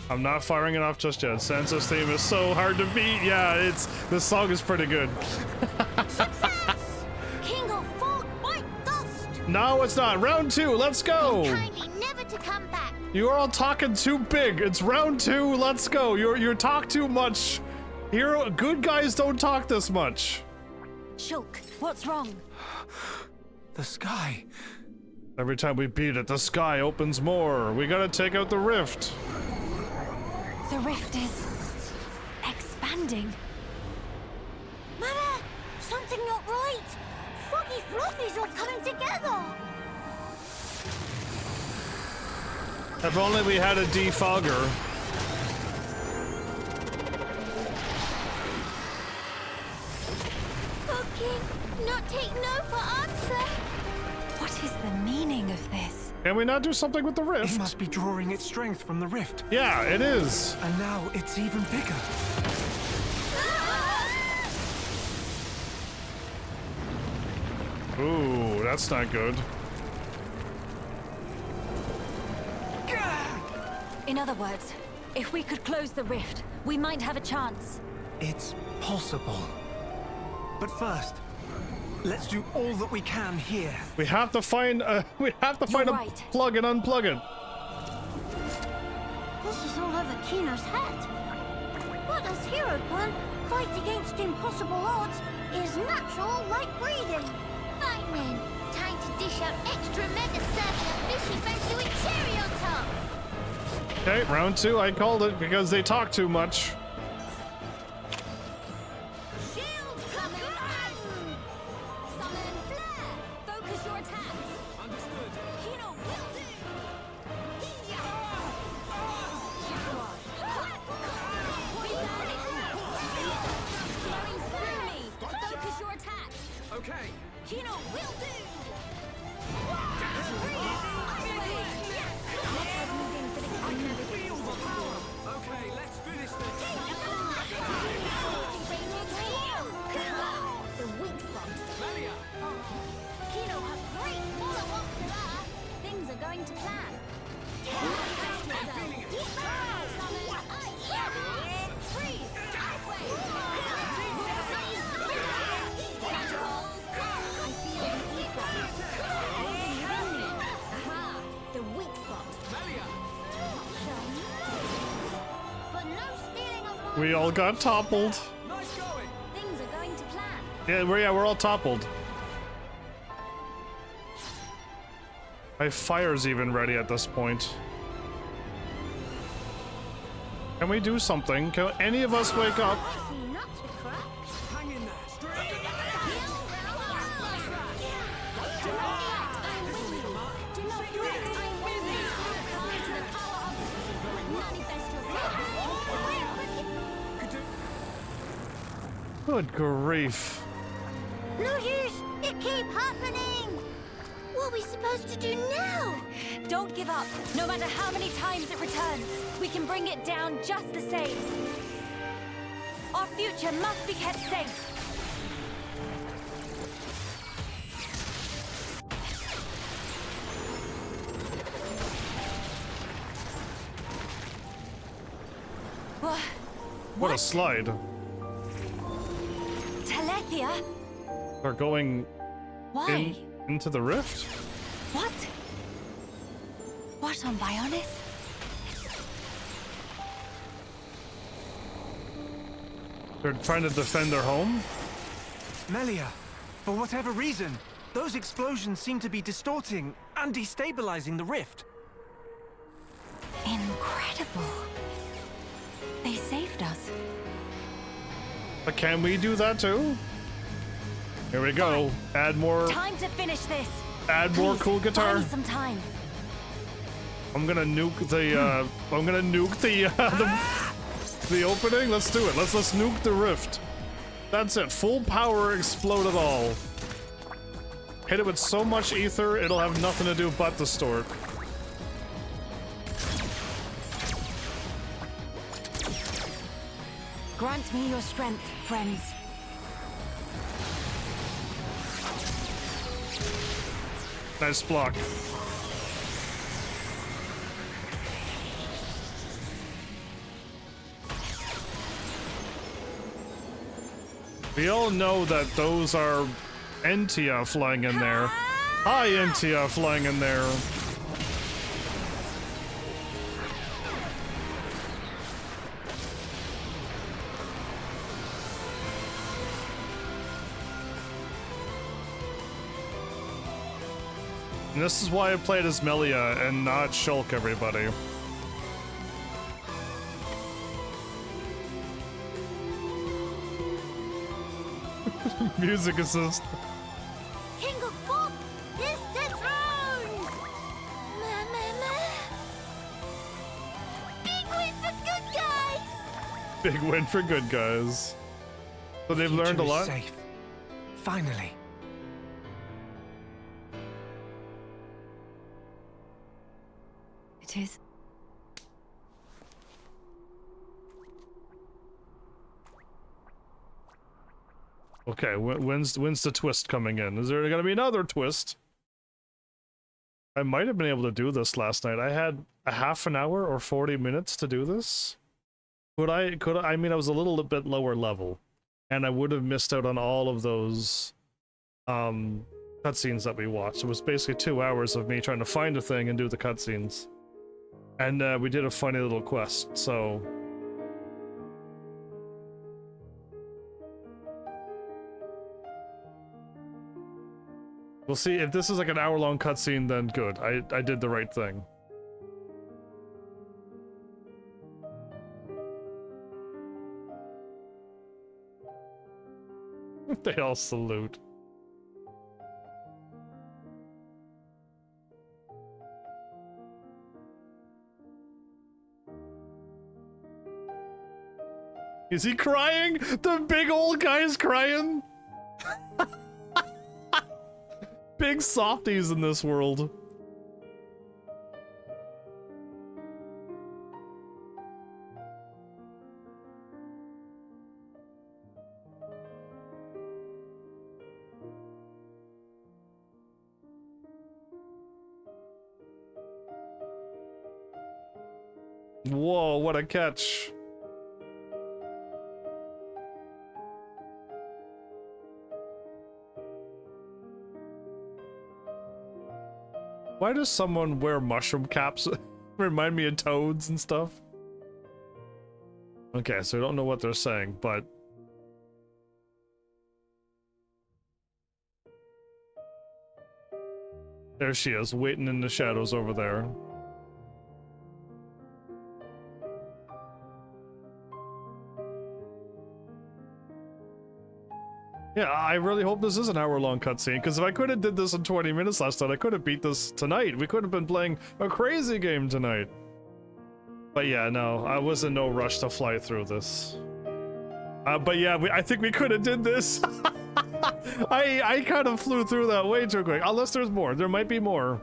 Speaker 1: I'm not firing it off just yet. Sansa's theme is so hard to beat. Yeah, this song is pretty good.
Speaker 2: King of Fog, white dust.
Speaker 1: No, it's not. Round 2, let's go.
Speaker 2: Kindly never to come back.
Speaker 1: You are all talking too big. It's round 2, let's go. You talk too much. Good guys don't talk this much.
Speaker 6: Shulk, what's wrong?
Speaker 3: The sky.
Speaker 1: Every time we beat it, the sky opens more. We gotta take out the rift.
Speaker 6: The rift is expanding.
Speaker 2: Mama, something not right. Foggy Fluffies all coming together.
Speaker 1: If only we had a defogger.
Speaker 2: Okay, not take no for answer.
Speaker 6: What is the meaning of this?
Speaker 1: Can we not do something with the
Speaker 3: It
Speaker 1: rift?
Speaker 3: must be drawing its strength from the rift.
Speaker 1: Yeah, it is.
Speaker 3: And now it's even bigger.
Speaker 1: Ooh, that's not good.
Speaker 6: In other words, if we could close the rift, we might have a chance.
Speaker 3: It's possible. But first, let's do all that we can here.
Speaker 1: We have to find a
Speaker 6: right.
Speaker 1: plug and unplug it.
Speaker 2: This is all over Kino's hat. What does Hero One fight against impossible odds is natural like breathing. Fine then, time to dish out extra mega circular fishy fancy with cherry on top.
Speaker 1: Okay, round 2, I called it because they talk too much.
Speaker 2: Shield coming on! Summon flare! Focus your attacks!
Speaker 3: Understood.
Speaker 2: Kino will do! Flowing through me! Focus your attacks!
Speaker 3: Okay.
Speaker 2: Kino will do!
Speaker 3: Okay, let's finish this.
Speaker 2: The weak spot.
Speaker 3: Melia!
Speaker 2: Kino, a great follow-up to that. Things are going to plan.
Speaker 3: I'm feeling it.
Speaker 2: Summon ice. Freeze. Ice wave. I feel the ether. Aha, the weak spot.
Speaker 3: Melia!
Speaker 2: But no stealing of my
Speaker 1: We all got toppled.
Speaker 3: Nice going.
Speaker 2: things are going to plan.
Speaker 1: Yeah, we're all toppled. My fire's even ready at this point. Can we do something? Can any of us wake up?
Speaker 2: I see nuts to crack.
Speaker 3: Hang in there. Straight.
Speaker 1: Good grief.
Speaker 2: No use! It keep happening! What are we supposed to do now?
Speaker 6: Don't give up, no matter how many times it returns. We can bring it down just the same. Our future must be kept safe.
Speaker 1: What a slide.
Speaker 6: Telethia?
Speaker 1: They're going
Speaker 6: Why?
Speaker 1: into the rift?
Speaker 6: What? What on Bionis?
Speaker 1: They're trying to defend their home?
Speaker 3: Melia, for whatever reason, those explosions seem to be distorting and destabilizing the rift.
Speaker 6: Incredible. They saved us.
Speaker 1: But can we do that too? Here we go. Add more.
Speaker 6: Time to finish this.
Speaker 1: Add more
Speaker 6: Please,
Speaker 1: cool guitar.
Speaker 6: buy me some time.
Speaker 1: I'm gonna nuke the. I'm gonna nuke the opening. Let's do it. Let's nuke the rift. That's it. Full power, explode it all. Hit it with so much ether, it'll have nothing to do but distort.
Speaker 6: Grant me your strength, friends.
Speaker 1: Nice block. We all know that those are Entia flying in there. Hi, Entia flying in there. And this is why I played as Melia and not Shulk, everybody. Music assist.
Speaker 2: King of Pop is dethroned! Big win for good guys!
Speaker 1: Big win for good guys. So they've learned a
Speaker 3: Future is
Speaker 1: lot.
Speaker 3: Safe. Finally.
Speaker 6: It is.
Speaker 1: Okay, when's the twist coming in? Is there gonna be another twist? I might have been able to do this last night. I had a half an hour or 40 minutes to do this. I mean, I was a little bit lower level, and I would have missed out on all of those cutscenes that we watched. It was basically 2 hours of me trying to find a thing and do the cutscenes. And we did a funny little quest, so... We'll see. If this is like an hour-long cutscene, then good. I did the right thing. They all salute. Is he crying? The big old guy is crying? Big softies in this world. Whoa, what a catch. Why does someone wear mushroom caps? Remind me of toads and stuff. Okay, so I don't know what they're saying, but... There she is, waiting in the shadows over there. Yeah, I really hope this is an hour-long cutscene, because if I could have did this in 20 minutes last night, I could have beat this tonight. We could have been playing a crazy game tonight. But yeah, no, I was in no rush to fly through this. But yeah, I think we could have did this. I kind of flew through that way too quick, unless there's more. There might be more.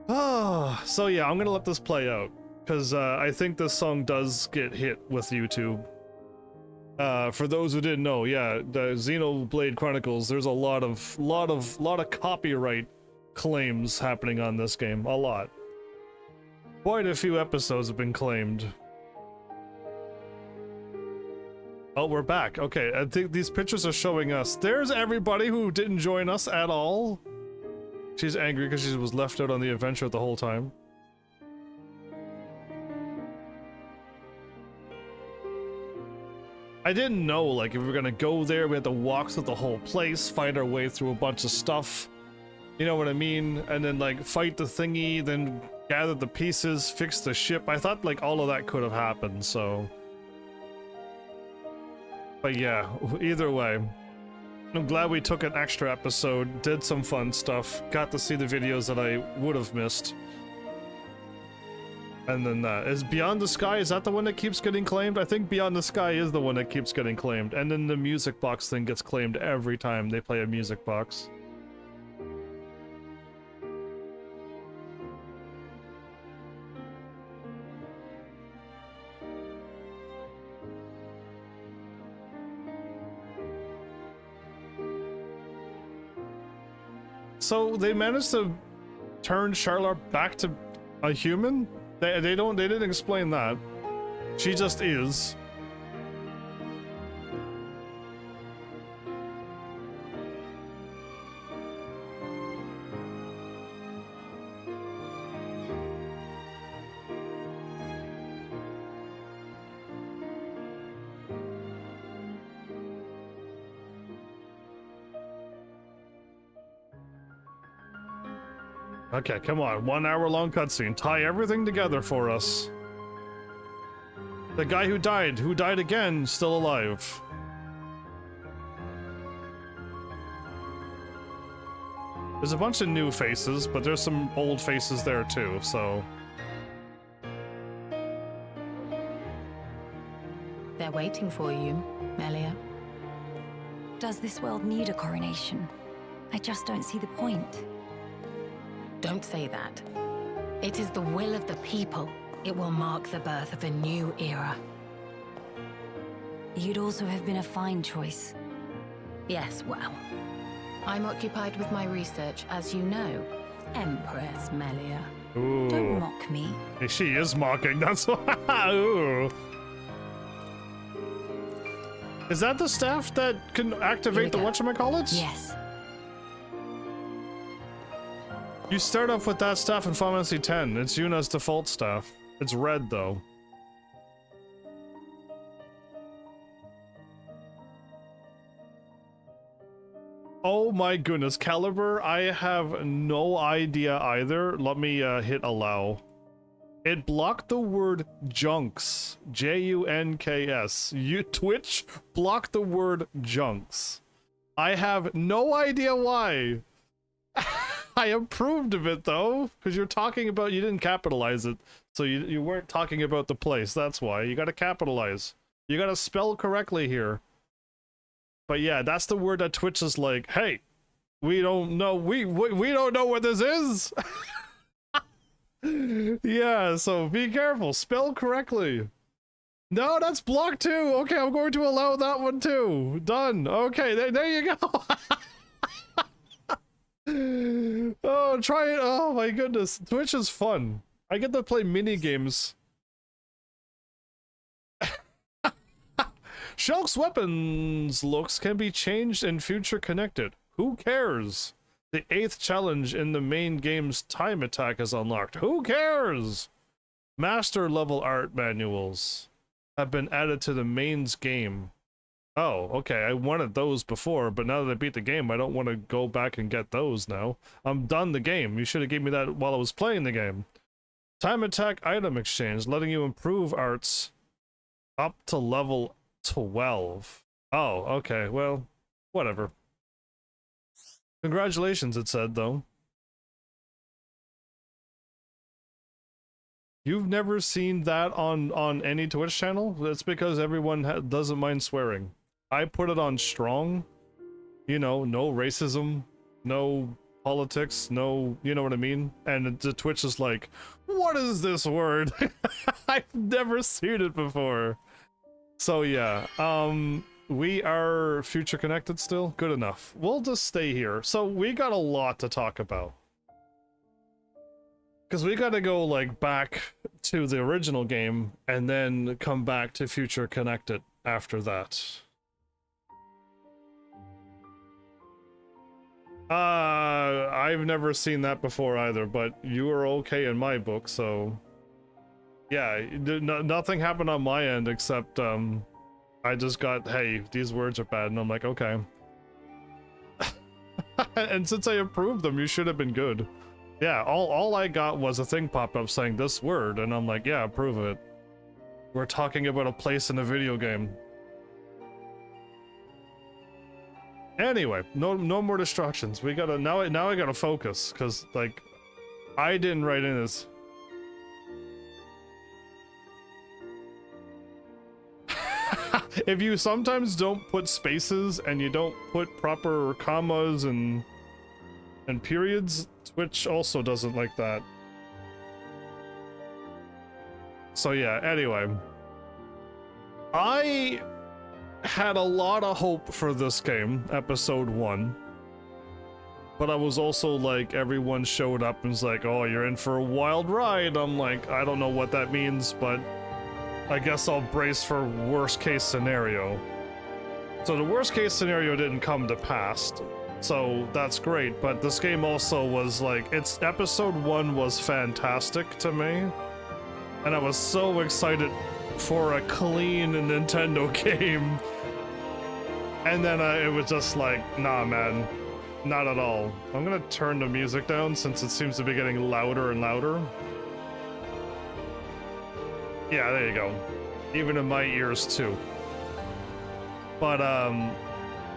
Speaker 1: So yeah, I'm gonna let this play out, because I think this song does get hit with YouTube. For those who didn't know, yeah, the Xenoblade Chronicles, there's a lot of copyright claims happening on this game. A lot. Quite a few episodes have been claimed. Oh, we're back. Okay, I think these pictures are showing us. There's everybody who didn't join us at all. She's angry because she was left out on the adventure the whole time. I didn't know, like, if we were gonna go there, we had to walk through the whole place, find our way through a bunch of stuff. You know what I mean? And then, like, fight the thingy, then gather the pieces, fix the ship. I thought, like, all of that could have happened, so... But yeah, either way. I'm glad we took an extra episode, did some fun stuff, got to see the videos that I would have missed. And then is Beyond the Sky, is that the one that keeps getting claimed? I think Beyond the Sky is the one that keeps getting claimed. And then the music box thing gets claimed every time they play a music box. So they managed to turn Charlotte back to a human? They didn't explain that. She just is. Okay, come on. 1 hour long cutscene. Tie everything together for us. The guy who died again, still alive. There's a bunch of new faces, but there's some old faces there too, so...
Speaker 7: They're waiting for you, Melia.
Speaker 6: Does this world need a coronation? I just don't see the point.
Speaker 7: Don't say that. It is the will of the people. It will mark the birth of a new era.
Speaker 6: You'd also have been a fine choice.
Speaker 7: Yes, well. I'm occupied with my research, as you know. Empress Melia.
Speaker 1: Ooh.
Speaker 6: Don't mock me.
Speaker 1: She is mocking, that's why. Ooh. Is that the staff that can activate the whatchamacallit?
Speaker 6: Yes.
Speaker 1: You start off with that staff in Final Fantasy X. It's Yuna's default staff. It's red, though. Oh my goodness, Caliber, I have no idea either. Let me hit allow. It blocked the word junks. Junks. Twitch blocked the word junks. I have no idea why. I approved of it though, because you're talking about, you didn't capitalize it, so you weren't talking about the place. That's why you got to capitalize. You got to spell correctly here. But yeah, that's the word that Twitch is like, hey, we don't know, we don't know what this is. Yeah, so be careful, spell correctly. No, that's blocked too. Okay, I'm going to allow that one too. Done. Okay, there you go. Oh, try it. Oh my goodness. Twitch is fun. I get to play mini games. Shulk's weapons looks can be changed and future connected. Who cares? The 8th challenge in the main game's time attack is unlocked. Who cares? Master level art manuals have been added to the main's game. Oh, okay, I wanted those before, but now that I beat the game, I don't want to go back and get those now. I'm done the game. You should have given me that while I was playing the game. Time attack item exchange, letting you improve arts up to level 12. Oh, okay, well, whatever. Congratulations, it said, though. You've never seen that on any Twitch channel? That's because everyone doesn't mind swearing. I put it on strong, you know, no racism, no politics, no, you know what I mean? And the Twitch is like, what is this word? I've never seen it before. So yeah, we are future connected still? Good enough. We'll just stay here. So we got a lot to talk about. Because we gotta go, like, back to the original game, and then come back to future connected after that. I've never seen that before either, but you were okay in my book, so... Yeah, nothing happened on my end except, I just got, hey, these words are bad, and I'm like, okay. And since I approved them, you should have been good. Yeah, all I got was a thing pop up saying this word, and I'm like, yeah, approve of it. We're talking about a place in a video game. Anyway, no more distractions. We gotta now I gotta focus, cause like I didn't write in this. if you sometimes don't put spaces and you don't put proper commas and periods, Twitch also doesn't like that. So yeah, anyway. I had a lot of hope for this game, episode 1. But I was also like, everyone showed up and was like, oh, you're in for a wild ride. I'm like, I don't know what that means, but I guess I'll brace for worst case scenario. So the worst case scenario didn't come to pass, so that's great, but this game also was like, its episode 1 was fantastic to me, and I was so excited for a clean Nintendo game, and then it was just like, nah man, not at all. I'm gonna turn the music down since it seems to be getting louder and louder. Yeah, there you go. Even in my ears too. But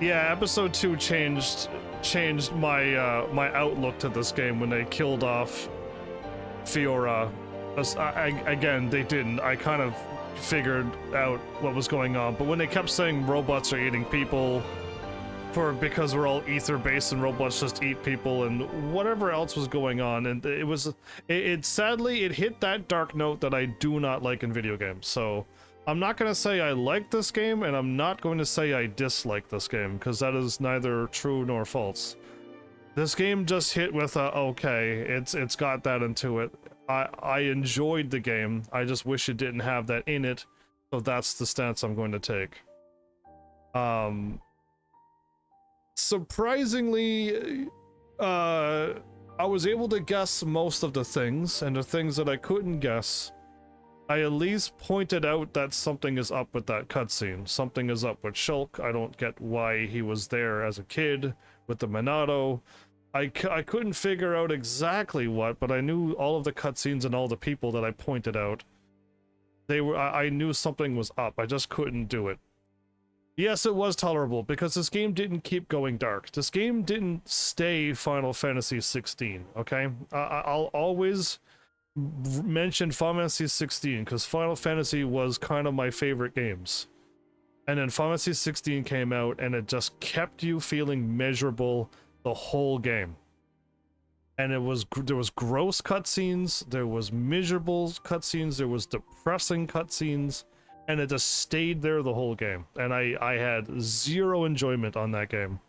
Speaker 1: yeah, episode 2 changed my my outlook to this game when they killed off Fiora. Again, they didn't. I kind of figured out what was going on, but when they kept saying robots are eating people because we're all ether based and robots just eat people and whatever else was going on, and it sadly hit that dark note that I do not like in video games. So I'm not going to say I like this game, and I'm not going to say I dislike this game, because that is neither true nor false. This game just hit with a, okay, it's got that into it. I enjoyed the game, I just wish it didn't have that in it, so that's the stance I'm going to take. Surprisingly, I was able to guess most of the things, and the things that I couldn't guess, I at least pointed out that something is up with that cutscene. Something is up with Shulk. I don't get why he was there as a kid with the Monado. I couldn't figure out exactly what, but I knew all of the cutscenes and all the people that I pointed out. I knew something was up. I just couldn't do it. Yes, it was tolerable, because this game didn't keep going dark. This game didn't stay Final Fantasy 16, okay? I'll always mention Final Fantasy 16, because Final Fantasy was kind of my favorite games. And then Final Fantasy 16 came out, and it just kept you feeling miserable the whole game. And there was gross cutscenes, there was miserable cutscenes, there was depressing cutscenes, and it just stayed there the whole game, and I had zero enjoyment on that game.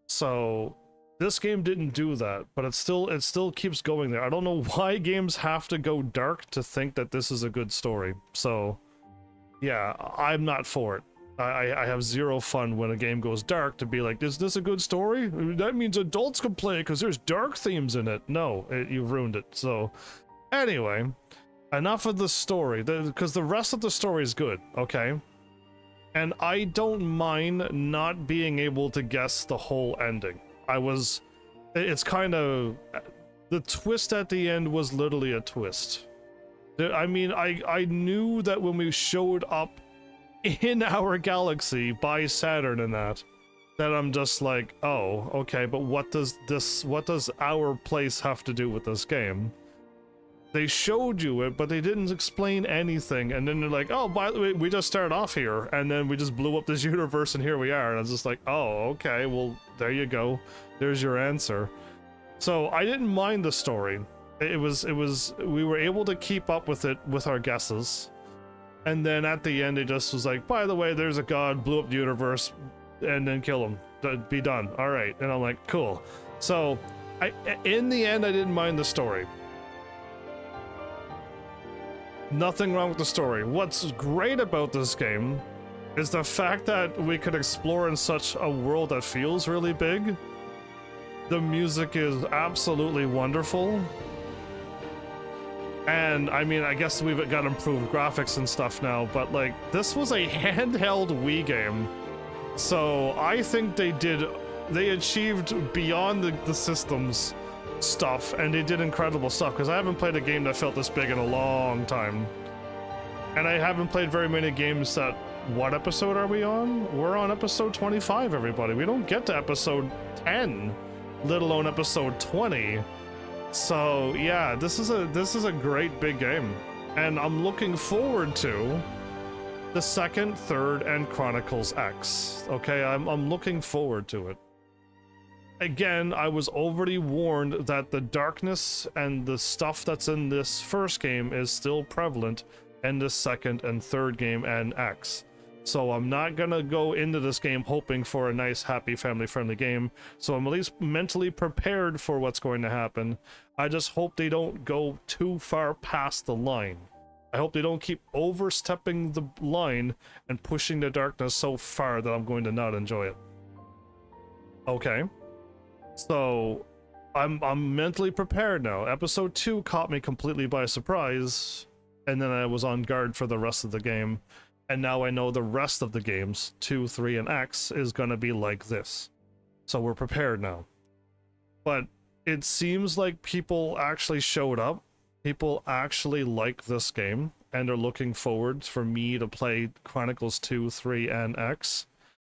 Speaker 1: So this game didn't do that, but it still keeps going there. I don't know why games have to go dark to think that this is a good story. So yeah, I'm not for it. I have zero fun when a game goes dark to be like, is this a good story? That means adults can play it because there's dark themes in it. No, you've ruined it. So anyway, enough of the story, because the rest of the story is good, okay? And I don't mind not being able to guess the whole ending. It's kind of, the twist at the end was literally a twist. I mean, I knew that when we showed up in our galaxy by Saturn and that I'm just like, oh, okay, but what does our place have to do with this game? They showed you it, but they didn't explain anything, and then they're like, oh, by the way, we just started off here, and then we just blew up this universe, and here we are, and I was just like, oh, okay, well, there you go. There's your answer. So I didn't mind the story. We were able to keep up with it with our guesses, and then at the end, it just was like, by the way, there's a god, blew up the universe, and then kill him. Be done. All right. And I'm like, cool. So in the end, I didn't mind the story. Nothing wrong with the story. What's great about this game is the fact that we could explore in such a world that feels really big. The music is absolutely wonderful. And I mean, I guess we've got improved graphics and stuff now, but like, this was a handheld Wii game. So I think they achieved beyond the systems stuff, and they did incredible stuff, because I haven't played a game that felt this big in a long time. And I haven't played very many games that... What episode are we on? We're on episode 25, everybody. We don't get to episode 10, let alone episode 20. So yeah, this is a great big game, and I'm looking forward to the second, third, and Chronicles X. Okay, I'm looking forward to it. Again, I was already warned that the darkness and the stuff that's in this first game is still prevalent in the second and third game and X. So I'm not gonna go into this game hoping for a nice, happy, family-friendly game. So I'm at least mentally prepared for what's going to happen. I just hope they don't go too far past the line. I hope they don't keep overstepping the line and pushing the darkness so far that I'm going to not enjoy it. Okay. So I'm mentally prepared now. Episode 2 caught me completely by surprise, and then I was on guard for the rest of the game. And now I know the rest of the games, 2, 3, and X, is gonna be like this. So we're prepared now. But it seems like people actually showed up. People actually like this game, and are looking forward for me to play Chronicles 2, 3, and X.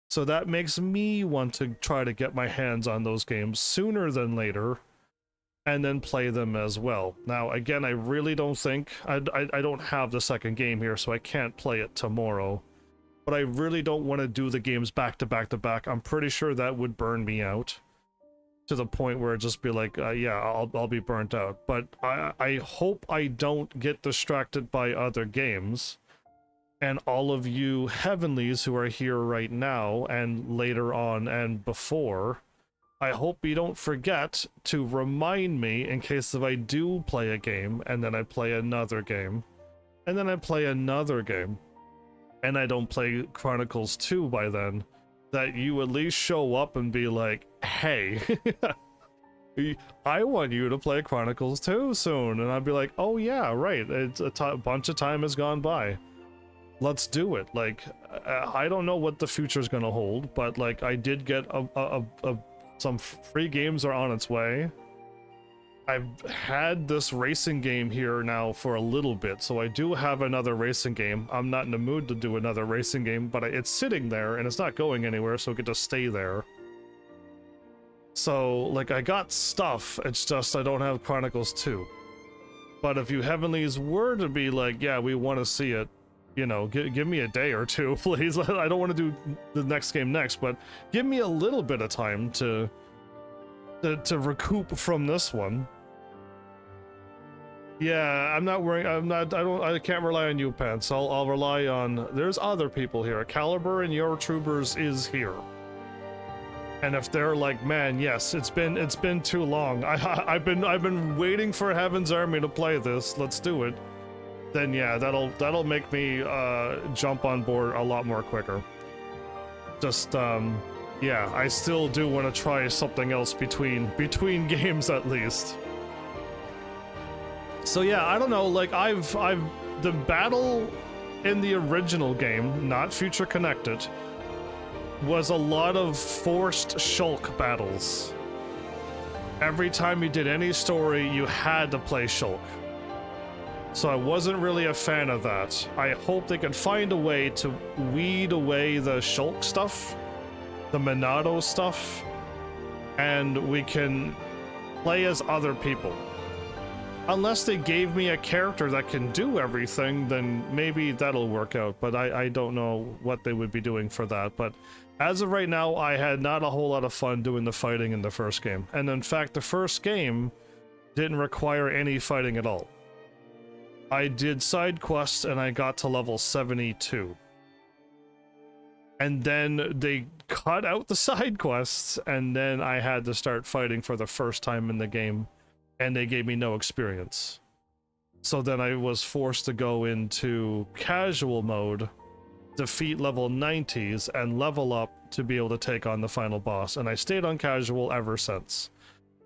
Speaker 1: So that makes me want to try to get my hands on those games sooner than later, and then play them as well. Now, again, I really don't think... I don't have the second game here, so I can't play it tomorrow. But I really don't want to do the games back to back to back. I'm pretty sure that would burn me out. To the point where it'd just be like, yeah, I'll be burnt out. But I hope I don't get distracted by other games. And all of you heavenlies who are here right now and later on and before, I hope you don't forget to remind me in case if I do play a game and then I play another game and then I play another game and I don't play Chronicles 2 by then, that you at least show up and be like, hey, I want you to play Chronicles 2 soon. And I'd be like, oh yeah, right, it's a bunch of time has gone by. Let's do it. Like, I don't know what the future's gonna hold, but like, I did get some free games are on its way. I've had this racing game here now for a little bit, so I do have another racing game. I'm not in the mood to do another racing game, but it's sitting there and it's not going anywhere, so it could just stay there. So, like, I got stuff, it's just I don't have Chronicles 2. But if you heavenlies were to be like, yeah, we want to see it, you know, give me a day or two, please. I don't want to do the next game next, but give me a little bit of time to recoup from this one. Yeah, I'm not worrying. I can't rely on you, Pants. I'll rely on. There's other people here. Caliber and your troopers is here. And if they're like, man, yes, it's been too long. I've been waiting for Heaven's Army to play this. Let's do it. Then yeah, that'll make me jump on board a lot more quicker. Just yeah, I still do want to try something else between games at least. So yeah, I don't know, like I've the battle in the original game, not Future Connected, was a lot of forced shulk battles. Every time you did any story, you had to play shulk. So I wasn't really a fan of that. I hope they can find a way to weed away the shulk stuff, the Monado stuff, and we can play as other people. Unless they gave me a character that can do everything, then maybe that'll work out, but I don't know what they would be doing for that. But as of right now, I had not a whole lot of fun doing the fighting in the first game. And in fact, the first game didn't require any fighting at all. I did side quests and I got to level 72. And then they cut out the side quests, and then I had to start fighting for the first time in the game, and they gave me no experience. So then I was forced to go into casual mode, defeat level 90s, and level up to be able to take on the final boss, and I stayed on casual ever since.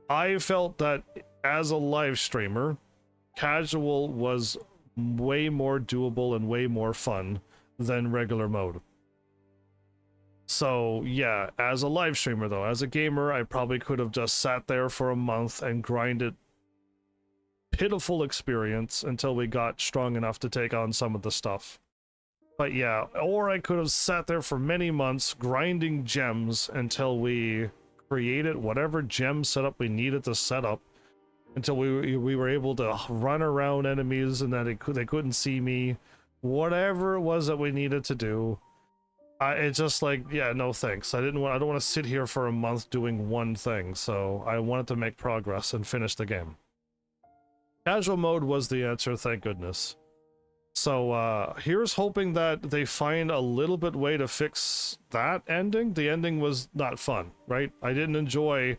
Speaker 1: I felt that as a live streamer, casual was way more doable and way more fun than regular mode. So yeah, as a live streamer though, as a gamer, I probably could have just sat there for a month and grinded pitiful experience until we got strong enough to take on some of the stuff. But yeah, or I could have sat there for many months grinding gems until we created whatever gem setup we needed to set up, until we were able to run around enemies and that they couldn't see me, whatever it was that we needed to do. It's just like, yeah, no thanks. I don't want to sit here for a month doing one thing, so I wanted to make progress and finish the game. Casual mode was the answer, thank goodness. So here's hoping that they find a little bit way to fix that ending. The ending was not fun, right? I didn't enjoy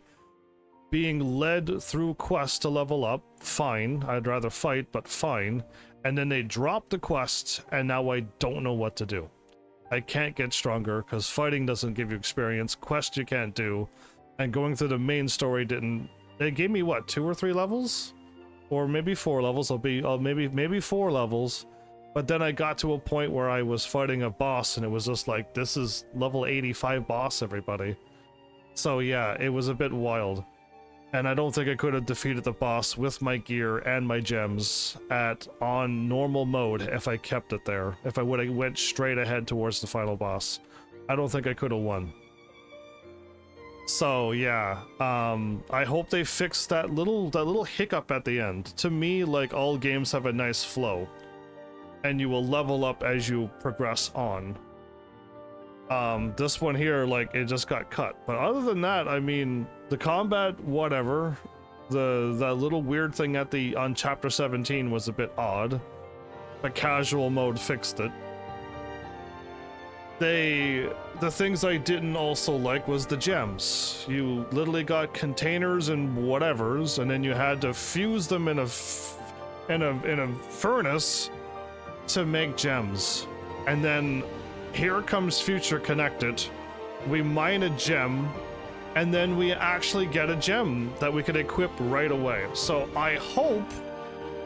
Speaker 1: being led through quests to level up. Fine, I'd rather fight, but fine. And then they dropped the quest, and now I don't know what to do. I can't get stronger because fighting doesn't give you experience, quest you can't do, and going through the main story didn't. It gave me what, 2 or 3 levels, or maybe 4 levels. Maybe 4 levels, but then I got to a point where I was fighting a boss, and it was just like, this is level 85 boss, everybody. So yeah, it was a bit wild. And I don't think I could have defeated the boss with my gear and my gems on normal mode if I kept it there. If I would have went straight ahead towards the final boss. I don't think I could have won. So yeah, I hope they fix that little hiccup at the end. To me, like, all games have a nice flow. And you will level up as you progress on. This one here, like, it just got cut. But other than that, I mean, the combat, whatever. The little weird thing on chapter 17 was a bit odd. But casual mode fixed it. The things I didn't also like was the gems. You literally got containers and whatevers, and then you had to fuse them in a furnace to make gems. And then here comes Future Connected. We mine a gem, and then we actually get a gem that we could equip right away. So I hope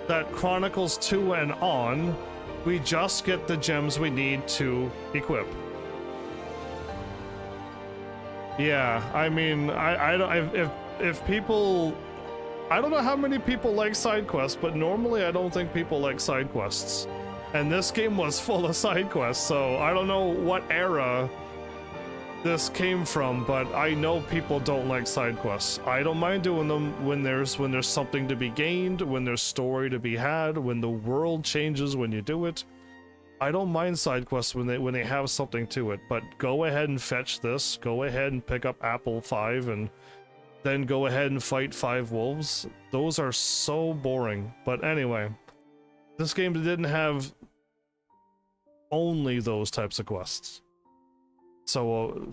Speaker 1: that Chronicles 2 and on, we just get the gems we need to equip. Yeah, I mean, if people, I don't know how many people like side quests, but normally I don't think people like side quests. And this game was full of side quests, so I don't know what era this came from, but I know people don't like side quests. I don't mind doing them when there's something to be gained, when there's story to be had, when the world changes when you do it. I don't mind side quests when they have something to it, but go ahead and fetch this, go ahead and pick up Apple 5, and then go ahead and fight 5 wolves. Those are so boring. But anyway, this game didn't have only those types of quests. So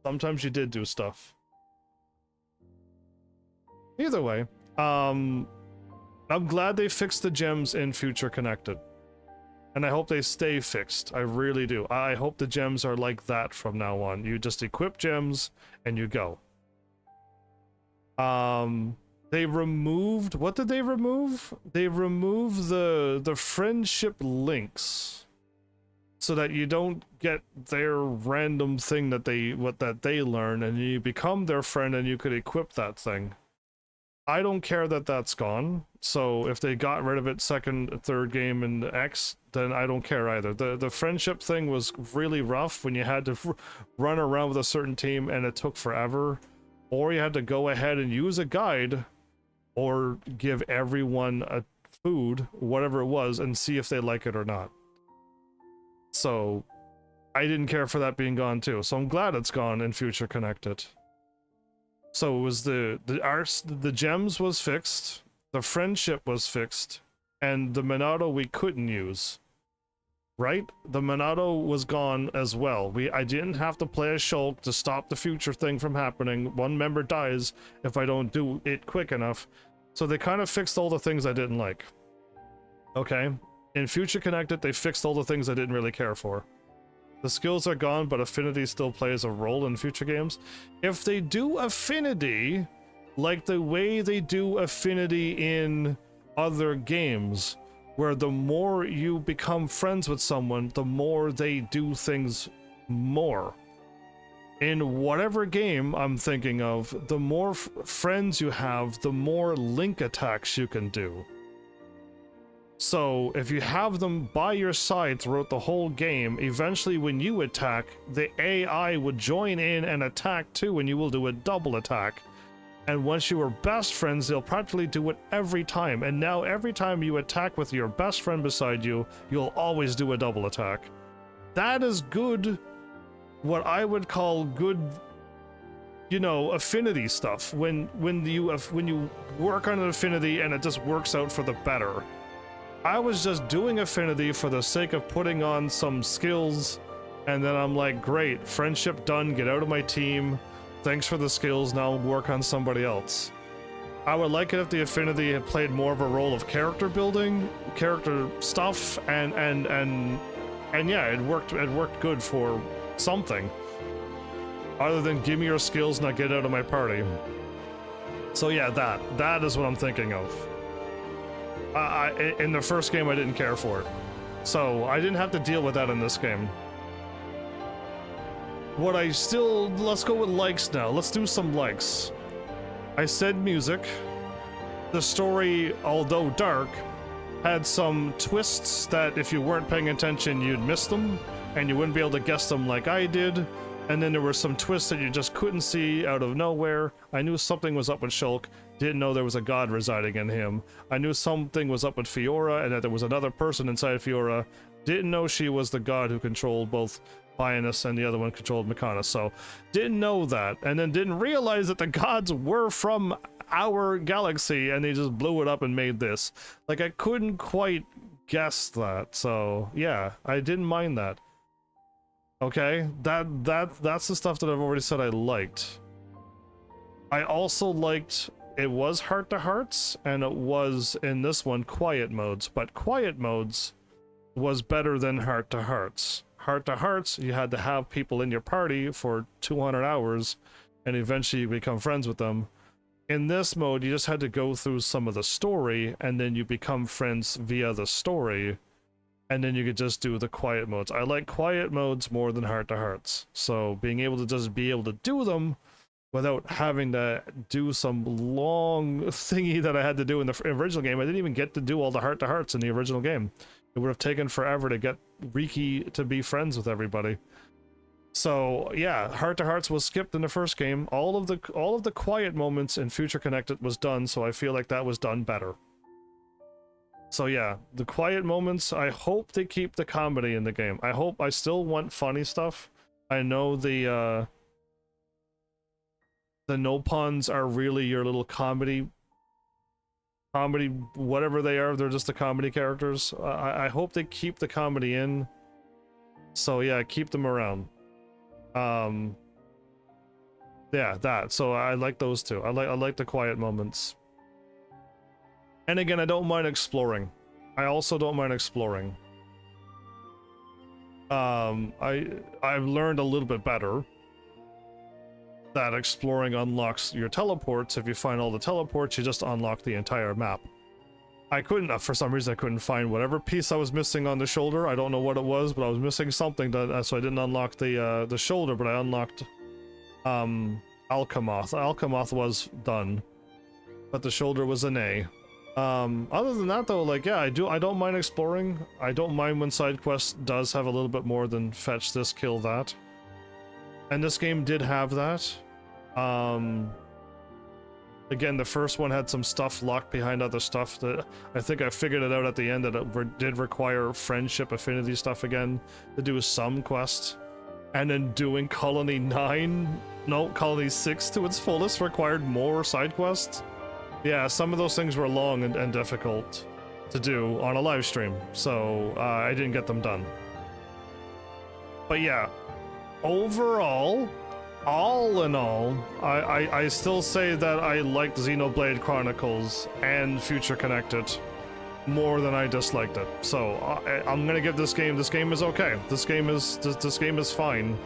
Speaker 1: sometimes you did do stuff. Either way, I'm glad they fixed the gems in Future Connected. And I hope they stay fixed. I really do. I hope the gems are like that from now on. You just equip gems and you go. They removed, what did they remove? They removed the friendship links, so that you don't get their random thing that they learn, and you become their friend and you could equip that thing. I don't care that that's gone. So if they got rid of it third game in X, then I don't care either. The friendship thing was really rough when you had to run around with a certain team and it took forever, or you had to go ahead and use a guide or give everyone a food, whatever it was, and see if they like it or not. So I didn't care for that being gone too. So I'm glad it's gone in Future Connected. So it was the gems was fixed, the friendship was fixed, and the Monado we couldn't use. Right? The Monado was gone as well. I didn't have to play a shulk to stop the future thing from happening. One member dies if I don't do it quick enough. So they kind of fixed all the things I didn't like. Okay? In Future Connected, they fixed all the things I didn't really care for. The skills are gone, but affinity still plays a role in future games. If they do affinity, like the way they do affinity in other games, where the more you become friends with someone, the more they do things more. In whatever game I'm thinking of, the more friends you have, the more link attacks you can do. So if you have them by your side throughout the whole game, eventually when you attack, the AI would join in and attack too, and you will do a double attack. And once you were best friends, they'll practically do it every time. And now every time you attack with your best friend beside you, you'll always do a double attack. That is good, what I would call good, you know, affinity stuff. When you work on an affinity and it just works out for the better. I was just doing affinity for the sake of putting on some skills, and then I'm like, great, friendship done, get out of my team. Thanks for the skills, now work on somebody else. I would like it if the affinity had played more of a role of character building, character stuff, and yeah, it worked good for something. Other than give me your skills, now get out of my party. So yeah, that is what I'm thinking of. In the first game, I didn't care for it. So I didn't have to deal with that in this game. Let's go with likes now. Let's do some likes. I said music. The story, although dark, had some twists that if you weren't paying attention, you'd miss them, and you wouldn't be able to guess them like I did. And then there were some twists that you just couldn't see out of nowhere. I knew something was up with Shulk, didn't know there was a god residing in him. I knew something was up with Fiora and that there was another person inside Fiora. Didn't know she was the god who controlled both Bionus and the other one controlled Mechonis. So didn't know that, and then didn't realize that the gods were from our galaxy and they just blew it up and made this. Like, I couldn't quite guess that. So yeah, I didn't mind that. Okay, that's the stuff that I've already said I liked. I also liked, it was heart to hearts, and it was in this one quiet modes, but quiet modes was better than heart to hearts. Heart to hearts, you had to have people in your party for 200 hours, and eventually you become friends with them. In this mode, you just had to go through some of the story, and then you become friends via the story. And then you could just do the quiet modes. I like quiet modes more than heart to hearts. So being able to just be able to do them without having to do some long thingy that I had to do in the original game. I didn't even get to do all the heart to hearts in the original game. It would have taken forever to get Riki to be friends with everybody. So yeah, heart to hearts was skipped in the first game. All of the quiet moments in Future Connected was done, so I feel like that was done better. So yeah, the quiet moments, I hope they keep the comedy in the game. I still want funny stuff. I know the no puns are really your little comedy, whatever they are, they're just the comedy characters. I hope they keep the comedy in. So yeah, keep them around. Yeah, that. So I like those two. I like the quiet moments. And again, I don't mind exploring. I also don't mind exploring. I've learned a little bit better that exploring unlocks your teleports. If you find all the teleports, you just unlock the entire map. I couldn't, for some reason, I couldn't find whatever piece I was missing on the shoulder. I don't know what it was, but I was missing something, so I didn't unlock the shoulder, but I unlocked Alchemoth. Alchemoth was done, but the shoulder was an A. Other than that though, like, yeah, I don't mind exploring. I don't mind when side quest does have a little bit more than fetch this, kill that. And this game did have that. Again, the first one had some stuff locked behind other stuff that I think I figured it out at the end that it did require friendship affinity stuff again to do some quest. And then doing Colony 6 to its fullest required more side quests. Yeah, some of those things were long and difficult to do on a live stream, so I didn't get them done. But yeah, overall, all in all, I still say that I liked Xenoblade Chronicles and Future Connected more than I disliked it. So I'm gonna give this game is okay. This game is fine.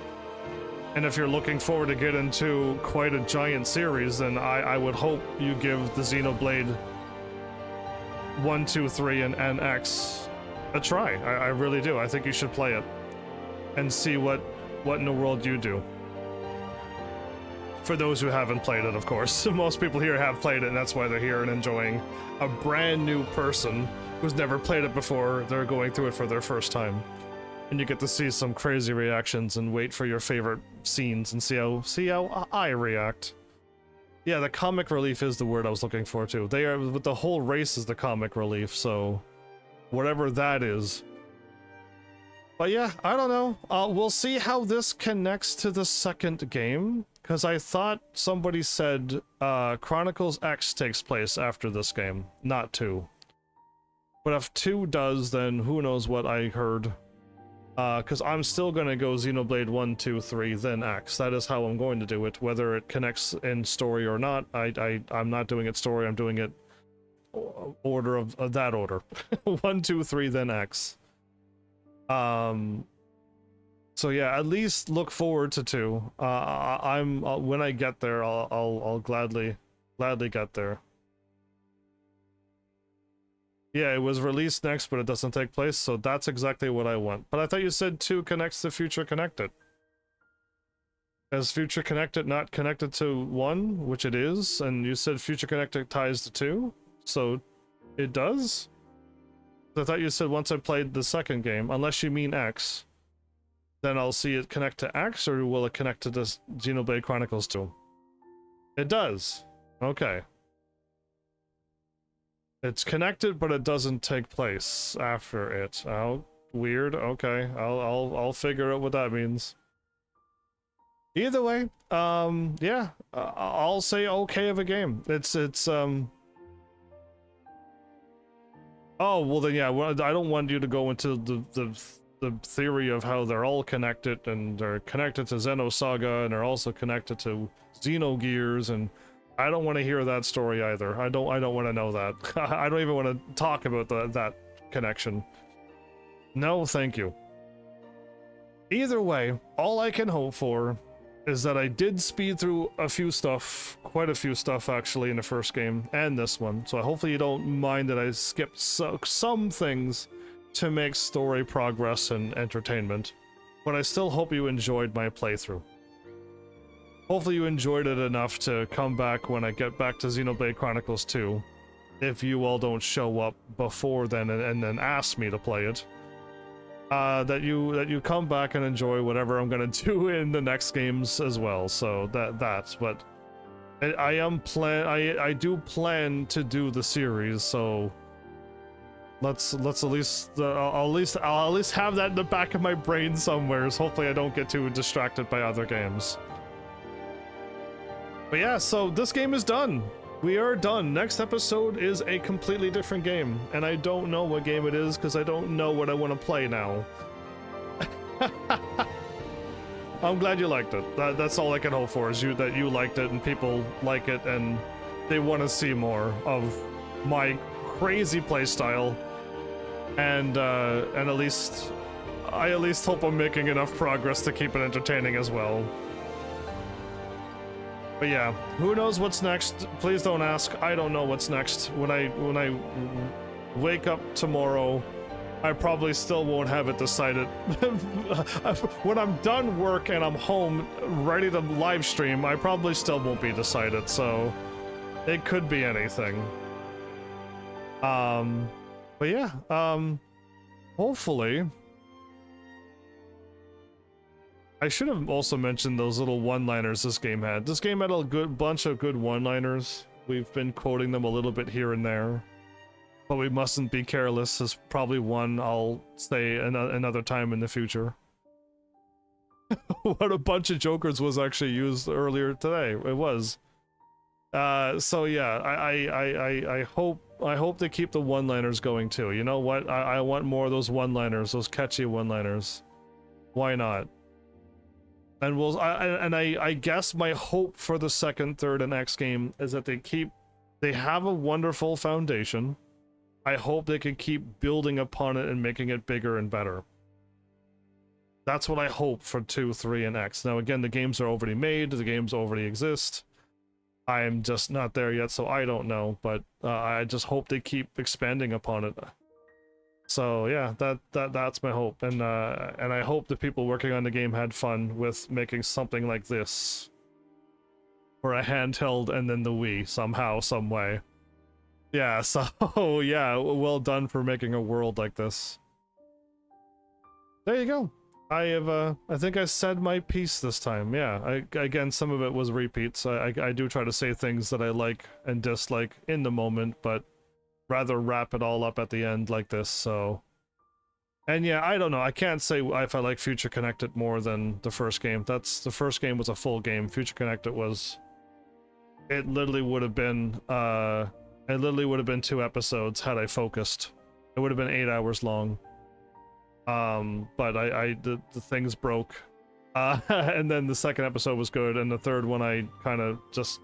Speaker 1: And if you're looking forward to get into quite a giant series, then I would hope you give the Xenoblade 1, 2, 3, and X a try. I really do. I think you should play it and see what in the world you do. For those who haven't played it, of course. Most people here have played it, and that's why they're here and enjoying a brand new person who's never played it before. They're going through it for their first time. And you get to see some crazy reactions and wait for your favorite scenes and see how I react. Yeah, the comic relief is the word I was looking for too. They are, the whole race is the comic relief, so whatever that is. But yeah, I don't know. We'll see how this connects to the second game, because I thought somebody said Chronicles X takes place after this game, not 2. But if 2 does, then who knows what I heard. Because I'm still going to go Xenoblade 1, 2, 3, then X. That is how I'm going to do it. Whether it connects in story or not, I'm not doing it story, I'm doing it order of that order. 1, 2, 3, then X. So yeah, at least look forward to 2. When I get there, I'll gladly get there. Yeah, it was released next, but it doesn't take place, so that's exactly what I want. But I thought you said 2 connects to Future Connected. Is Future Connected not connected to 1, which it is, and you said Future Connected ties to 2, so it does? I thought you said once I played the second game, unless you mean X, then I'll see it connect to X, or will it connect to this Xenoblade Chronicles 2? It does. Okay. It's connected, but it doesn't take place after it. Oh, weird. Okay, I'll figure out what that means. Either way, yeah, I'll say okay of a game. Oh, well then, yeah, well, I don't want you to go into the theory of how they're all connected, and they're connected to Xenosaga, and they're also connected to Xenogears, and I don't want to hear that story either. I don't want to know that. I don't even want to talk about that connection. No, thank you. Either way, all I can hope for is that I did speed through a few stuff, quite a few stuff actually, in the first game and this one. So hopefully you don't mind that I skipped some things to make story progress and entertainment. But I still hope you enjoyed my playthrough. Hopefully you enjoyed it enough to come back when I get back to Xenoblade Chronicles 2. If you all don't show up before then and then ask me to play it. That you come back and enjoy whatever I'm gonna do in the next games as well. So that's but I do plan to do the series, so let's at least I'll at least have that in the back of my brain somewhere. So hopefully I don't get too distracted by other games. But yeah, so this game is done. We are done. Next episode is a completely different game, and I don't know what game it is because I don't know what I want to play now. I'm glad you liked it. That's all I can hope for, is that you liked it and people like it and they want to see more of my crazy playstyle. And I at least hope I'm making enough progress to keep it entertaining as well. But yeah, who knows what's next? Please don't ask. I don't know what's next. When I wake up tomorrow, I probably still won't have it decided. When I'm done work and I'm home ready to live stream, I probably still won't be decided, so it could be anything. But yeah, hopefully. I should have also mentioned those little one-liners this game had. This game had a good bunch of good one-liners. We've been quoting them a little bit here and there. But we mustn't be careless, is probably one I'll say another time in the future. What a bunch of jokers was actually used earlier today. It was. So yeah, I hope they keep the one-liners going too. You know what? I want more of those one-liners, those catchy one-liners. Why not? And I guess my hope for the second, third, and X game is that they have a wonderful foundation. I hope they can keep building upon it and making it bigger and better. That's what I hope for 2, 3, and X. Now again, the games are already made, the games already exist. I am just not there yet, so I don't know, but I just hope they keep expanding upon it. So yeah, that's my hope, and I hope the people working on the game had fun with making something like this for a handheld and then the Wii somehow, some way. Yeah, so yeah, well done for making a world like this. There you go. I think I said my piece this time. Yeah, again, some of it was repeats. I do try to say things that I like and dislike in the moment, but rather wrap it all up at the end like this, so... And yeah, I don't know, I can't say if I like Future Connected more than the first game. The first game was a full game. Future Connected was... It literally would have been, 2 episodes had I focused. It would have been 8 hours long. But the things broke. And then the second episode was good, and the third one I kind of just...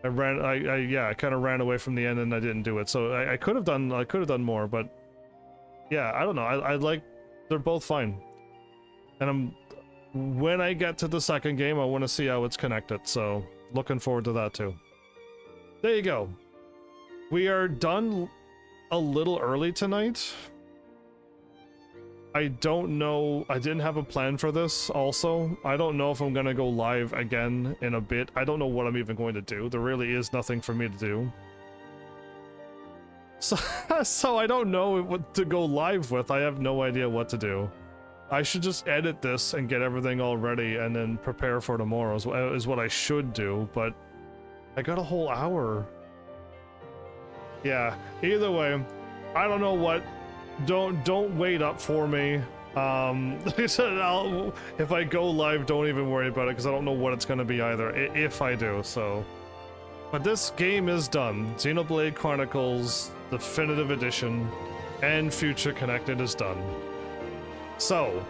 Speaker 1: I kind of ran away from the end and I didn't do it. So I could have done more, but yeah, I don't know. I like, they're both fine. And when I get to the second game, I want to see how it's connected. So looking forward to that too. There you go. We are done a little early tonight. I don't know, I didn't have a plan for this also. I don't know if I'm gonna go live again in a bit. I don't know what I'm even going to do. There really is nothing for me to do. So I don't know what to go live with. I have no idea what to do. I should just edit this and get everything all ready and then prepare for tomorrow is what I should do, but I got a whole hour. Yeah, either way, I don't know what. Don't wait up for me. If I go live, don't even worry about it, because I don't know what it's gonna be either, if I do, so. But this game is done. Xenoblade Chronicles Definitive Edition and Future Connected is done. So,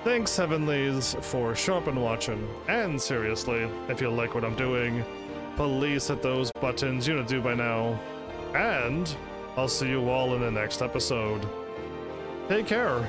Speaker 1: thanks Heavenlies for showing up and watching, and seriously, if you like what I'm doing, please hit those buttons you know do by now, and I'll see you all in the next episode. Take care.